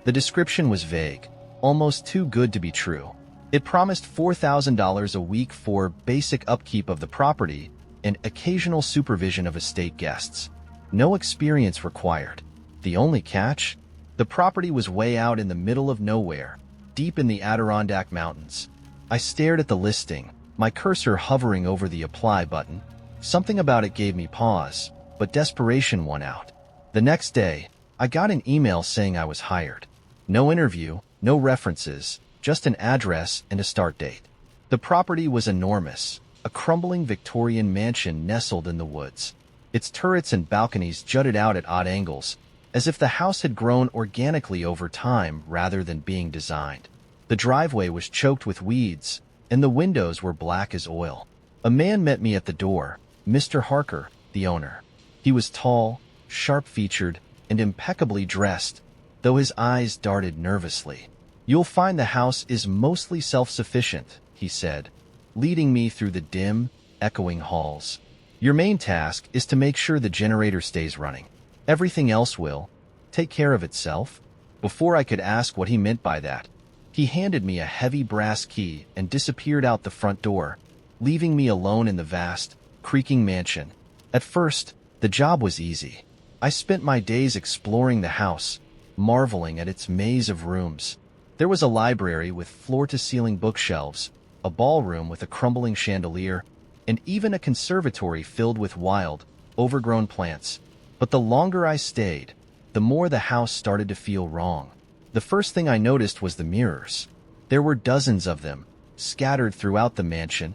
The description was vague, almost too good to be true. It promised $4,000 a week for basic upkeep of the property and occasional supervision of estate guests. No experience required. The only catch? The property was way out in the middle of nowhere, deep in the Adirondack Mountains. I stared at the listing, my cursor hovering over the apply button. Something about it gave me pause, but desperation won out. The next day, I got an email saying I was hired. No interview, no references, just an address and a start date. The property was enormous, a crumbling Victorian mansion nestled in the woods. Its turrets and balconies jutted out at odd angles, as if the house had grown organically over time rather than being designed. The driveway was choked with weeds, and the windows were black as oil. A man met me at the door, Mr. Harker, the owner. He was tall, sharp-featured, and impeccably dressed, though his eyes darted nervously. "You'll find the house is mostly self-sufficient," he said, leading me through the dim, echoing halls. "Your main task is to make sure the generator stays running. Everything else will take care of itself." Before I could ask what he meant by that, he handed me a heavy brass key and disappeared out the front door, leaving me alone in the vast, creaking mansion. At first, the job was easy. I spent my days exploring the house, marveling at its maze of rooms. There was a library with floor-to-ceiling bookshelves, a ballroom with a crumbling chandelier, and even a conservatory filled with wild, overgrown plants. But the longer I stayed, the more the house started to feel wrong. The first thing I noticed was the mirrors. There were dozens of them, scattered throughout the mansion,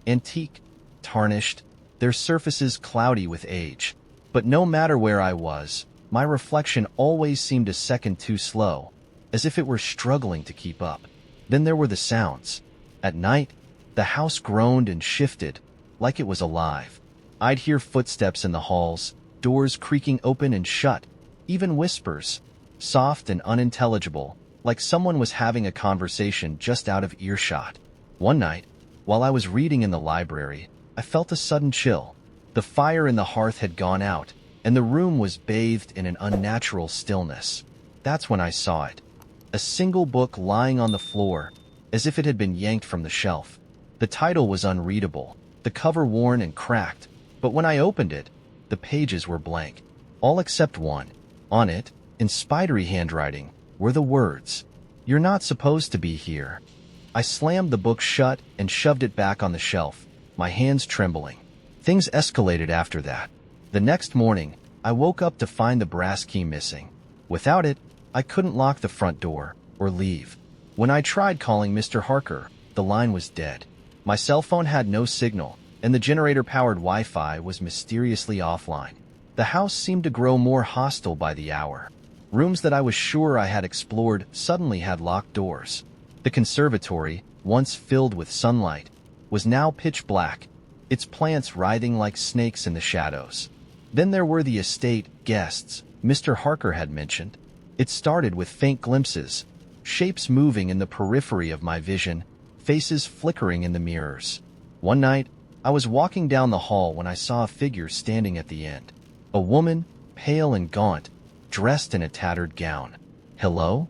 antique, tarnished, their surfaces cloudy with age. But no matter where I was, my reflection always seemed a second too slow, as if it were struggling to keep up. Then there were the sounds. At night, the house groaned and shifted, like it was alive. I'd hear footsteps in the halls, doors creaking open and shut, even whispers, soft and unintelligible, like someone was having a conversation just out of earshot. One night, while I was reading in the library, I felt a sudden chill. The fire in the hearth had gone out, and the room was bathed in an unnatural stillness. That's when I saw it. A single book lying on the floor, as if it had been yanked from the shelf. The title was unreadable, the cover worn and cracked, but when I opened it, the pages were blank. All except one. On it, in spidery handwriting, were the words, "You're not supposed to be here." I slammed the book shut and shoved it back on the shelf, my hands trembling. Things escalated after that. The next morning, I woke up to find the brass key missing. Without it, I couldn't lock the front door or leave. When I tried calling Mr. Harker, the line was dead. My cell phone had no signal, and the generator-powered Wi-Fi was mysteriously offline. The house seemed to grow more hostile by the hour. Rooms that I was sure I had explored suddenly had locked doors. The conservatory, once filled with sunlight, was now pitch black, its plants writhing like snakes in the shadows. Then there were the estate guests Mr. Harker had mentioned. It started with faint glimpses, shapes moving in the periphery of my vision, faces flickering in the mirrors. One night, I was walking down the hall when I saw a figure standing at the end. A woman, pale and gaunt, dressed in a tattered gown. "Hello?"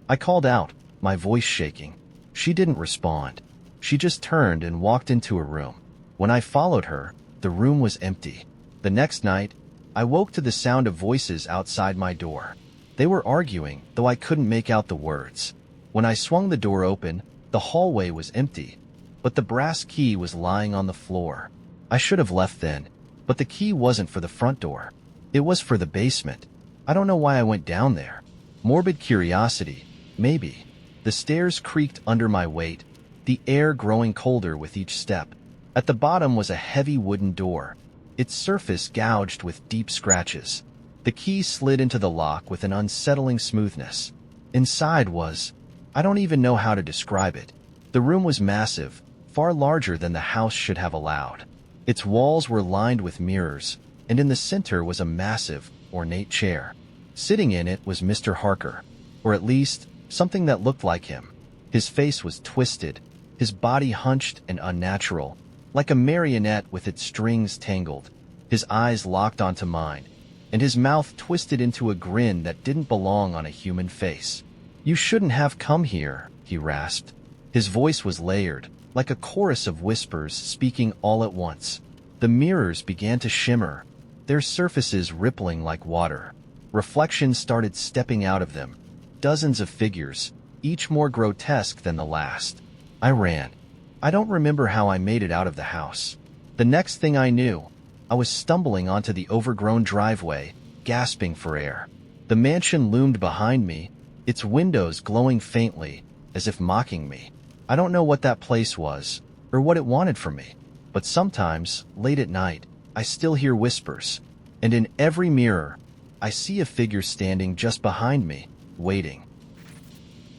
I called out, my voice shaking. She didn't respond. She just turned and walked into a room. When I followed her, the room was empty. The next night, I woke to the sound of voices outside my door. They were arguing, though I couldn't make out the words. When I swung the door open, the hallway was empty, but the brass key was lying on the floor. I should have left then, but the key wasn't for the front door. It was for the basement. I don't know why I went down there. Morbid curiosity, maybe. The stairs creaked under my weight, the air growing colder with each step. At the bottom was a heavy wooden door, its surface gouged with deep scratches. The key slid into the lock with an unsettling smoothness. Inside was, I don't even know how to describe it. The room was massive, far larger than the house should have allowed. Its walls were lined with mirrors, and in the center was a massive, ornate chair. Sitting in it was Mr. Harker, or at least something that looked like him. His face was twisted, his body hunched and unnatural, like a marionette with its strings tangled. His eyes locked onto mine, and his mouth twisted into a grin that didn't belong on a human face. "You shouldn't have come here," he rasped. His voice was layered, like a chorus of whispers speaking all at once. The mirrors began to shimmer, their surfaces rippling like water. Reflections started stepping out of them, dozens of figures, each more grotesque than the last. I ran. I don't remember how I made it out of the house. The next thing I knew, I was stumbling onto the overgrown driveway, gasping for air. The mansion loomed behind me, its windows glowing faintly, as if mocking me. I don't know what that place was, or what it wanted from me, but sometimes, late at night, I still hear whispers, and in every mirror, I see a figure standing just behind me, waiting.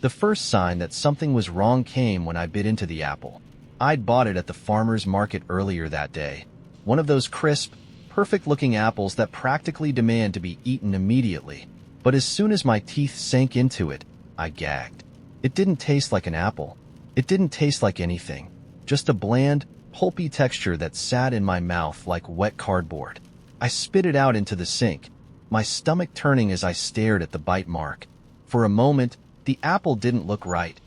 The first sign that something was wrong came when I bit into the apple. I'd bought it at the farmer's market earlier that day. One of those crisp, perfect-looking apples that practically demand to be eaten immediately. But as soon as my teeth sank into it, I gagged. It didn't taste like an apple. It didn't taste like anything. Just a bland, pulpy texture that sat in my mouth like wet cardboard. I spit it out into the sink, my stomach turning as I stared at the bite mark. For a moment, the apple didn't look right.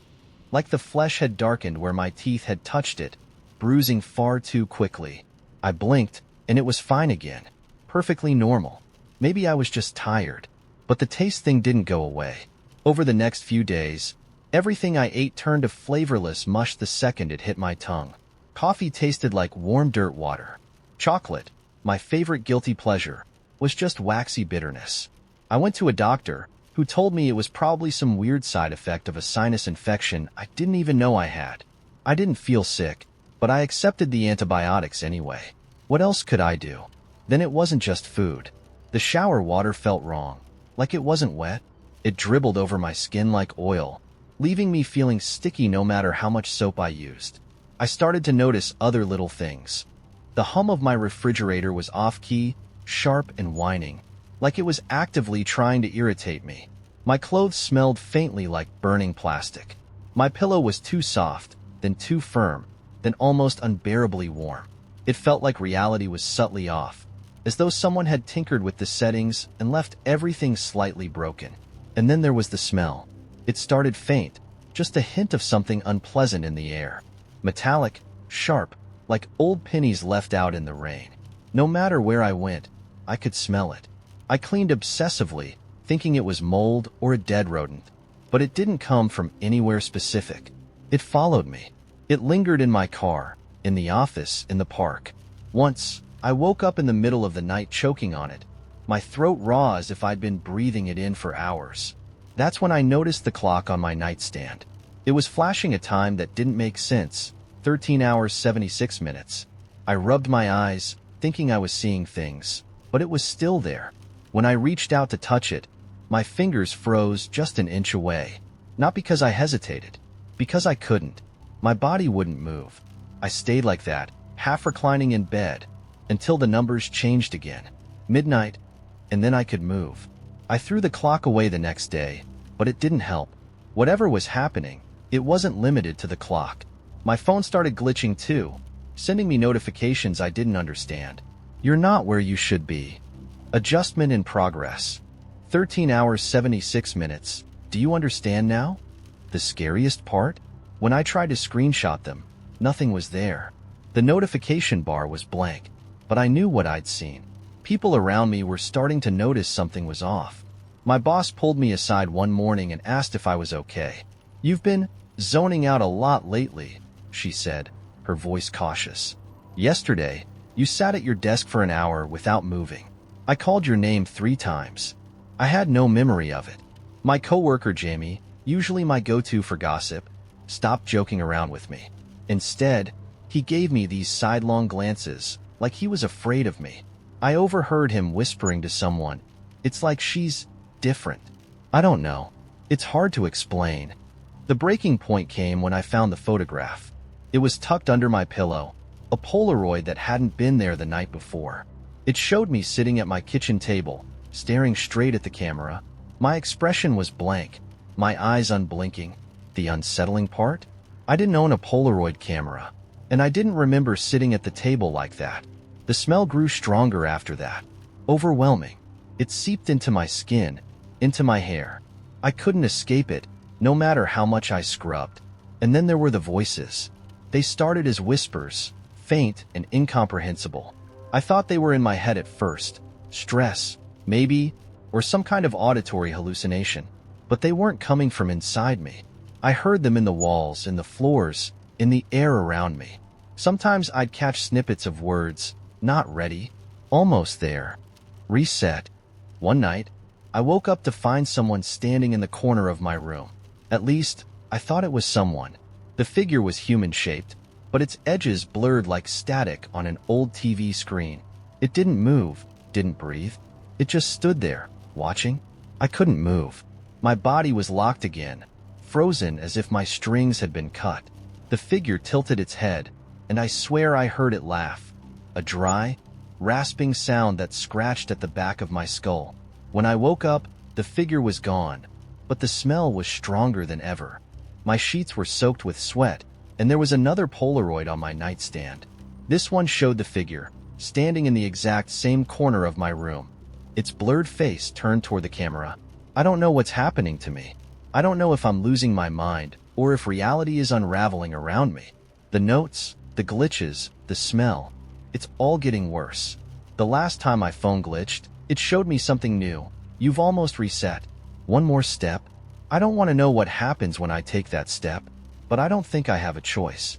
Like the flesh had darkened where my teeth had touched it, bruising far too quickly. I blinked, and it was fine again. Perfectly normal. Maybe I was just tired. But the taste thing didn't go away. Over the next few days, everything I ate turned to flavorless mush the second it hit my tongue. Coffee tasted like warm dirt water. Chocolate, my favorite guilty pleasure, was just waxy bitterness. I went to a doctor, who told me it was probably some weird side effect of a sinus infection I didn't even know I had. I didn't feel sick, but I accepted the antibiotics anyway. What else could I do? Then it wasn't just food. The shower water felt wrong, like it wasn't wet. It dribbled over my skin like oil, leaving me feeling sticky no matter how much soap I used. I started to notice other little things. The hum of my refrigerator was off-key, sharp and whining, like it was actively trying to irritate me. My clothes smelled faintly like burning plastic. My pillow was too soft, then too firm, then almost unbearably warm. It felt like reality was subtly off, as though someone had tinkered with the settings and left everything slightly broken. And then there was the smell. It started faint, just a hint of something unpleasant in the air. Metallic, sharp, like old pennies left out in the rain. No matter where I went, I could smell it. I cleaned obsessively, thinking it was mold or a dead rodent. But it didn't come from anywhere specific. It followed me. It lingered in my car, in the office, in the park. Once, I woke up in the middle of the night choking on it, my throat raw as if I'd been breathing it in for hours. That's when I noticed the clock on my nightstand. It was flashing a time that didn't make sense, 13 hours 76 minutes. I rubbed my eyes, thinking I was seeing things, but it was still there. When I reached out to touch it, my fingers froze just an inch away. Not because I hesitated, because I couldn't. My body wouldn't move. I stayed like that, half reclining in bed, until the numbers changed again. Midnight, and then I could move. I threw the clock away the next day, but it didn't help. Whatever was happening, it wasn't limited to the clock. My phone started glitching too, sending me notifications I didn't understand. You're not where you should be. Adjustment in progress. 13 hours 76 minutes. Do you understand now? The scariest part? When I tried to screenshot them, nothing was there. The notification bar was blank, but I knew what I'd seen. People around me were starting to notice something was off. My boss pulled me aside one morning and asked if I was okay. "You've been zoning out a lot lately," she said, her voice cautious. "Yesterday, you sat at your desk for an hour without moving. I called your name 3 times. I had no memory of it." My coworker Jamie, usually my go-to for gossip, stopped joking around with me. Instead, he gave me these sidelong glances, like he was afraid of me. I overheard him whispering to someone, "It's like she's different." I don't know. It's hard to explain. The breaking point came when I found the photograph. It was tucked under my pillow, a Polaroid that hadn't been there the night before. It showed me sitting at my kitchen table, staring straight at the camera. My expression was blank, my eyes unblinking. The unsettling part? I didn't own a Polaroid camera, and I didn't remember sitting at the table like that. The smell grew stronger after that. Overwhelming. It seeped into my skin, into my hair. I couldn't escape it, no matter how much I scrubbed. And then there were the voices. They started as whispers, faint and incomprehensible. I thought they were in my head at first. Stress, maybe, or some kind of auditory hallucination. But they weren't coming from inside me. I heard them in the walls, in the floors, in the air around me. Sometimes I'd catch snippets of words, not ready, almost there. Reset. One night, I woke up to find someone standing in the corner of my room. At least, I thought it was someone. The figure was human-shaped, but its edges blurred like static on an old TV screen. It didn't move, didn't breathe. It just stood there, watching. I couldn't move. My body was locked again, frozen as if my strings had been cut. The figure tilted its head, and I swear I heard it laugh. A dry, rasping sound that scratched at the back of my skull. When I woke up, the figure was gone, but the smell was stronger than ever. My sheets were soaked with sweat, and there was another Polaroid on my nightstand. This one showed the figure, standing in the exact same corner of my room. Its blurred face turned toward the camera. I don't know what's happening to me. I don't know if I'm losing my mind, or if reality is unraveling around me. The notes, the glitches, the smell. It's all getting worse. The last time my phone glitched, it showed me something new. You've almost reset. One more step. I don't want to know what happens when I take that step, but I don't think I have a choice.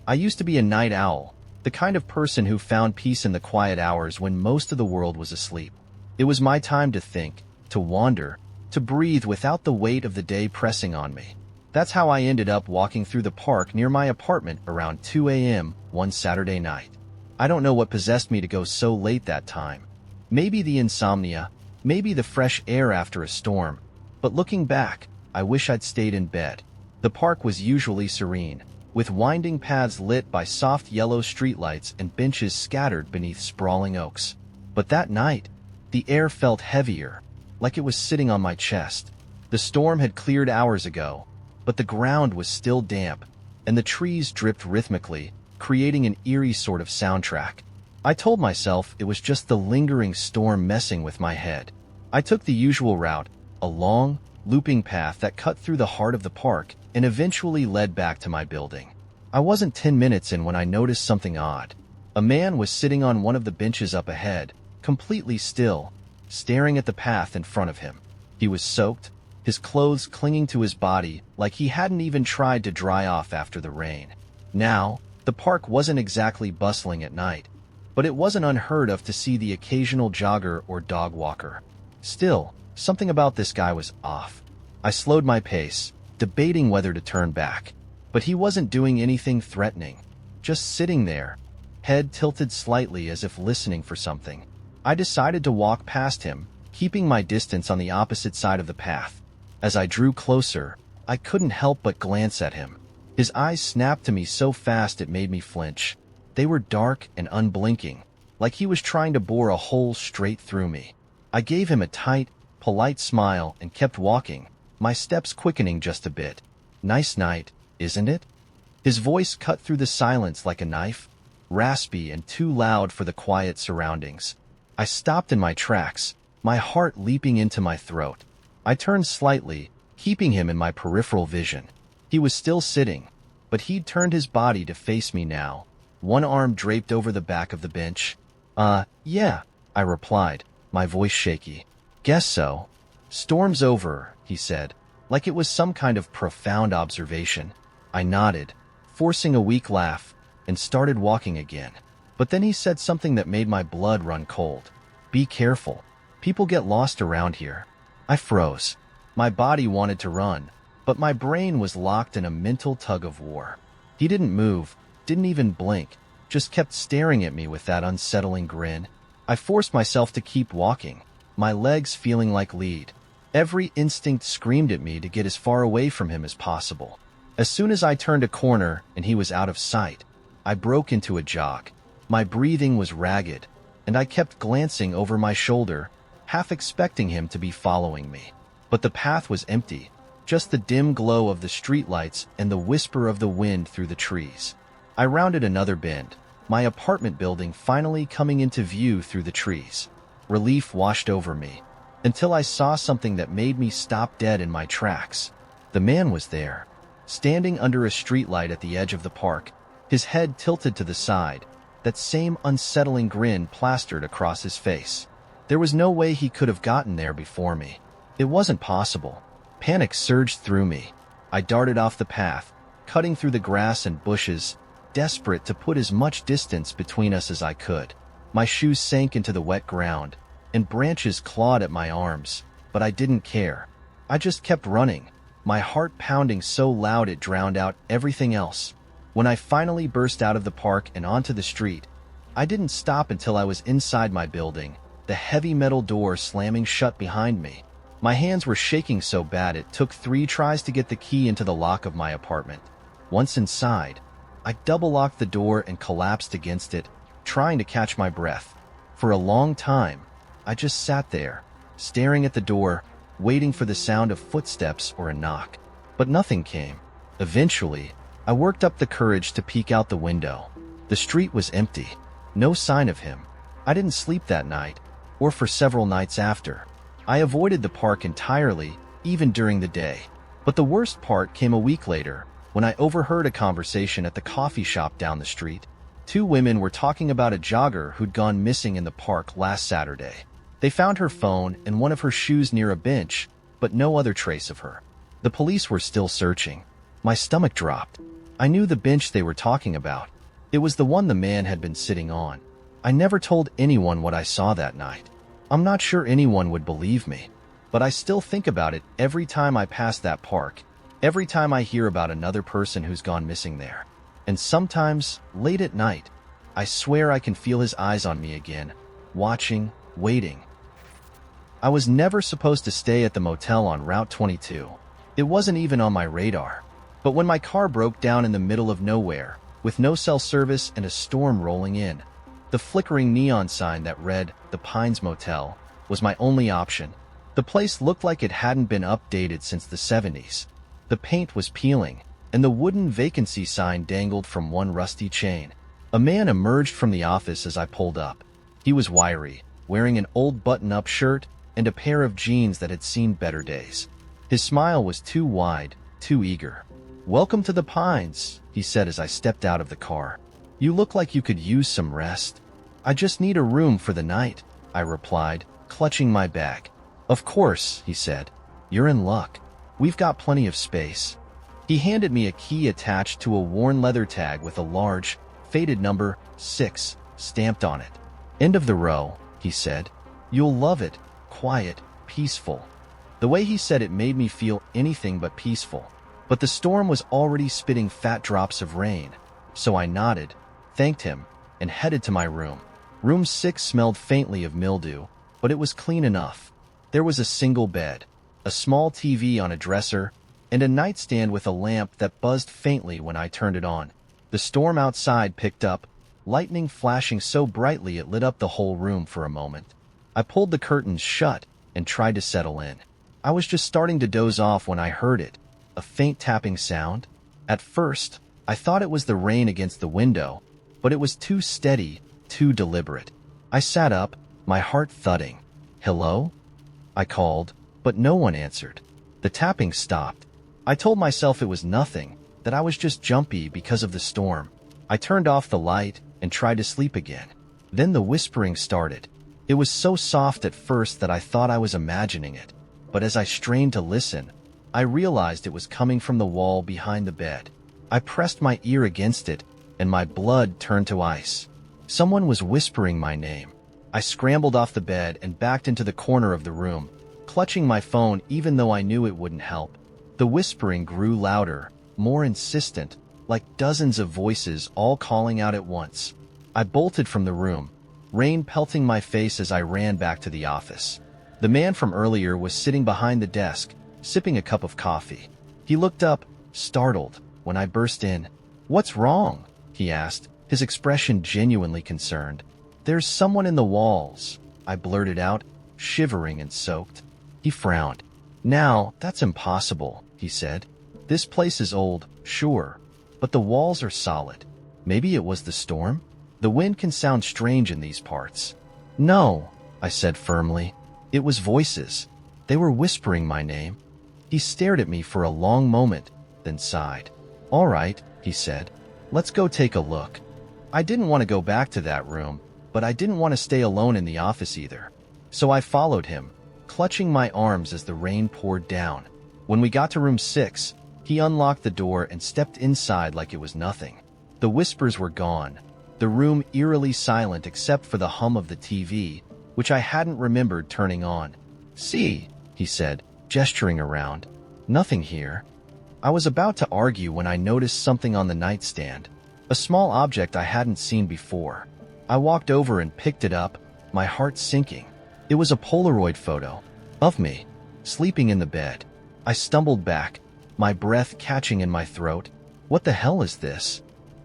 I used to be a night owl, the kind of person who found peace in the quiet hours when most of the world was asleep. It was my time to think, to wander, to breathe without the weight of the day pressing on me. That's how I ended up walking through the park near my apartment around 2 a.m. one Saturday night. I don't know what possessed me to go so late that time. Maybe the insomnia, maybe the fresh air after a storm, but looking back, I wish I'd stayed in bed. The park was usually serene, with winding paths lit by soft yellow streetlights and benches scattered beneath sprawling oaks. But that night, the air felt heavier, like it was sitting on my chest. The storm had cleared hours ago, but the ground was still damp, and the trees dripped rhythmically, creating an eerie sort of soundtrack. I told myself it was just the lingering storm messing with my head. I took the usual route, a long, looping path that cut through the heart of the park and eventually led back to my building. I wasn't 10 minutes in when I noticed something odd. A man was sitting on one of the benches up ahead, completely still, staring at the path in front of him. He was soaked, his clothes clinging to his body like he hadn't even tried to dry off after the rain. Now, the park wasn't exactly bustling at night, but it wasn't unheard of to see the occasional jogger or dog walker. Still, something about this guy was off. I slowed my pace, debating whether to turn back, but he wasn't doing anything threatening, just sitting there, head tilted slightly as if listening for something. I decided to walk past him, keeping my distance on the opposite side of the path. As I drew closer, I couldn't help but glance at him. His eyes snapped to me so fast it made me flinch. They were dark and unblinking, like he was trying to bore a hole straight through me. I gave him a tight, polite smile and kept walking, my steps quickening just a bit. "Nice night, isn't it?" His voice cut through the silence like a knife, raspy and too loud for the quiet surroundings. I stopped in my tracks, my heart leaping into my throat. I turned slightly, keeping him in my peripheral vision. He was still sitting, but he'd turned his body to face me now, one arm draped over the back of the bench. Yeah, I replied, my voice shaky. "Guess so. Storm's over," he said, like it was some kind of profound observation. I nodded, forcing a weak laugh, and started walking again. But then he said something that made my blood run cold. "Be careful. People get lost around here." I froze. My body wanted to run, but my brain was locked in a mental tug-of-war. He didn't move, didn't even blink, just kept staring at me with that unsettling grin. I forced myself to keep walking, my legs feeling like lead. Every instinct screamed at me to get as far away from him as possible. As soon as I turned a corner and he was out of sight, I broke into a jog. My breathing was ragged, and I kept glancing over my shoulder, half expecting him to be following me. But the path was empty, just the dim glow of the streetlights and the whisper of the wind through the trees. I rounded another bend, my apartment building finally coming into view through the trees. Relief washed over me, until I saw something that made me stop dead in my tracks. The man was there, standing under a streetlight at the edge of the park, his head tilted to the side, that same unsettling grin plastered across his face. There was no way he could have gotten there before me. It wasn't possible. Panic surged through me. I darted off the path, cutting through the grass and bushes, desperate to put as much distance between us as I could. My shoes sank into the wet ground, and branches clawed at my arms, but I didn't care. I just kept running, my heart pounding so loud it drowned out everything else. When I finally burst out of the park and onto the street, I didn't stop until I was inside my building, the heavy metal door slamming shut behind me. My hands were shaking so bad it took 3 tries to get the key into the lock of my apartment. Once inside, I double-locked the door and collapsed against it, trying to catch my breath. For a long time, I just sat there, staring at the door, waiting for the sound of footsteps or a knock. But nothing came. Eventually, I worked up the courage to peek out the window. The street was empty. No sign of him. I didn't sleep that night, or for several nights after. I avoided the park entirely, even during the day. But the worst part came a week later, when I overheard a conversation at the coffee shop down the street. 2 women were talking about a jogger who'd gone missing in the park last Saturday. They found her phone and one of her shoes near a bench, but no other trace of her. The police were still searching. My stomach dropped. I knew the bench they were talking about. It was the one the man had been sitting on. I never told anyone what I saw that night. I'm not sure anyone would believe me, but I still think about it every time I pass that park, every time I hear about another person who's gone missing there. And sometimes, late at night, I swear I can feel his eyes on me again, watching, waiting. I was never supposed to stay at the motel on Route 22. It wasn't even on my radar. But when my car broke down in the middle of nowhere, with no cell service and a storm rolling in, the flickering neon sign that read, "The Pines Motel," was my only option. The place looked like it hadn't been updated since the 70s. The paint was peeling, and the wooden vacancy sign dangled from one rusty chain. A man emerged from the office as I pulled up. He was wiry, wearing an old button-up shirt and a pair of jeans that had seen better days. His smile was too wide, too eager. "Welcome to the Pines," he said as I stepped out of the car. "You look like you could use some rest." "I just need a room for the night," I replied, clutching my bag. "Of course," he said. "You're in luck. We've got plenty of space." He handed me a key attached to a worn leather tag with a large, faded number 6 stamped on it. "End of the row," he said. "You'll love it. Quiet, peaceful." The way he said it made me feel anything but peaceful. But the storm was already spitting fat drops of rain, so I nodded, thanked him, and headed to my room. Room 6 smelled faintly of mildew, but it was clean enough. There was a single bed, a small TV on a dresser, and a nightstand with a lamp that buzzed faintly when I turned it on. The storm outside picked up, lightning flashing so brightly it lit up the whole room for a moment. I pulled the curtains shut and tried to settle in. I was just starting to doze off when I heard it, a faint tapping sound. At first, I thought it was the rain against the window, but it was too steady, too deliberate. I sat up, my heart thudding. "Hello?" I called, but no one answered. The tapping stopped. I told myself it was nothing, that I was just jumpy because of the storm. I turned off the light and tried to sleep again. Then the whispering started. It was so soft at first that I thought I was imagining it, but as I strained to listen, I realized it was coming from the wall behind the bed. I pressed my ear against it, and my blood turned to ice. Someone was whispering my name. I scrambled off the bed and backed into the corner of the room, clutching my phone even though I knew it wouldn't help. The whispering grew louder, more insistent, like dozens of voices all calling out at once. I bolted from the room, rain pelting my face as I ran back to the office. The man from earlier was sitting behind the desk, sipping a cup of coffee. He looked up, startled, when I burst in. "What's wrong?" he asked, his expression genuinely concerned. "There's someone in the walls," I blurted out, shivering and soaked. He frowned. "Now, that's impossible," he said. "This place is old, sure, but the walls are solid. Maybe it was the storm? The wind can sound strange in these parts." "No," I said firmly. "It was voices. They were whispering my name." He stared at me for a long moment, then sighed. "All right," he said. "Let's go take a look." I didn't want to go back to that room, but I didn't want to stay alone in the office either. So I followed him, clutching my arms as the rain poured down. When we got to room 6, he unlocked the door and stepped inside like it was nothing. The whispers were gone, the room eerily silent except for the hum of the TV, which I hadn't remembered turning on. "See," he said, gesturing around. "Nothing here." I was about to argue when I noticed something on the nightstand, a small object I hadn't seen before. I walked over and picked it up, my heart sinking. It was a Polaroid photo of me, sleeping in the bed. I stumbled back, my breath catching in my throat. "What the hell is this?"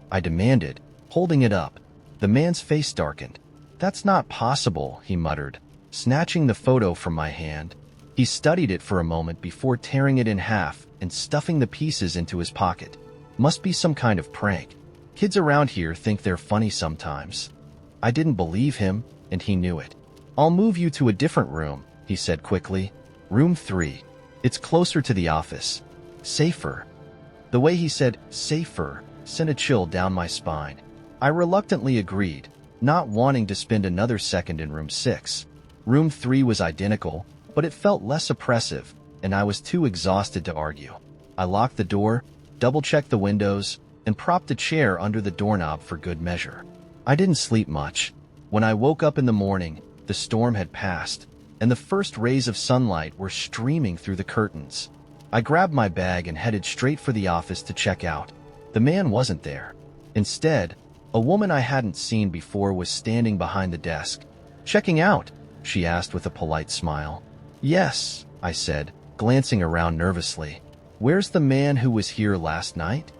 I demanded, holding it up. The man's face darkened. "That's not possible," he muttered, snatching the photo from my hand. He studied it for a moment before tearing it in half and stuffing the pieces into his pocket. "Must be some kind of prank. Kids around here think they're funny sometimes." I didn't believe him, and he knew it. "I'll move you to a different room," he said quickly. "Room 3. It's closer to the office. Safer." The way he said "safer" sent a chill down my spine. I reluctantly agreed, not wanting to spend another second in room 6. Room 3 was identical, but it felt less oppressive, and I was too exhausted to argue. I locked the door, double-checked the windows, and propped a chair under the doorknob for good measure. I didn't sleep much. When I woke up in the morning, The storm had passed, and the first rays of sunlight were streaming through the curtains. I grabbed my bag and headed straight for the office to check out. The man wasn't there. Instead, a woman I hadn't seen before was standing behind the desk. "Checking out?" she asked with a polite smile. "Yes," I said, glancing around nervously. "Where's the man who was here last night?"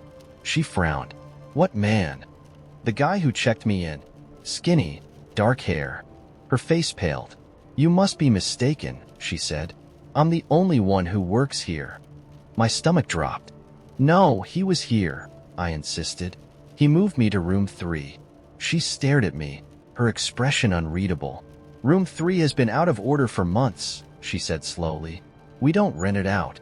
She frowned. "What man?" "The guy who checked me in. Skinny, dark hair." Her face paled. "You must be mistaken," she said. "I'm the only one who works here." My stomach dropped. "No, he was here," I insisted. "He moved me to room 3. She stared at me, her expression unreadable. "Room 3 has been out of order for months," she said slowly. "We don't rent it out."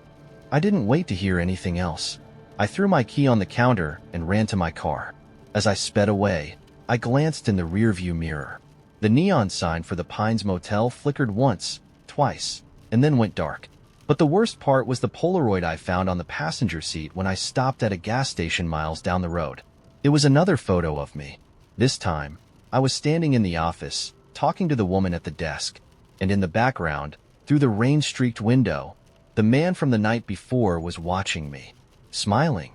I didn't wait to hear anything else. I threw my key on the counter and ran to my car. As I sped away, I glanced in the rearview mirror. The neon sign for the Pines Motel flickered once, twice, and then went dark. But the worst part was the Polaroid I found on the passenger seat when I stopped at a gas station miles down the road. It was another photo of me. This time, I was standing in the office, talking to the woman at the desk, and in the background, through the rain-streaked window, the man from the night before was watching me, smiling.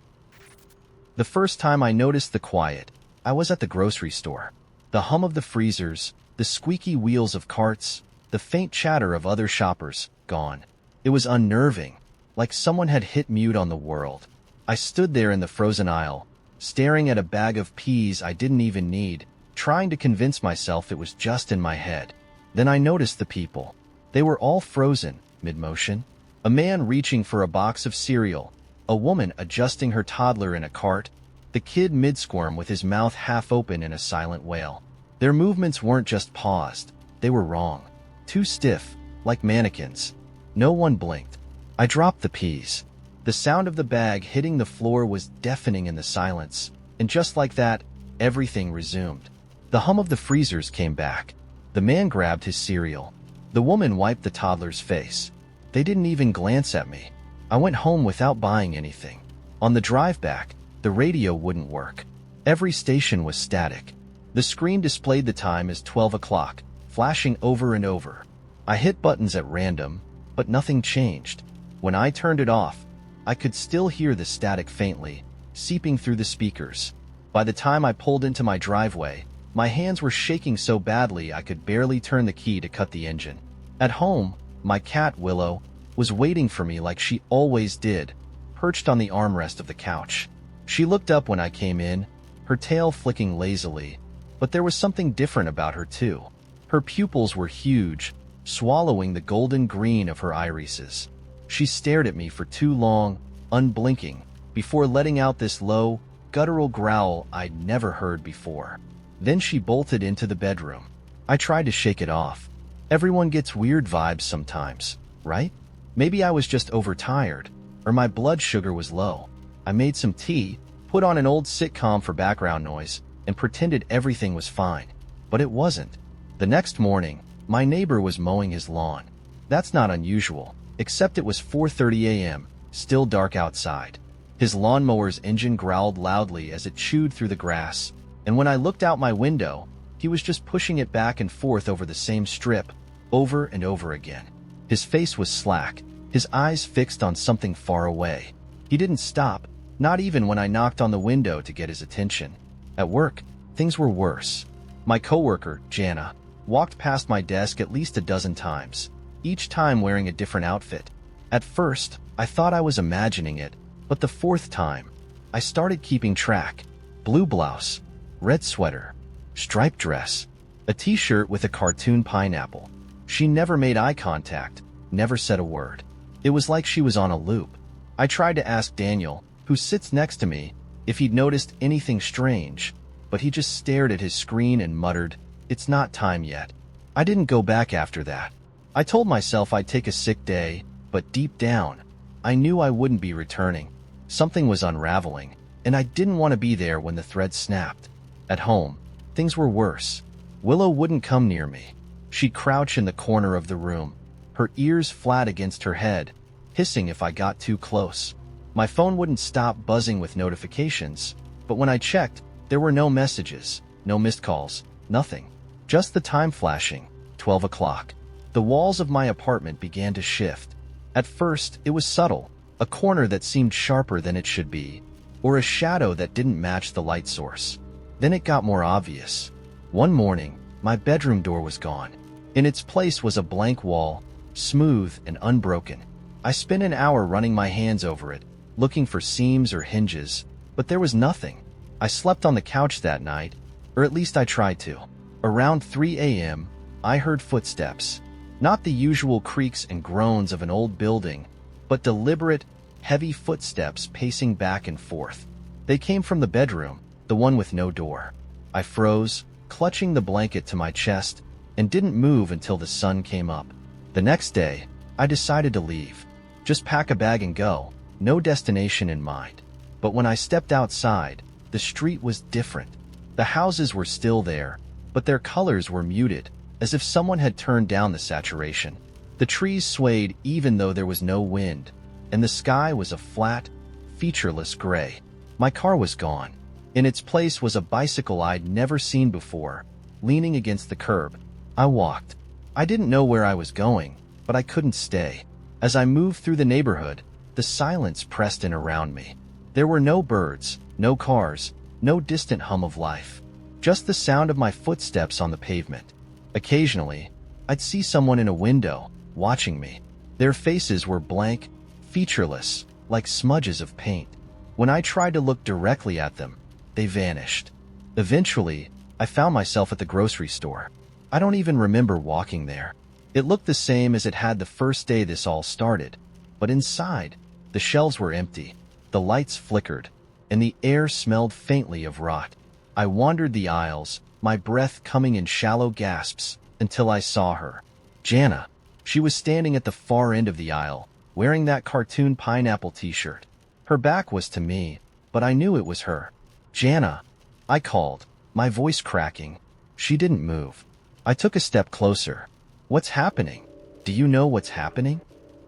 The first time I noticed the quiet, I was at the grocery store. The hum of the freezers, the squeaky wheels of carts, the faint chatter of other shoppers, gone. It was unnerving, like someone had hit mute on the world. I stood there in the frozen aisle, staring at a bag of peas I didn't even need, trying to convince myself it was just in my head. Then I noticed the people. They were all frozen, mid-motion. A man reaching for a box of cereal, a woman adjusting her toddler in a cart, the kid mid-squirm with his mouth half open in a silent wail. Their movements weren't just paused, they were wrong. Too stiff, like mannequins. No one blinked. I dropped the peas. The sound of the bag hitting the floor was deafening in the silence, and just like that, everything resumed. The hum of the freezers came back. The man grabbed his cereal. The woman wiped the toddler's face. They didn't even glance at me. I went home without buying anything. On the drive back, the radio wouldn't work. Every station was static. The screen displayed the time as 12 o'clock, flashing over and over. I hit buttons at random, but nothing changed. When I turned it off, I could still hear the static faintly, seeping through the speakers. By the time I pulled into my driveway, my hands were shaking so badly I could barely turn the key to cut the engine. At home, my cat, Willow, was waiting for me like she always did, perched on the armrest of the couch. She looked up when I came in, her tail flicking lazily, but there was something different about her too. Her pupils were huge, swallowing the golden green of her irises. She stared at me for too long, unblinking, before letting out this low, guttural growl I'd never heard before. Then she bolted into the bedroom. I tried to shake it off. Everyone gets weird vibes sometimes, right? Maybe I was just overtired, or my blood sugar was low. I made some tea, put on an old sitcom for background noise, and pretended everything was fine. But it wasn't. The next morning, my neighbor was mowing his lawn. That's not unusual, except it was 4:30 a.m., still dark outside. His lawnmower's engine growled loudly as it chewed through the grass, and when I looked out my window, he was just pushing it back and forth over the same strip, over and over again. His face was slack, his eyes fixed on something far away. He didn't stop, not even when I knocked on the window to get his attention. At work, things were worse. My coworker, Jana, walked past my desk at least a dozen times, each time wearing a different outfit. At first, I thought I was imagining it, but the fourth time, I started keeping track. Blue blouse, red sweater, striped dress, a t-shirt with a cartoon pineapple. She never made eye contact, never said a word. It was like she was on a loop. I tried to ask Daniel, who sits next to me, if he'd noticed anything strange, but he just stared at his screen and muttered, "It's not time yet." I didn't go back after that. I told myself I'd take a sick day, but deep down, I knew I wouldn't be returning. Something was unraveling, and I didn't want to be there when the thread snapped. At home, things were worse. Willow wouldn't come near me. She'd crouch in the corner of the room, her ears flat against her head, hissing if I got too close. My phone wouldn't stop buzzing with notifications, but when I checked, there were no messages, no missed calls, nothing. Just the time flashing, 12 o'clock. The walls of my apartment began to shift. At first, it was subtle, a corner that seemed sharper than it should be, or a shadow that didn't match the light source. Then it got more obvious. One morning, my bedroom door was gone. In its place was a blank wall, smooth and unbroken. I spent an hour running my hands over it, looking for seams or hinges, but there was nothing. I slept on the couch that night, or at least I tried to. Around 3 a.m., I heard footsteps. Not the usual creaks and groans of an old building, but deliberate, heavy footsteps pacing back and forth. They came from the bedroom, the one with no door. I froze, clutching the blanket to my chest, and didn't move until the sun came up. The next day, I decided to leave. Just pack a bag and go, no destination in mind. But when I stepped outside, the street was different. The houses were still there, but their colors were muted, as if someone had turned down the saturation. The trees swayed even though there was no wind, and the sky was a flat, featureless gray. My car was gone. In its place was a bicycle I'd never seen before, leaning against the curb. I walked. I didn't know where I was going, but I couldn't stay. As I moved through the neighborhood, the silence pressed in around me. There were no birds, no cars, no distant hum of life. Just the sound of my footsteps on the pavement. Occasionally, I'd see someone in a window, watching me. Their faces were blank, featureless, like smudges of paint. When I tried to look directly at them, they vanished. Eventually, I found myself at the grocery store. I don't even remember walking there. It looked the same as it had the first day this all started, but inside, the shelves were empty, the lights flickered, and the air smelled faintly of rot. I wandered the aisles, my breath coming in shallow gasps, until I saw her. Jana. She was standing at the far end of the aisle, wearing that cartoon pineapple t-shirt. Her back was to me, but I knew it was her. Jana. I called, my voice cracking. She didn't move. I took a step closer. What's happening? Do you know what's happening?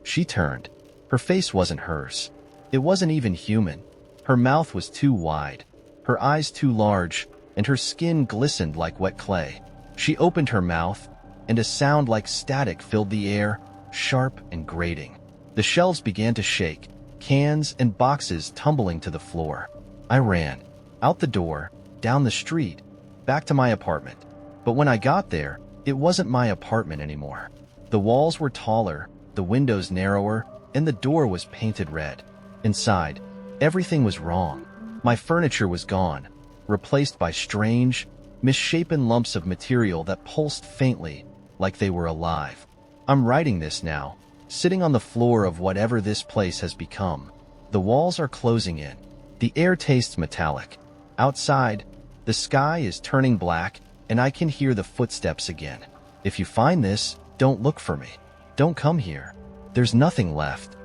She turned. Her face wasn't hers. It wasn't even human. Her mouth was too wide, her eyes too large, and her skin glistened like wet clay. She opened her mouth, and a sound like static filled the air, sharp and grating. The shelves began to shake, cans and boxes tumbling to the floor. I ran. Out the door, down the street, back to my apartment. But when I got there, it wasn't my apartment anymore. The walls were taller, the windows narrower, and the door was painted red. Inside, everything was wrong. My furniture was gone, replaced by strange, misshapen lumps of material that pulsed faintly, like they were alive. I'm writing this now, sitting on the floor of whatever this place has become. The walls are closing in. The air tastes metallic. Outside, the sky is turning black, and I can hear the footsteps again. If you find this, don't look for me. Don't come here. There's nothing left.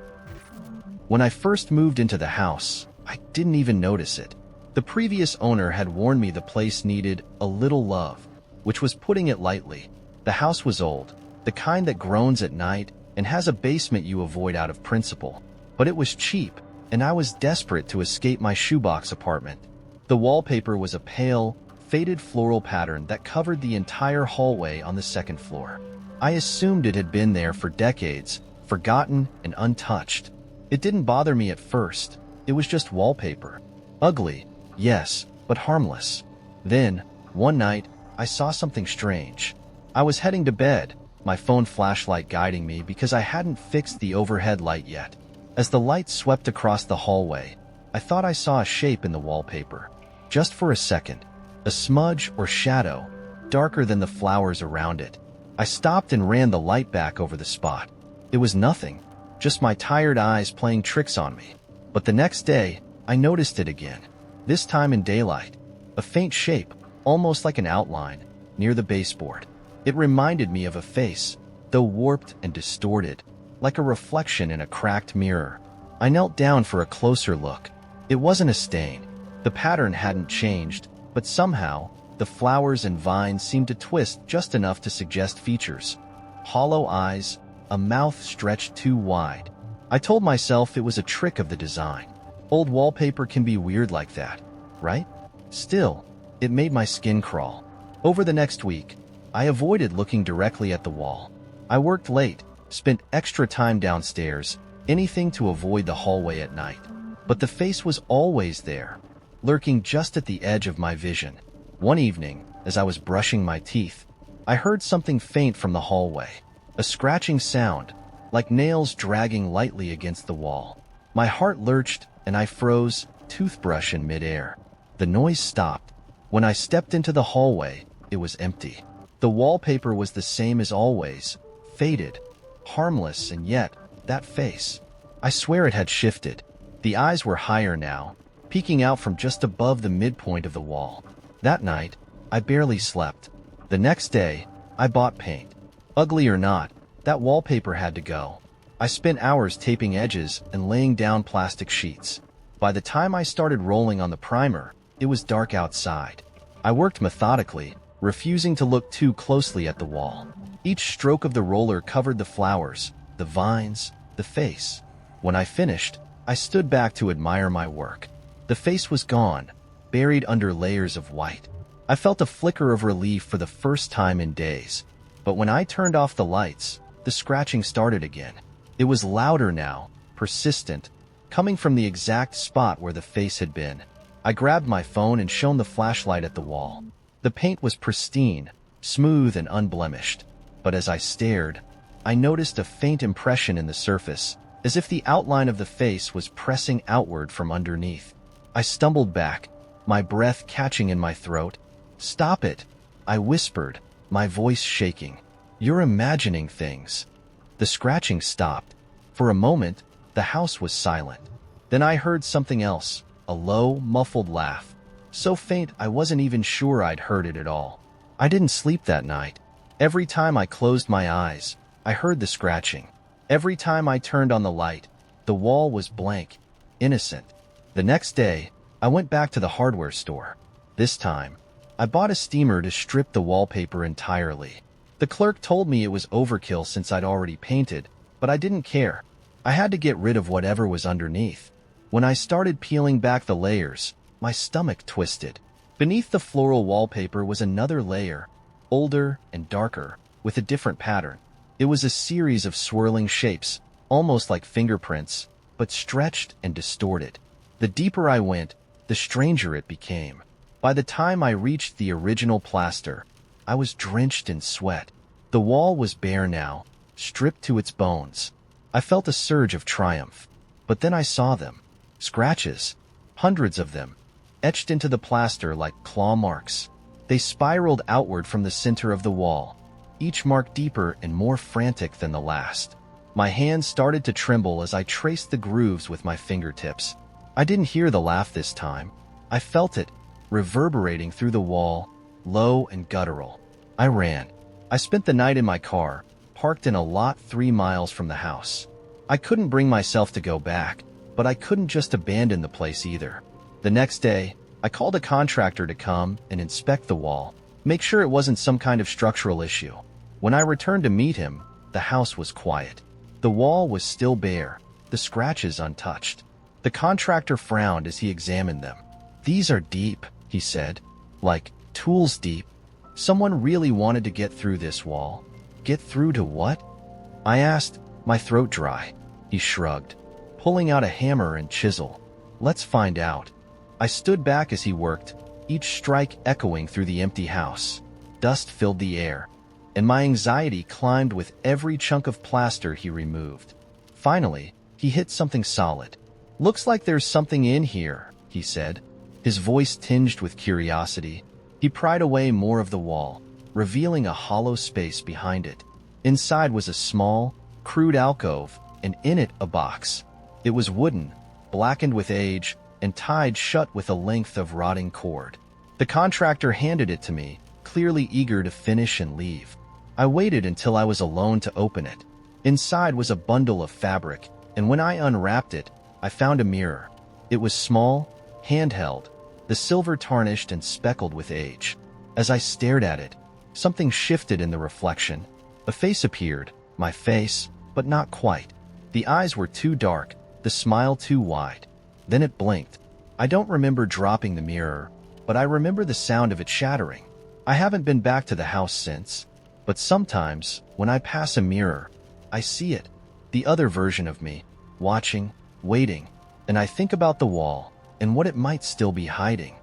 When I first moved into the house, I didn't even notice it. The previous owner had warned me the place needed a little love, which was putting it lightly. The house was old, the kind that groans at night and has a basement you avoid out of principle. But it was cheap, and I was desperate to escape my shoebox apartment. The wallpaper was a pale, faded floral pattern that covered the entire hallway on the second floor. I assumed it had been there for decades, forgotten and untouched. It didn't bother me at first. It was just wallpaper. Ugly, yes, but harmless. Then, one night, I saw something strange. I was heading to bed, my phone flashlight guiding me because I hadn't fixed the overhead light yet. As the light swept across the hallway, I thought I saw a shape in the wallpaper. Just for a second, a smudge or shadow, darker than the flowers around it. I stopped and ran the light back over the spot. It was nothing, just my tired eyes playing tricks on me. But the next day, I noticed it again, this time in daylight. A faint shape, almost like an outline, near the baseboard. It reminded me of a face, though warped and distorted, like a reflection in a cracked mirror. I knelt down for a closer look. It wasn't a stain. The pattern hadn't changed, but somehow, the flowers and vines seemed to twist just enough to suggest features. Hollow eyes, a mouth stretched too wide. I told myself it was a trick of the design. Old wallpaper can be weird like that, right? Still, it made my skin crawl. Over the next week, I avoided looking directly at the wall. I worked late, spent extra time downstairs, anything to avoid the hallway at night. But the face was always there, lurking just at the edge of my vision. One evening, as I was brushing my teeth, I heard something faint from the hallway. A scratching sound, like nails dragging lightly against the wall. My heart lurched and I froze, toothbrush in midair. The noise stopped. When I stepped into the hallway, it was empty. The wallpaper was the same as always, faded, harmless, and yet, that face. I swear it had shifted. The eyes were higher now, peeking out from just above the midpoint of the wall. That night, I barely slept. The next day, I bought paint. Ugly or not, that wallpaper had to go. I spent hours taping edges and laying down plastic sheets. By the time I started rolling on the primer, it was dark outside. I worked methodically, refusing to look too closely at the wall. Each stroke of the roller covered the flowers, the vines, the face. When I finished, I stood back to admire my work. The face was gone, buried under layers of white. I felt a flicker of relief for the first time in days. But when I turned off the lights, the scratching started again. It was louder now, persistent, coming from the exact spot where the face had been. I grabbed my phone and shone the flashlight at the wall. The paint was pristine, smooth and unblemished. But as I stared, I noticed a faint impression in the surface, as if the outline of the face was pressing outward from underneath. I stumbled back, my breath catching in my throat. "Stop it," I whispered, my voice shaking. "You're imagining things." The scratching stopped. For a moment, the house was silent. Then I heard something else, a low, muffled laugh. So faint I wasn't even sure I'd heard it at all. I didn't sleep that night. Every time I closed my eyes, I heard the scratching. Every time I turned on the light, the wall was blank, innocent. The next day, I went back to the hardware store. This time, I bought a steamer to strip the wallpaper entirely. The clerk told me it was overkill since I'd already painted, but I didn't care. I had to get rid of whatever was underneath. When I started peeling back the layers, my stomach twisted. Beneath the floral wallpaper was another layer, older and darker, with a different pattern. It was a series of swirling shapes, almost like fingerprints, but stretched and distorted. The deeper I went, the stranger it became. By the time I reached the original plaster, I was drenched in sweat. The wall was bare now, stripped to its bones. I felt a surge of triumph. But then I saw them. Scratches. Hundreds of them. Etched into the plaster like claw marks. They spiraled outward from the center of the wall, each mark deeper and more frantic than the last. My hands started to tremble as I traced the grooves with my fingertips. I didn't hear the laugh this time. I felt it, reverberating through the wall, low and guttural. I ran. I spent the night in my car, parked in a lot 3 miles from the house. I couldn't bring myself to go back, but I couldn't just abandon the place either. The next day, I called a contractor to come and inspect the wall, make sure it wasn't some kind of structural issue. When I returned to meet him, the house was quiet. The wall was still bare, the scratches untouched. The contractor frowned as he examined them. "These are deep," he said. "Like, tools deep. Someone really wanted to get through this wall." "Get through to what?" I asked, my throat dry. He shrugged, pulling out a hammer and chisel. "Let's find out." I stood back as he worked, each strike echoing through the empty house. Dust filled the air, and my anxiety climbed with every chunk of plaster he removed. Finally, he hit something solid. "Looks like there's something in here," he said, his voice tinged with curiosity. He pried away more of the wall, revealing a hollow space behind it. Inside was a small, crude alcove, and in it a box. It was wooden, blackened with age, and tied shut with a length of rotting cord. The contractor handed it to me, clearly eager to finish and leave. I waited until I was alone to open it. Inside was a bundle of fabric, and when I unwrapped it, I found a mirror. It was small, handheld, the silver tarnished and speckled with age. As I stared at it, something shifted in the reflection. A face appeared, my face, but not quite. The eyes were too dark, the smile too wide. Then it blinked. I don't remember dropping the mirror, but I remember the sound of it shattering. I haven't been back to the house since, but sometimes, when I pass a mirror, I see it, the other version of me, watching, waiting, and I think about the wall and what it might still be hiding.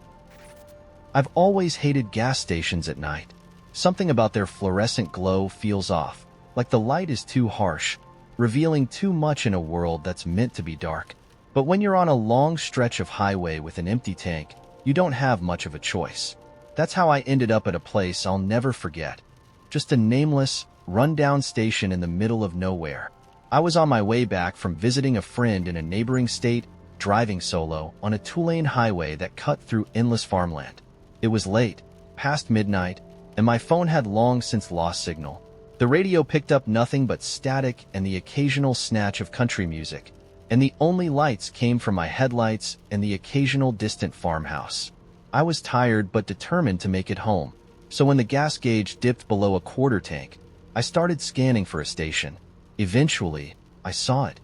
I've always hated gas stations at night. Something about their fluorescent glow feels off, like the light is too harsh, revealing too much in a world that's meant to be dark. But when you're on a long stretch of highway with an empty tank, you don't have much of a choice. That's how I ended up at a place I'll never forget. Just a nameless, run-down station in the middle of nowhere. I was on my way back from visiting a friend in a neighboring state, driving solo on a two-lane highway that cut through endless farmland. It was late, past midnight, and my phone had long since lost signal. The radio picked up nothing but static and the occasional snatch of country music, and the only lights came from my headlights and the occasional distant farmhouse. I was tired but determined to make it home, so when the gas gauge dipped below a quarter tank, I started scanning for a station. Eventually, I saw it.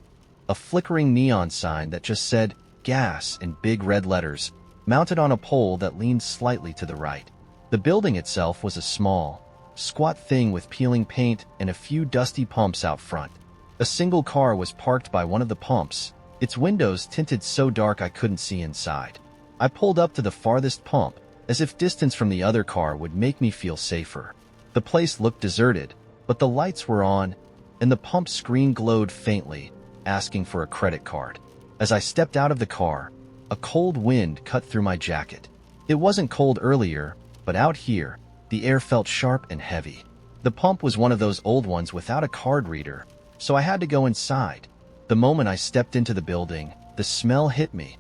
A flickering neon sign that just said, "Gas" in big red letters, mounted on a pole that leaned slightly to the right. The building itself was a small, squat thing with peeling paint and a few dusty pumps out front. A single car was parked by one of the pumps, its windows tinted so dark I couldn't see inside. I pulled up to the farthest pump, as if distance from the other car would make me feel safer. The place looked deserted, but the lights were on, and the pump screen glowed faintly, asking for a credit card. As I stepped out of the car, a cold wind cut through my jacket. It wasn't cold earlier, but out here, the air felt sharp and heavy. The pump was one of those old ones without a card reader, so I had to go inside. The moment I stepped into the building, the smell hit me.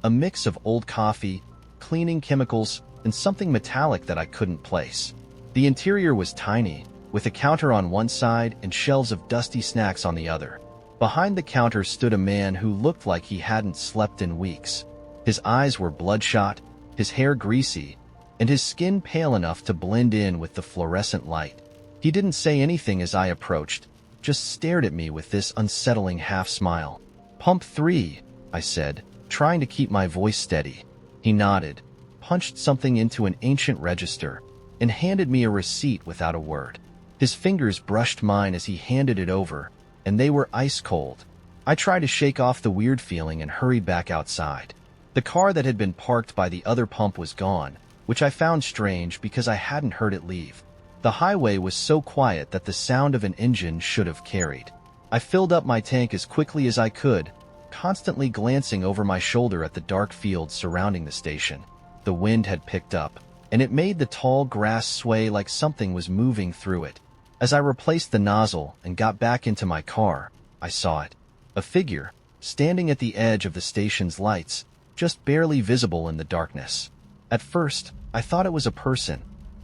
A mix of old coffee, cleaning chemicals, and something metallic that I couldn't place. The interior was tiny, with a counter on one side and shelves of dusty snacks on the other. Behind the counter stood a man who looked like he hadn't slept in weeks. His eyes were bloodshot, his hair greasy, and his skin pale enough to blend in with the fluorescent light. He didn't say anything as I approached, just stared at me with this unsettling half-smile. "Pump 3, I said, trying to keep my voice steady. He nodded, punched something into an ancient register, and handed me a receipt without a word. His fingers brushed mine as he handed it over, and they were ice cold. I tried to shake off the weird feeling and hurried back outside. The car that had been parked by the other pump was gone, which I found strange because I hadn't heard it leave. The highway was so quiet that the sound of an engine should have carried. I filled up my tank as quickly as I could, constantly glancing over my shoulder at the dark fields surrounding the station. The wind had picked up, and it made the tall grass sway like something was moving through it. As I replaced the nozzle and got back into my car, I saw it. A figure, standing at the edge of the station's lights, just barely visible in the darkness. At first, I thought it was a person,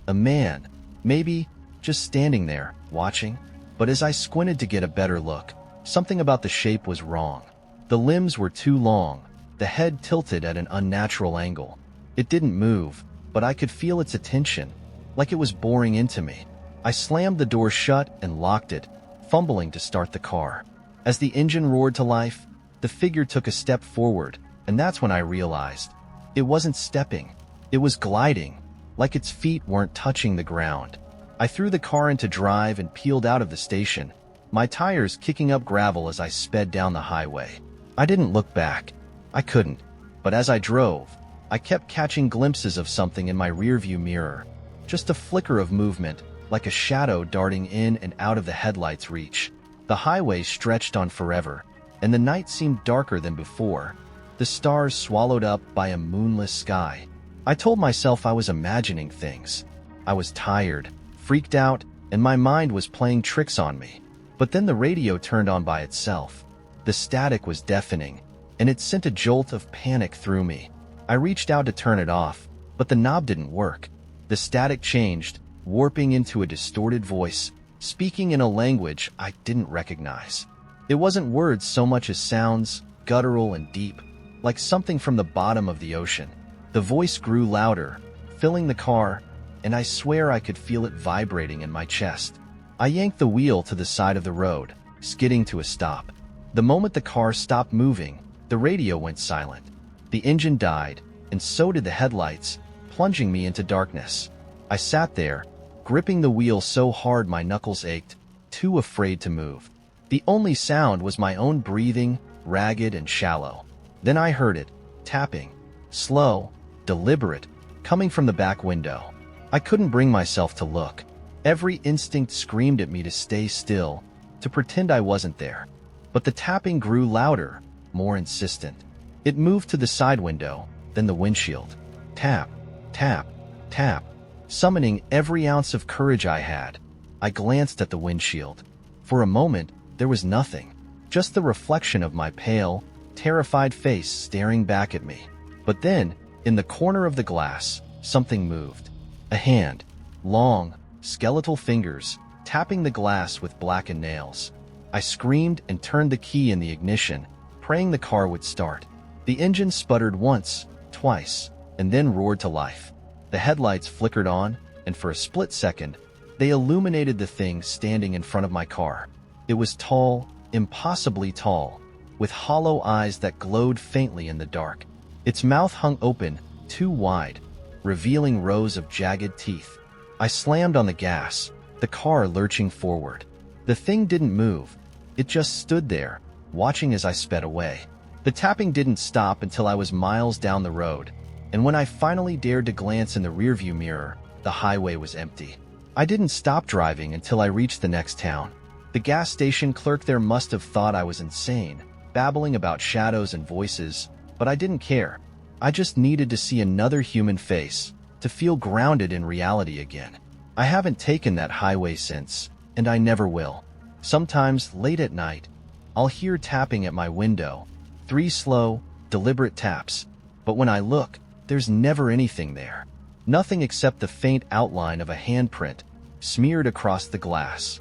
a man, maybe just standing there, watching. But as I squinted to get a better look, something about the shape was wrong. The limbs were too long, the head tilted at an unnatural angle. It didn't move, but I could feel its attention, like it was boring into me. I slammed the door shut and locked it, fumbling to start the car. As the engine roared to life, the figure took a step forward, and that's when I realized. It wasn't stepping, it was gliding, like its feet weren't touching the ground. I threw the car into drive and peeled out of the station, my tires kicking up gravel as I sped down the highway. I didn't look back. I couldn't. But as I drove, I kept catching glimpses of something in my rearview mirror. Just a flicker of movement, like a shadow darting in and out of the headlight's reach. The highway stretched on forever, and the night seemed darker than before, the stars swallowed up by a moonless sky. I told myself I was imagining things. I was tired, freaked out, and my mind was playing tricks on me. But then the radio turned on by itself. The static was deafening, and it sent a jolt of panic through me. I reached out to turn it off, but the knob didn't work. The static changed, warping into a distorted voice, speaking in a language I didn't recognize. It wasn't words so much as sounds, guttural and deep, like something from the bottom of the ocean. The voice grew louder, filling the car, and I swear I could feel it vibrating in my chest. I yanked the wheel to the side of the road, skidding to a stop. The moment the car stopped moving, the radio went silent. The engine died, and so did the headlights, plunging me into darkness. I sat there, gripping the wheel so hard my knuckles ached, too afraid to move. The only sound was my own breathing, ragged and shallow. Then I heard it, tapping. Slow, deliberate, coming from the back window. I couldn't bring myself to look. Every instinct screamed at me to stay still, to pretend I wasn't there. But the tapping grew louder, more insistent. It moved to the side window, then the windshield. Tap, tap, tap, summoning every ounce of courage I had. I glanced at the windshield. For a moment, there was nothing, just the reflection of my pale, terrified face staring back at me. But then, in the corner of the glass, something moved. A hand, long, skeletal fingers, tapping the glass with blackened nails. I screamed and turned the key in the ignition, praying the car would start. The engine sputtered once, twice, and then roared to life. The headlights flickered on, and for a split second, they illuminated the thing standing in front of my car. It was tall, impossibly tall, with hollow eyes that glowed faintly in the dark. Its mouth hung open, too wide, revealing rows of jagged teeth. I slammed on the gas, the car lurching forward. The thing didn't move. It just stood there, watching as I sped away. The tapping didn't stop until I was miles down the road, and when I finally dared to glance in the rearview mirror, the highway was empty. I didn't stop driving until I reached the next town. The gas station clerk there must have thought I was insane, babbling about shadows and voices, but I didn't care. I just needed to see another human face, to feel grounded in reality again. I haven't taken that highway since, and I never will. Sometimes, late at night, I'll hear tapping at my window, 3 slow, deliberate taps, but when I look, there's never anything there. Nothing except the faint outline of a handprint, smeared across the glass.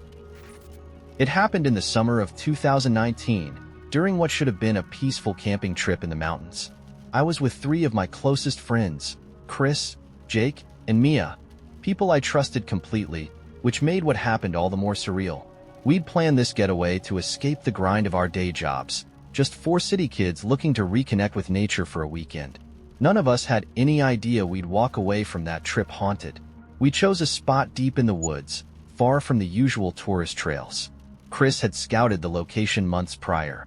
It happened in the summer of 2019, during what should have been a peaceful camping trip in the mountains. I was with 3 of my closest friends, Chris, Jake, and Mia, people I trusted completely, which made what happened all the more surreal. We'd planned this getaway to escape the grind of our day jobs, just 4 city kids looking to reconnect with nature for a weekend. None of us had any idea we'd walk away from that trip haunted. We chose a spot deep in the woods, far from the usual tourist trails. Chris had scouted the location months prior.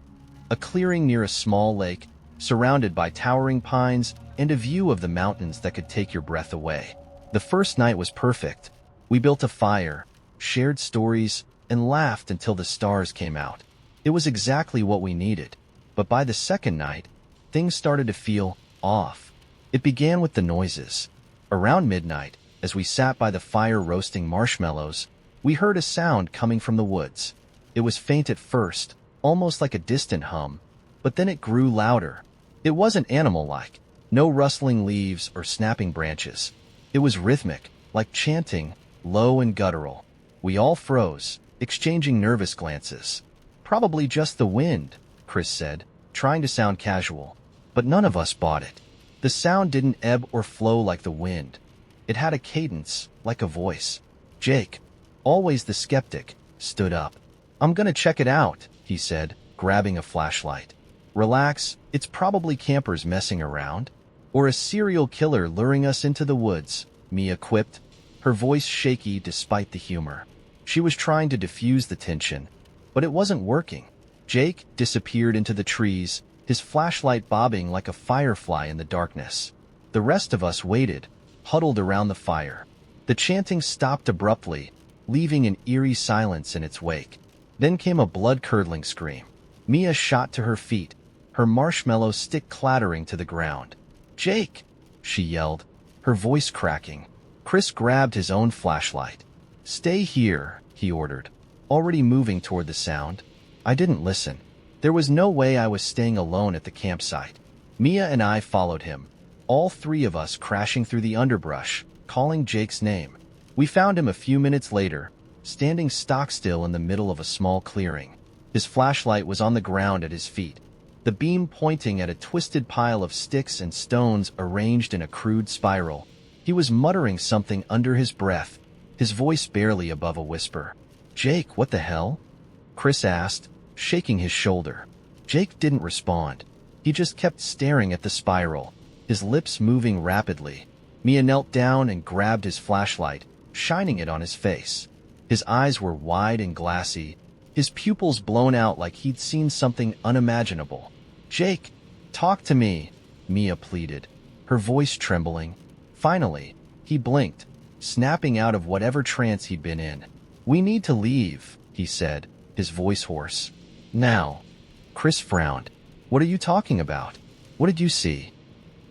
A clearing near a small lake, surrounded by towering pines and a view of the mountains that could take your breath away. The first night was perfect. We built a fire, shared stories, and laughed until the stars came out. It was exactly what we needed. But by the second night, things started to feel off. It began with the noises. Around midnight, as we sat by the fire roasting marshmallows, we heard a sound coming from the woods. It was faint at first, almost like a distant hum, but then it grew louder. It wasn't animal-like, no rustling leaves or snapping branches. It was rhythmic, like chanting, low and guttural. We all froze, exchanging nervous glances. "Probably just the wind," Chris said, trying to sound casual. But none of us bought it. The sound didn't ebb or flow like the wind. It had a cadence, like a voice. Jake, always the skeptic, stood up. "I'm gonna check it out," he said, grabbing a flashlight. "Relax, it's probably campers messing around. Or a serial killer luring us into the woods," Mia quipped, her voice shaky despite the humor. She was trying to diffuse the tension, but it wasn't working. Jake disappeared into the trees, his flashlight bobbing like a firefly in the darkness. The rest of us waited, huddled around the fire. The chanting stopped abruptly, leaving an eerie silence in its wake. Then came a blood-curdling scream. Mia shot to her feet, her marshmallow stick clattering to the ground. "Jake!" she yelled, her voice cracking. Chris grabbed his own flashlight. "Stay here," he ordered, already moving toward the sound. I didn't listen. There was no way I was staying alone at the campsite. Mia and I followed him, all 3 of us crashing through the underbrush, calling Jake's name. We found him a few minutes later, standing stock-still in the middle of a small clearing. His flashlight was on the ground at his feet, the beam pointing at a twisted pile of sticks and stones arranged in a crude spiral. He was muttering something under his breath, his voice barely above a whisper. "Jake, what the hell?" Chris asked, shaking his shoulder. Jake didn't respond. He just kept staring at the spiral, his lips moving rapidly. Mia knelt down and grabbed his flashlight, shining it on his face. His eyes were wide and glassy, his pupils blown out like he'd seen something unimaginable. "Jake, talk to me," Mia pleaded, her voice trembling. Finally, he blinked, snapping out of whatever trance he'd been in. "We need to leave," he said, his voice hoarse. "Now." Chris frowned. "What are you talking about? What did you see?"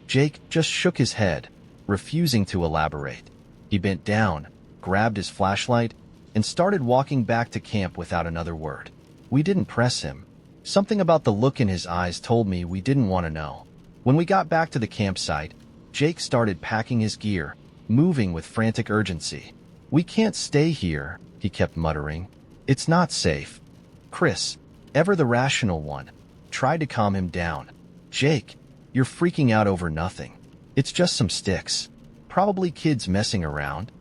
Jake just shook his head, refusing to elaborate. He bent down, grabbed his flashlight, and started walking back to camp without another word. We didn't press him. Something about the look in his eyes told me we didn't want to know. When we got back to the campsite, Jake started packing his gear, moving with frantic urgency. "We can't stay here," he kept muttering. "It's not safe." Chris, ever the rational one, tried to calm him down. "Jake, you're freaking out over nothing. It's just some sticks. Probably kids messing around."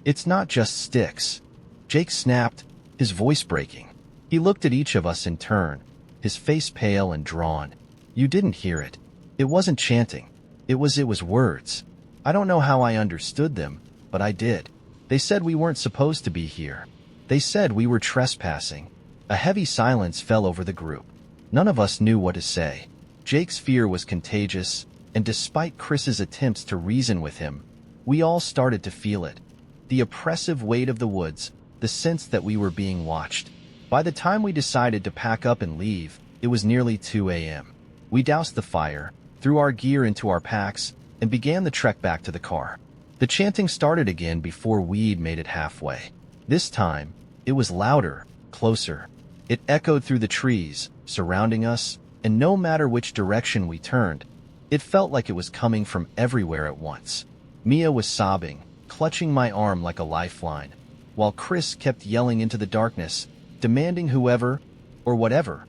"It's not just sticks," Jake snapped, his voice breaking. He looked at each of us in turn, his face pale and drawn. "You didn't hear it. It wasn't chanting. It was words. I don't know how I understood them, but I did. They said we weren't supposed to be here. They said we were trespassing." A heavy silence fell over the group. None of us knew what to say. Jake's fear was contagious, and despite Chris's attempts to reason with him, we all started to feel it. The oppressive weight of the woods, the sense that we were being watched. By the time we decided to pack up and leave, it was nearly 2 a.m. We doused the fire, threw our gear into our packs, and began the trek back to the car. The chanting started again before we'd made it halfway. This time, it was louder, closer. It echoed through the trees, surrounding us, and no matter which direction we turned, it felt like it was coming from everywhere at once. Mia was sobbing, clutching my arm like a lifeline, while Chris kept yelling into the darkness, demanding whoever, or whatever,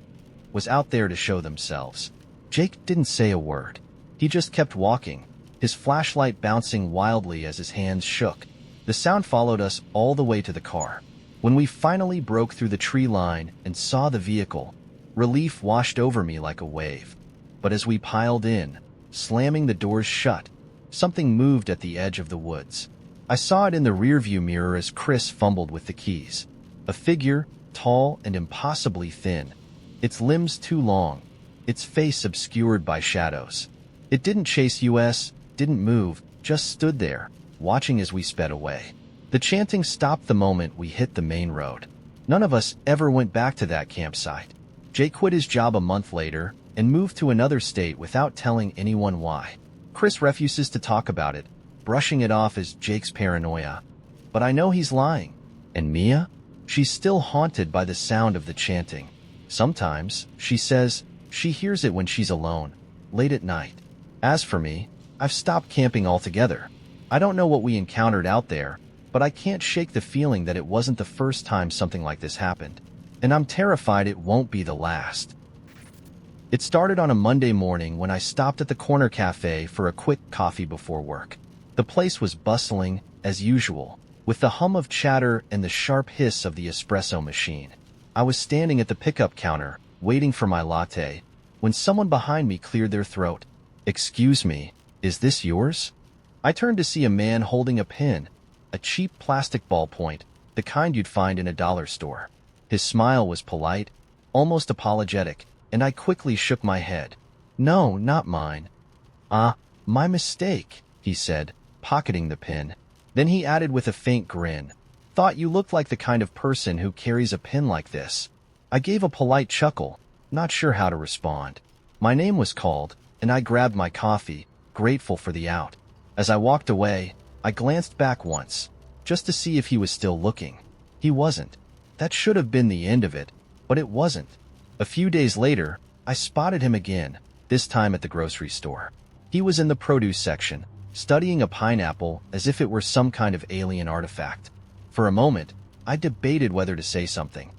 was out there to show themselves. Jake didn't say a word. He just kept walking, his flashlight bouncing wildly as his hands shook. The sound followed us all the way to the car. When we finally broke through the tree line and saw the vehicle, relief washed over me like a wave. But as we piled in, slamming the doors shut, something moved at the edge of the woods. I saw it in the rearview mirror as Chris fumbled with the keys. A figure, tall and impossibly thin, its limbs too long, its face obscured by shadows. It didn't chase us, didn't move, just stood there, watching as we sped away. The chanting stopped the moment we hit the main road. None of us ever went back to that campsite. Jake quit his job a month later and moved to another state without telling anyone why. Chris refuses to talk about it, brushing it off as Jake's paranoia. But I know he's lying. And Mia? She's still haunted by the sound of the chanting. Sometimes, she says, she hears it when she's alone, late at night. As for me, I've stopped camping altogether. I don't know what we encountered out there, but I can't shake the feeling that it wasn't the first time something like this happened. And I'm terrified it won't be the last. It started on a Monday morning when I stopped at the corner cafe for a quick coffee before work. The place was bustling, as usual, with the hum of chatter and the sharp hiss of the espresso machine. I was standing at the pickup counter, waiting for my latte, when someone behind me cleared their throat. "Excuse me, is this yours?" I turned to see a man holding a pen, a cheap plastic ballpoint, the kind you'd find in a dollar store. His smile was polite, almost apologetic, and I quickly shook my head. "No, not mine." "Ah, my mistake," he said, pocketing the pen. Then he added with a faint grin, "Thought you looked like the kind of person who carries a pen like this." I gave a polite chuckle, not sure how to respond. My name was called, and I grabbed my coffee, grateful for the out. As I walked away, I glanced back once, just to see if he was still looking. He wasn't. That should have been the end of it, but it wasn't. A few days later, I spotted him again, this time at the grocery store. He was in the produce section, studying a pineapple as if it were some kind of alien artifact. For a moment, I debated whether to say something.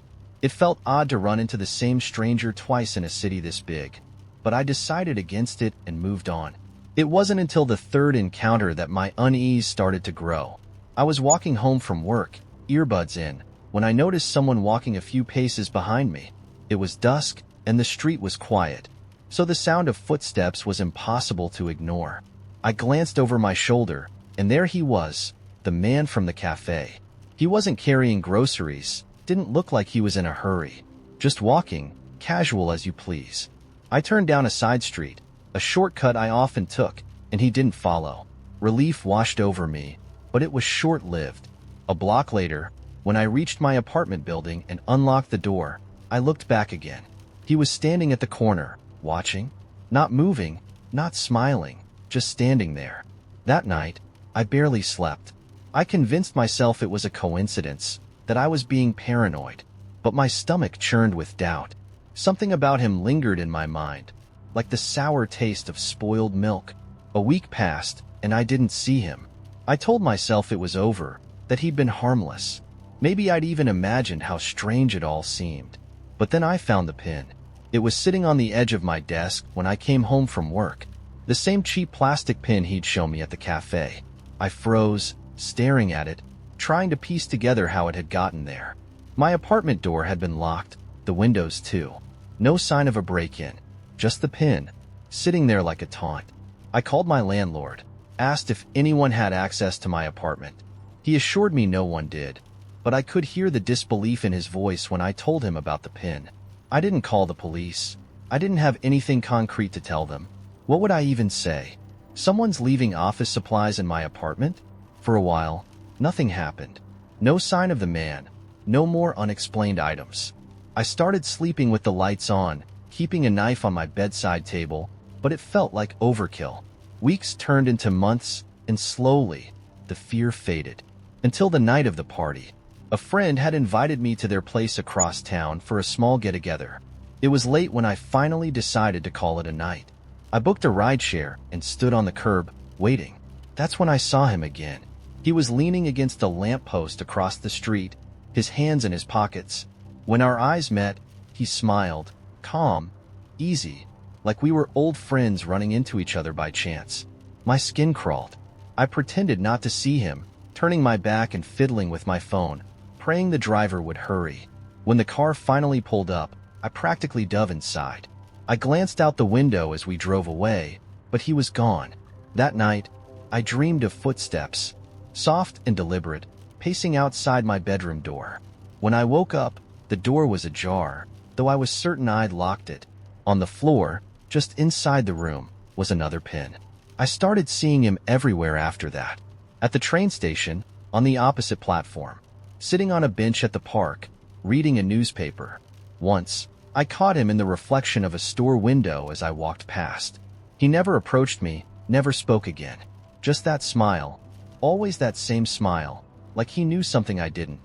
It felt odd to run into the same stranger twice in a city this big, but I decided against it and moved on. It wasn't until the third encounter that my unease started to grow. I was walking home from work, earbuds in, when I noticed someone walking a few paces behind me. It was dusk, and the street was quiet, so the sound of footsteps was impossible to ignore. I glanced over my shoulder, And there he was, the man from the cafe. He wasn't carrying groceries, didn't look like he was in a hurry. Just walking, casual as you please. I turned down a side street, a shortcut I often took, and he didn't follow. Relief washed over me, but it was short-lived. A block later, when I reached my apartment building and unlocked the door, I looked back again. He was standing at the corner, watching, not moving, not smiling, just standing there. That night, I barely slept. I convinced myself it was a coincidence, that I was being paranoid, but my stomach churned with doubt. Something about him lingered in my mind, like the sour taste of spoiled milk. A week passed, and I didn't see him. I told myself it was over, that he'd been harmless. Maybe I'd even imagined how strange it all seemed. But then I found the pin. It was sitting on the edge of my desk when I came home from work. The same cheap plastic pin he'd shown me at the cafe. I froze, staring at it, trying to piece together how it had gotten there. My apartment door had been locked, the windows too. No sign of a break-in, just the pin, sitting there like a taunt. I called my landlord, asked if anyone had access to my apartment. He assured me no one did, but I could hear the disbelief in his voice when I told him about the pin. I didn't call the police. I didn't have anything concrete to tell them. What would I even say? Someone's leaving office supplies in my apartment? For a while, nothing happened. No sign of the man. No more unexplained items. I started sleeping with the lights on, keeping a knife on my bedside table, but it felt like overkill. Weeks turned into months, and slowly, the fear faded. Until the night of the party. A friend had invited me to their place across town for a small get-together. It was late when I finally decided to call it a night. I booked a rideshare and stood on the curb, waiting. That's when I saw him again. He was leaning against a lamppost across the street, his hands in his pockets. When our eyes met, he smiled, calm, easy, like we were old friends running into each other by chance. My skin crawled. I pretended not to see him, turning my back and fiddling with my phone, praying the driver would hurry. When the car finally pulled up, I practically dove inside. I glanced out the window as we drove away, but he was gone. That night, I dreamed of footsteps, soft and deliberate, pacing outside my bedroom door. When I woke up, the door was ajar, though I was certain I'd locked it. On the floor, just inside the room, was another pin. I started seeing him everywhere after that. At the train station, on the opposite platform, sitting on a bench at the park, reading a newspaper. Once, I caught him in the reflection of a store window as I walked past. He never approached me, never spoke again. Just that smile, always that same smile, like he knew something I didn't.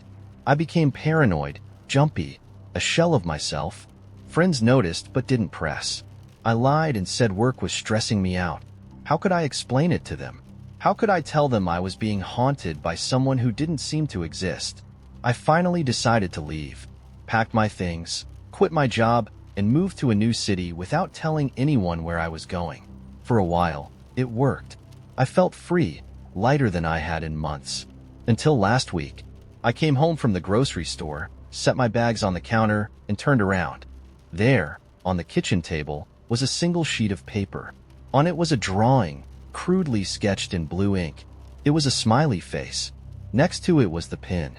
I became paranoid, jumpy, a shell of myself. Friends noticed but didn't press. I lied and said work was stressing me out. How could I explain it to them? How could I tell them I was being haunted by someone who didn't seem to exist? I finally decided to leave, packed my things, quit my job, and moved to a new city without telling anyone where I was going. For a while, it worked. I felt free, lighter than I had in months. Until last week, I came home from the grocery store, set my bags on the counter, and turned around. There, on the kitchen table, was a single sheet of paper. On it was a drawing, crudely sketched in blue ink. It was a smiley face. Next to it was the pin.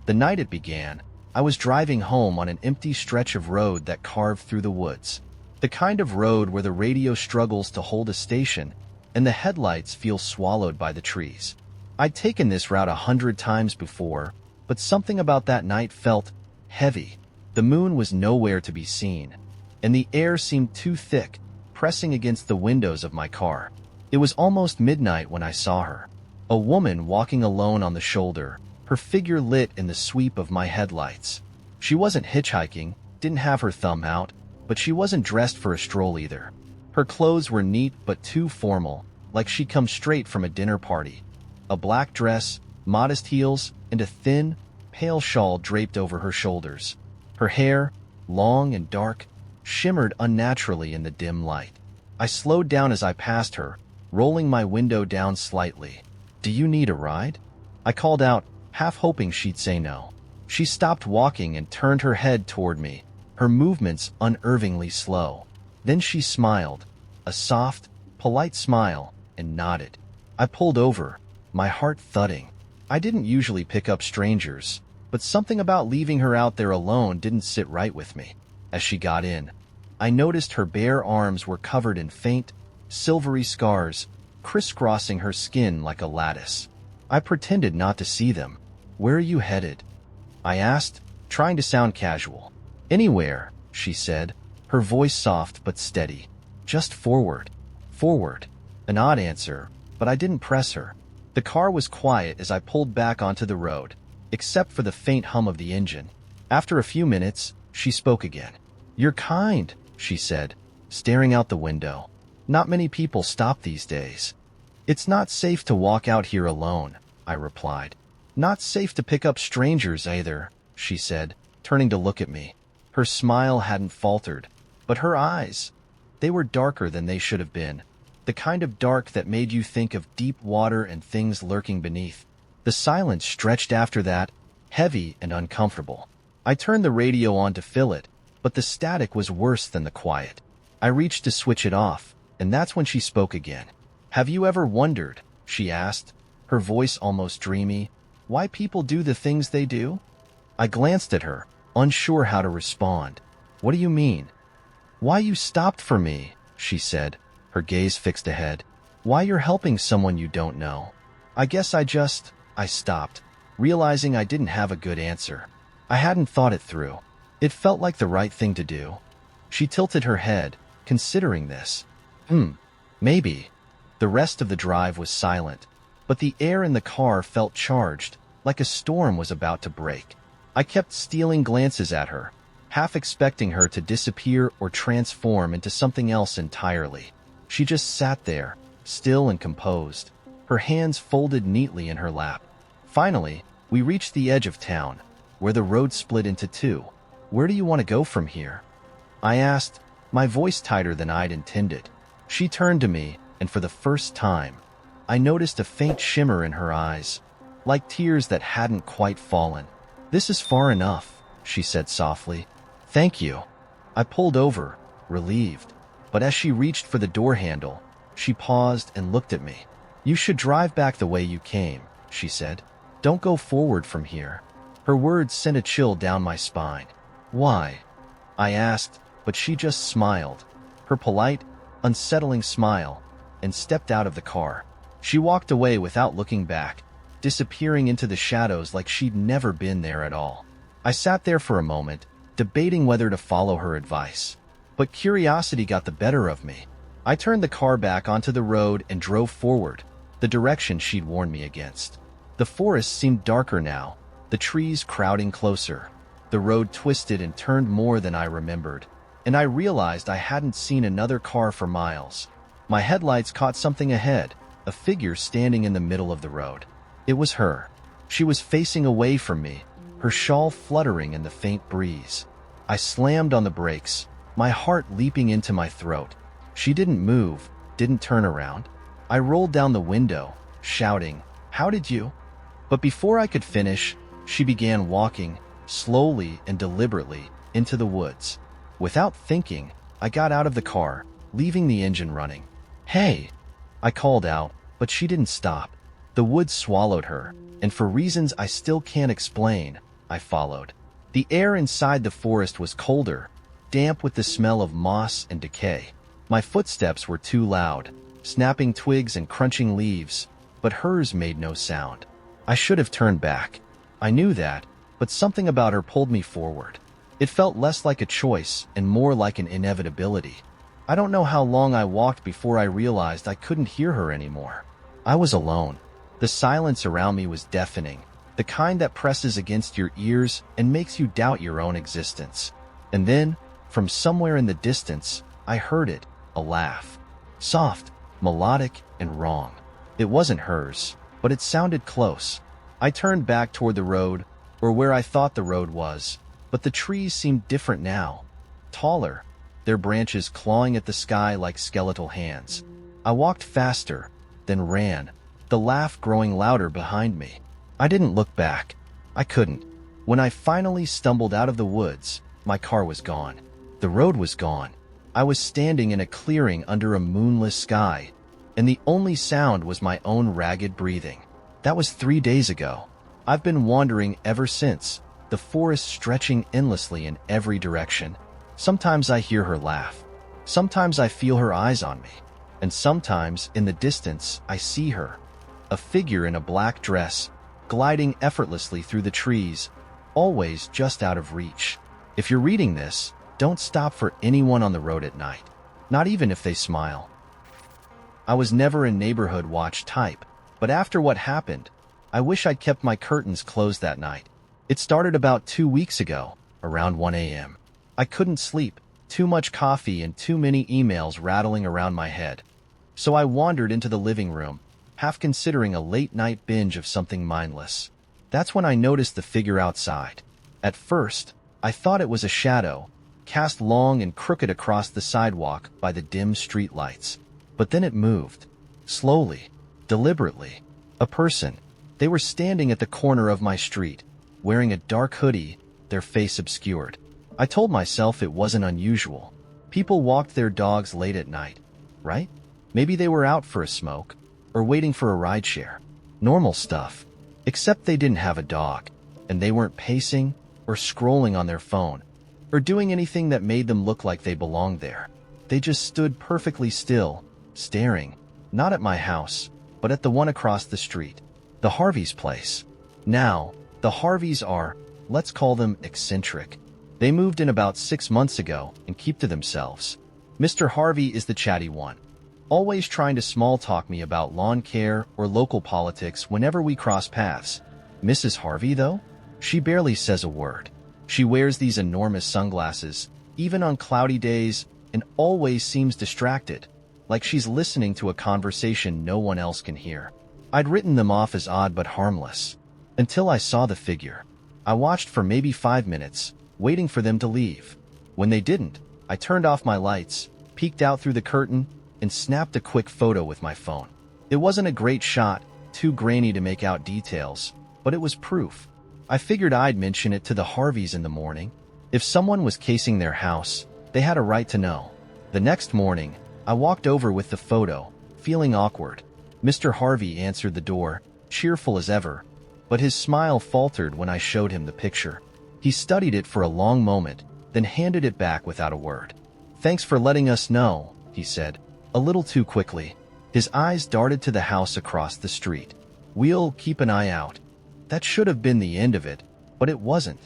The night it began, I was driving home on an empty stretch of road that carved through the woods. The kind of road where the radio struggles to hold a station and the headlights feel swallowed by the trees. I'd taken this route 100 times before, but something about that night felt heavy. The moon was nowhere to be seen, and the air seemed too thick, pressing against the windows of my car. It was almost midnight when I saw her. A woman walking alone on the shoulder, her figure lit in the sweep of my headlights. She wasn't hitchhiking, didn't have her thumb out, but she wasn't dressed for a stroll either. Her clothes were neat but too formal, like she'd come straight from a dinner party. A black dress, modest heels, and a thin, pale shawl draped over her shoulders. Her hair, long and dark, shimmered unnaturally in the dim light. I slowed down as I passed her, rolling my window down slightly. "Do you need a ride?" I called out, half hoping she'd say no. She stopped walking and turned her head toward me, her movements unnervingly slow. Then she smiled, a soft, polite smile, and nodded. I pulled over, my heart thudding. I didn't usually pick up strangers, but something about leaving her out there alone didn't sit right with me. As she got in, I noticed her bare arms were covered in faint, silvery scars, crisscrossing her skin like a lattice. I pretended not to see them. "Where are you headed?" I asked, trying to sound casual. "Anywhere," she said, her voice soft but steady. "Just forward." Forward. An odd answer, but I didn't press her. The car was quiet as I pulled back onto the road, except for the faint hum of the engine. After a few minutes, she spoke again. "You're kind," she said, staring out the window. "Not many people stop these days." "It's not safe to walk out here alone," I replied. "Not safe to pick up strangers either," she said, turning to look at me. Her smile hadn't faltered, but her eyes, they were darker than they should have been. The kind of dark that made you think of deep water and things lurking beneath. The silence stretched after that, heavy and uncomfortable. I turned the radio on to fill it, but the static was worse than the quiet. I reached to switch it off, and that's when she spoke again. "Have you ever wondered," she asked, her voice almost dreamy, "why people do the things they do?" I glanced at her, unsure how to respond. "What do you mean?" "Why you stopped for me," she said, her gaze fixed ahead. "Why you're helping someone you don't know." I guess I stopped, realizing I didn't have a good answer. I hadn't thought it through. It felt like the right thing to do. She tilted her head, considering this. Maybe." The rest of the drive was silent, but the air in the car felt charged, like a storm was about to break. I kept stealing glances at her, half expecting her to disappear or transform into something else entirely. She just sat there, still and composed, her hands folded neatly in her lap. Finally, we reached the edge of town, where the road split into two. "Where do you want to go from here?" I asked, my voice tighter than I'd intended. She turned to me, and for the first time, I noticed a faint shimmer in her eyes, like tears that hadn't quite fallen. "This is far enough," she said softly. "Thank you." I pulled over, relieved, but as she reached for the door handle, she paused and looked at me. "You should drive back the way you came," she said. "Don't go forward from here." Her words sent a chill down my spine. "Why?" I asked, but she just smiled, her polite, unsettling smile, and stepped out of the car. She walked away without looking back, disappearing into the shadows like she'd never been there at all. I sat there for a moment, debating whether to follow her advice. But curiosity got the better of me. I turned the car back onto the road and drove forward, the direction she'd warned me against. The forest seemed darker now, the trees crowding closer. The road twisted and turned more than I remembered, and I realized I hadn't seen another car for miles. My headlights caught something ahead, a figure standing in the middle of the road. It was her. She was facing away from me, her shawl fluttering in the faint breeze. I slammed on the brakes, my heart leaping into my throat. She didn't move, didn't turn around. I rolled down the window, shouting, "How did you?" But before I could finish, she began walking, slowly and deliberately, into the woods. Without thinking, I got out of the car, leaving the engine running. "Hey!" I called out, but she didn't stop. The woods swallowed her, and for reasons I still can't explain, I followed. The air inside the forest was colder, damp with the smell of moss and decay. My footsteps were too loud, snapping twigs and crunching leaves, but hers made no sound. I should have turned back. I knew that, but something about her pulled me forward. It felt less like a choice and more like an inevitability. I don't know how long I walked before I realized I couldn't hear her anymore. I was alone. The silence around me was deafening, the kind that presses against your ears and makes you doubt your own existence. And then, from somewhere in the distance, I heard it, a laugh. Soft, melodic, and wrong. It wasn't hers, but it sounded close. I turned back toward the road, or where I thought the road was, but the trees seemed different now. Taller, their branches clawing at the sky like skeletal hands. I walked faster, then ran, the laugh growing louder behind me. I didn't look back. I couldn't. When I finally stumbled out of the woods, my car was gone. The road was gone. I was standing in a clearing under a moonless sky, and the only sound was my own ragged breathing. That was 3 days ago. I've been wandering ever since, the forest stretching endlessly in every direction. Sometimes I hear her laugh. Sometimes I feel her eyes on me. And sometimes, in the distance, I see her. A figure in a black dress, gliding effortlessly through the trees, always just out of reach. If you're reading this, don't stop for anyone on the road at night, not even if they smile. I was never a neighborhood watch type, but after what happened, I wish I'd kept my curtains closed that night. It started about 2 weeks ago, around 1 a.m. I couldn't sleep, too much coffee and too many emails rattling around my head. So I wandered into the living room, half considering a late-night binge of something mindless. That's when I noticed the figure outside. At first, I thought it was a shadow, cast long and crooked across the sidewalk by the dim street lights. But then it moved. Slowly, deliberately. A person. They were standing at the corner of my street, wearing a dark hoodie, their face obscured. I told myself it wasn't unusual. People walked their dogs late at night, right? Maybe they were out for a smoke, or waiting for a rideshare. Normal stuff. Except they didn't have a dog, and they weren't pacing, or scrolling on their phone, or doing anything that made them look like they belonged there. They just stood perfectly still, staring, not at my house, but at the one across the street, the Harvey's place. Now, the Harveys are, let's call them eccentric. They moved in about 6 months ago and keep to themselves. Mr. Harvey is the chatty one, always trying to small talk me about lawn care or local politics whenever we cross paths. Mrs. Harvey, though? She barely says a word. She wears these enormous sunglasses, even on cloudy days, and always seems distracted, like she's listening to a conversation no one else can hear. I'd written them off as odd but harmless, until I saw the figure. I watched for maybe 5 minutes, waiting for them to leave. When they didn't, I turned off my lights, peeked out through the curtain, and snapped a quick photo with my phone. It wasn't a great shot, too grainy to make out details, but it was proof. I figured I'd mention it to the Harveys in the morning. If someone was casing their house, they had a right to know. The next morning, I walked over with the photo, feeling awkward. Mr. Harvey answered the door, cheerful as ever, but his smile faltered when I showed him the picture. He studied it for a long moment, then handed it back without a word. "Thanks for letting us know," he said, a little too quickly. His eyes darted to the house across the street. "We'll keep an eye out." That should have been the end of it, but it wasn't.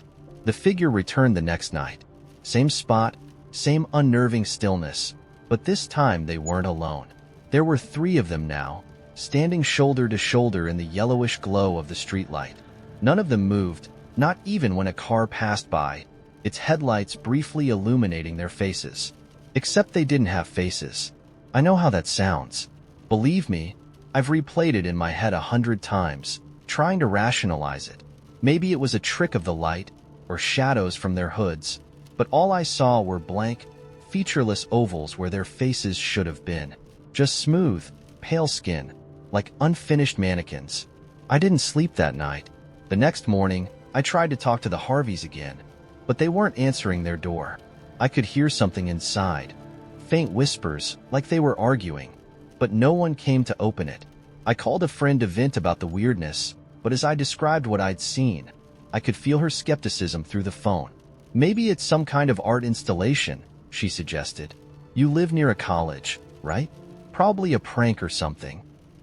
The figure returned the next night. Same spot, same unnerving stillness, but this time they weren't alone. There were 3 of them now, standing shoulder to shoulder in the yellowish glow of the streetlight. None of them moved, not even when a car passed by, its headlights briefly illuminating their faces. Except they didn't have faces. I know how that sounds. Believe me, I've replayed it in my head 100 times, trying to rationalize it. Maybe it was a trick of the light, or shadows from their hoods, but all I saw were blank, featureless ovals where their faces should have been. Just smooth, pale skin, like unfinished mannequins. I didn't sleep that night. The next morning, I tried to talk to the Harveys again, but they weren't answering their door. I could hear something inside, faint whispers, like they were arguing, but no one came to open it. I called a friend to vent about the weirdness, but as I described what I'd seen, I could feel her skepticism through the phone. "Maybe it's some kind of art installation," she suggested. "You live near a college, right? Probably a prank or something."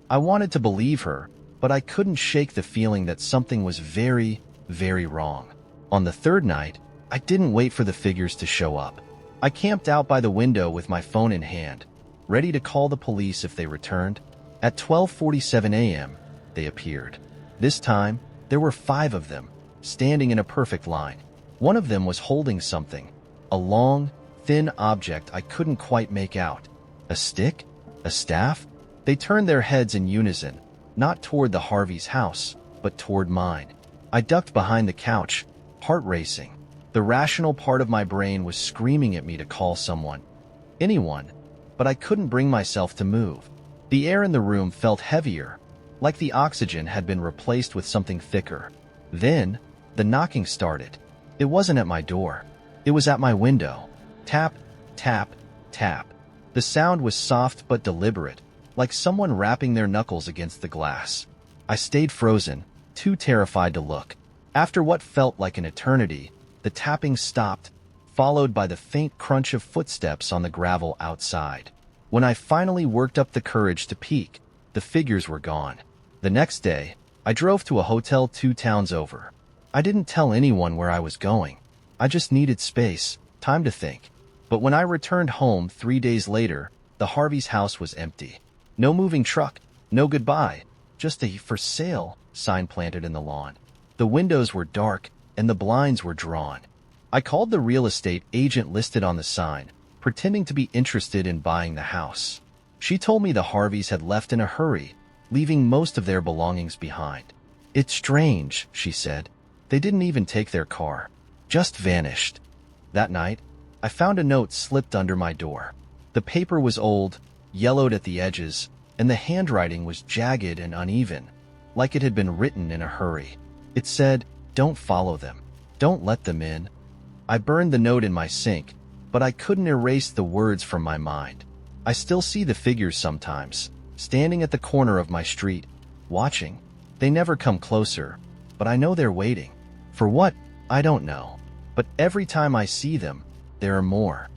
I wanted to believe her, but I couldn't shake the feeling that something was very, very wrong. On the 3rd night, I didn't wait for the figures to show up. I camped out by the window with my phone in hand, ready to call the police if they returned. At 12:47 a.m., they appeared. This time, there were 5 of them, standing in a perfect line. One of them was holding something, a long, thin object I couldn't quite make out. A stick? A staff? They turned their heads in unison, not toward the Harvey's house, but toward mine. I ducked behind the couch, heart racing. The rational part of my brain was screaming at me to call someone. Anyone. But I couldn't bring myself to move. The air in the room felt heavier, like the oxygen had been replaced with something thicker. Then, the knocking started. It wasn't at my door. It was at my window. Tap, tap, tap. The sound was soft but deliberate, like someone rapping their knuckles against the glass. I stayed frozen, too terrified to look. After what felt like an eternity, the tapping stopped, followed by the faint crunch of footsteps on the gravel outside. When I finally worked up the courage to peek, the figures were gone. The next day, I drove to a hotel 2 towns over. I didn't tell anyone where I was going. I just needed space, time to think. But when I returned home 3 days later, the Harvey's house was empty. No moving truck, no goodbye, just a "for sale" sign planted in the lawn. The windows were dark, and the blinds were drawn. I called the real estate agent listed on the sign, pretending to be interested in buying the house. She told me the Harveys had left in a hurry, leaving most of their belongings behind. "It's strange," she said. "They didn't even take their car. Just vanished." That night, I found a note slipped under my door. The paper was old, yellowed at the edges, and the handwriting was jagged and uneven, like it had been written in a hurry. It said, "Don't follow them. Don't let them in." I burned the note in my sink, but I couldn't erase the words from my mind. I still see the figures sometimes, standing at the corner of my street, watching. They never come closer, but I know they're waiting. For what? I don't know. But every time I see them, there are more.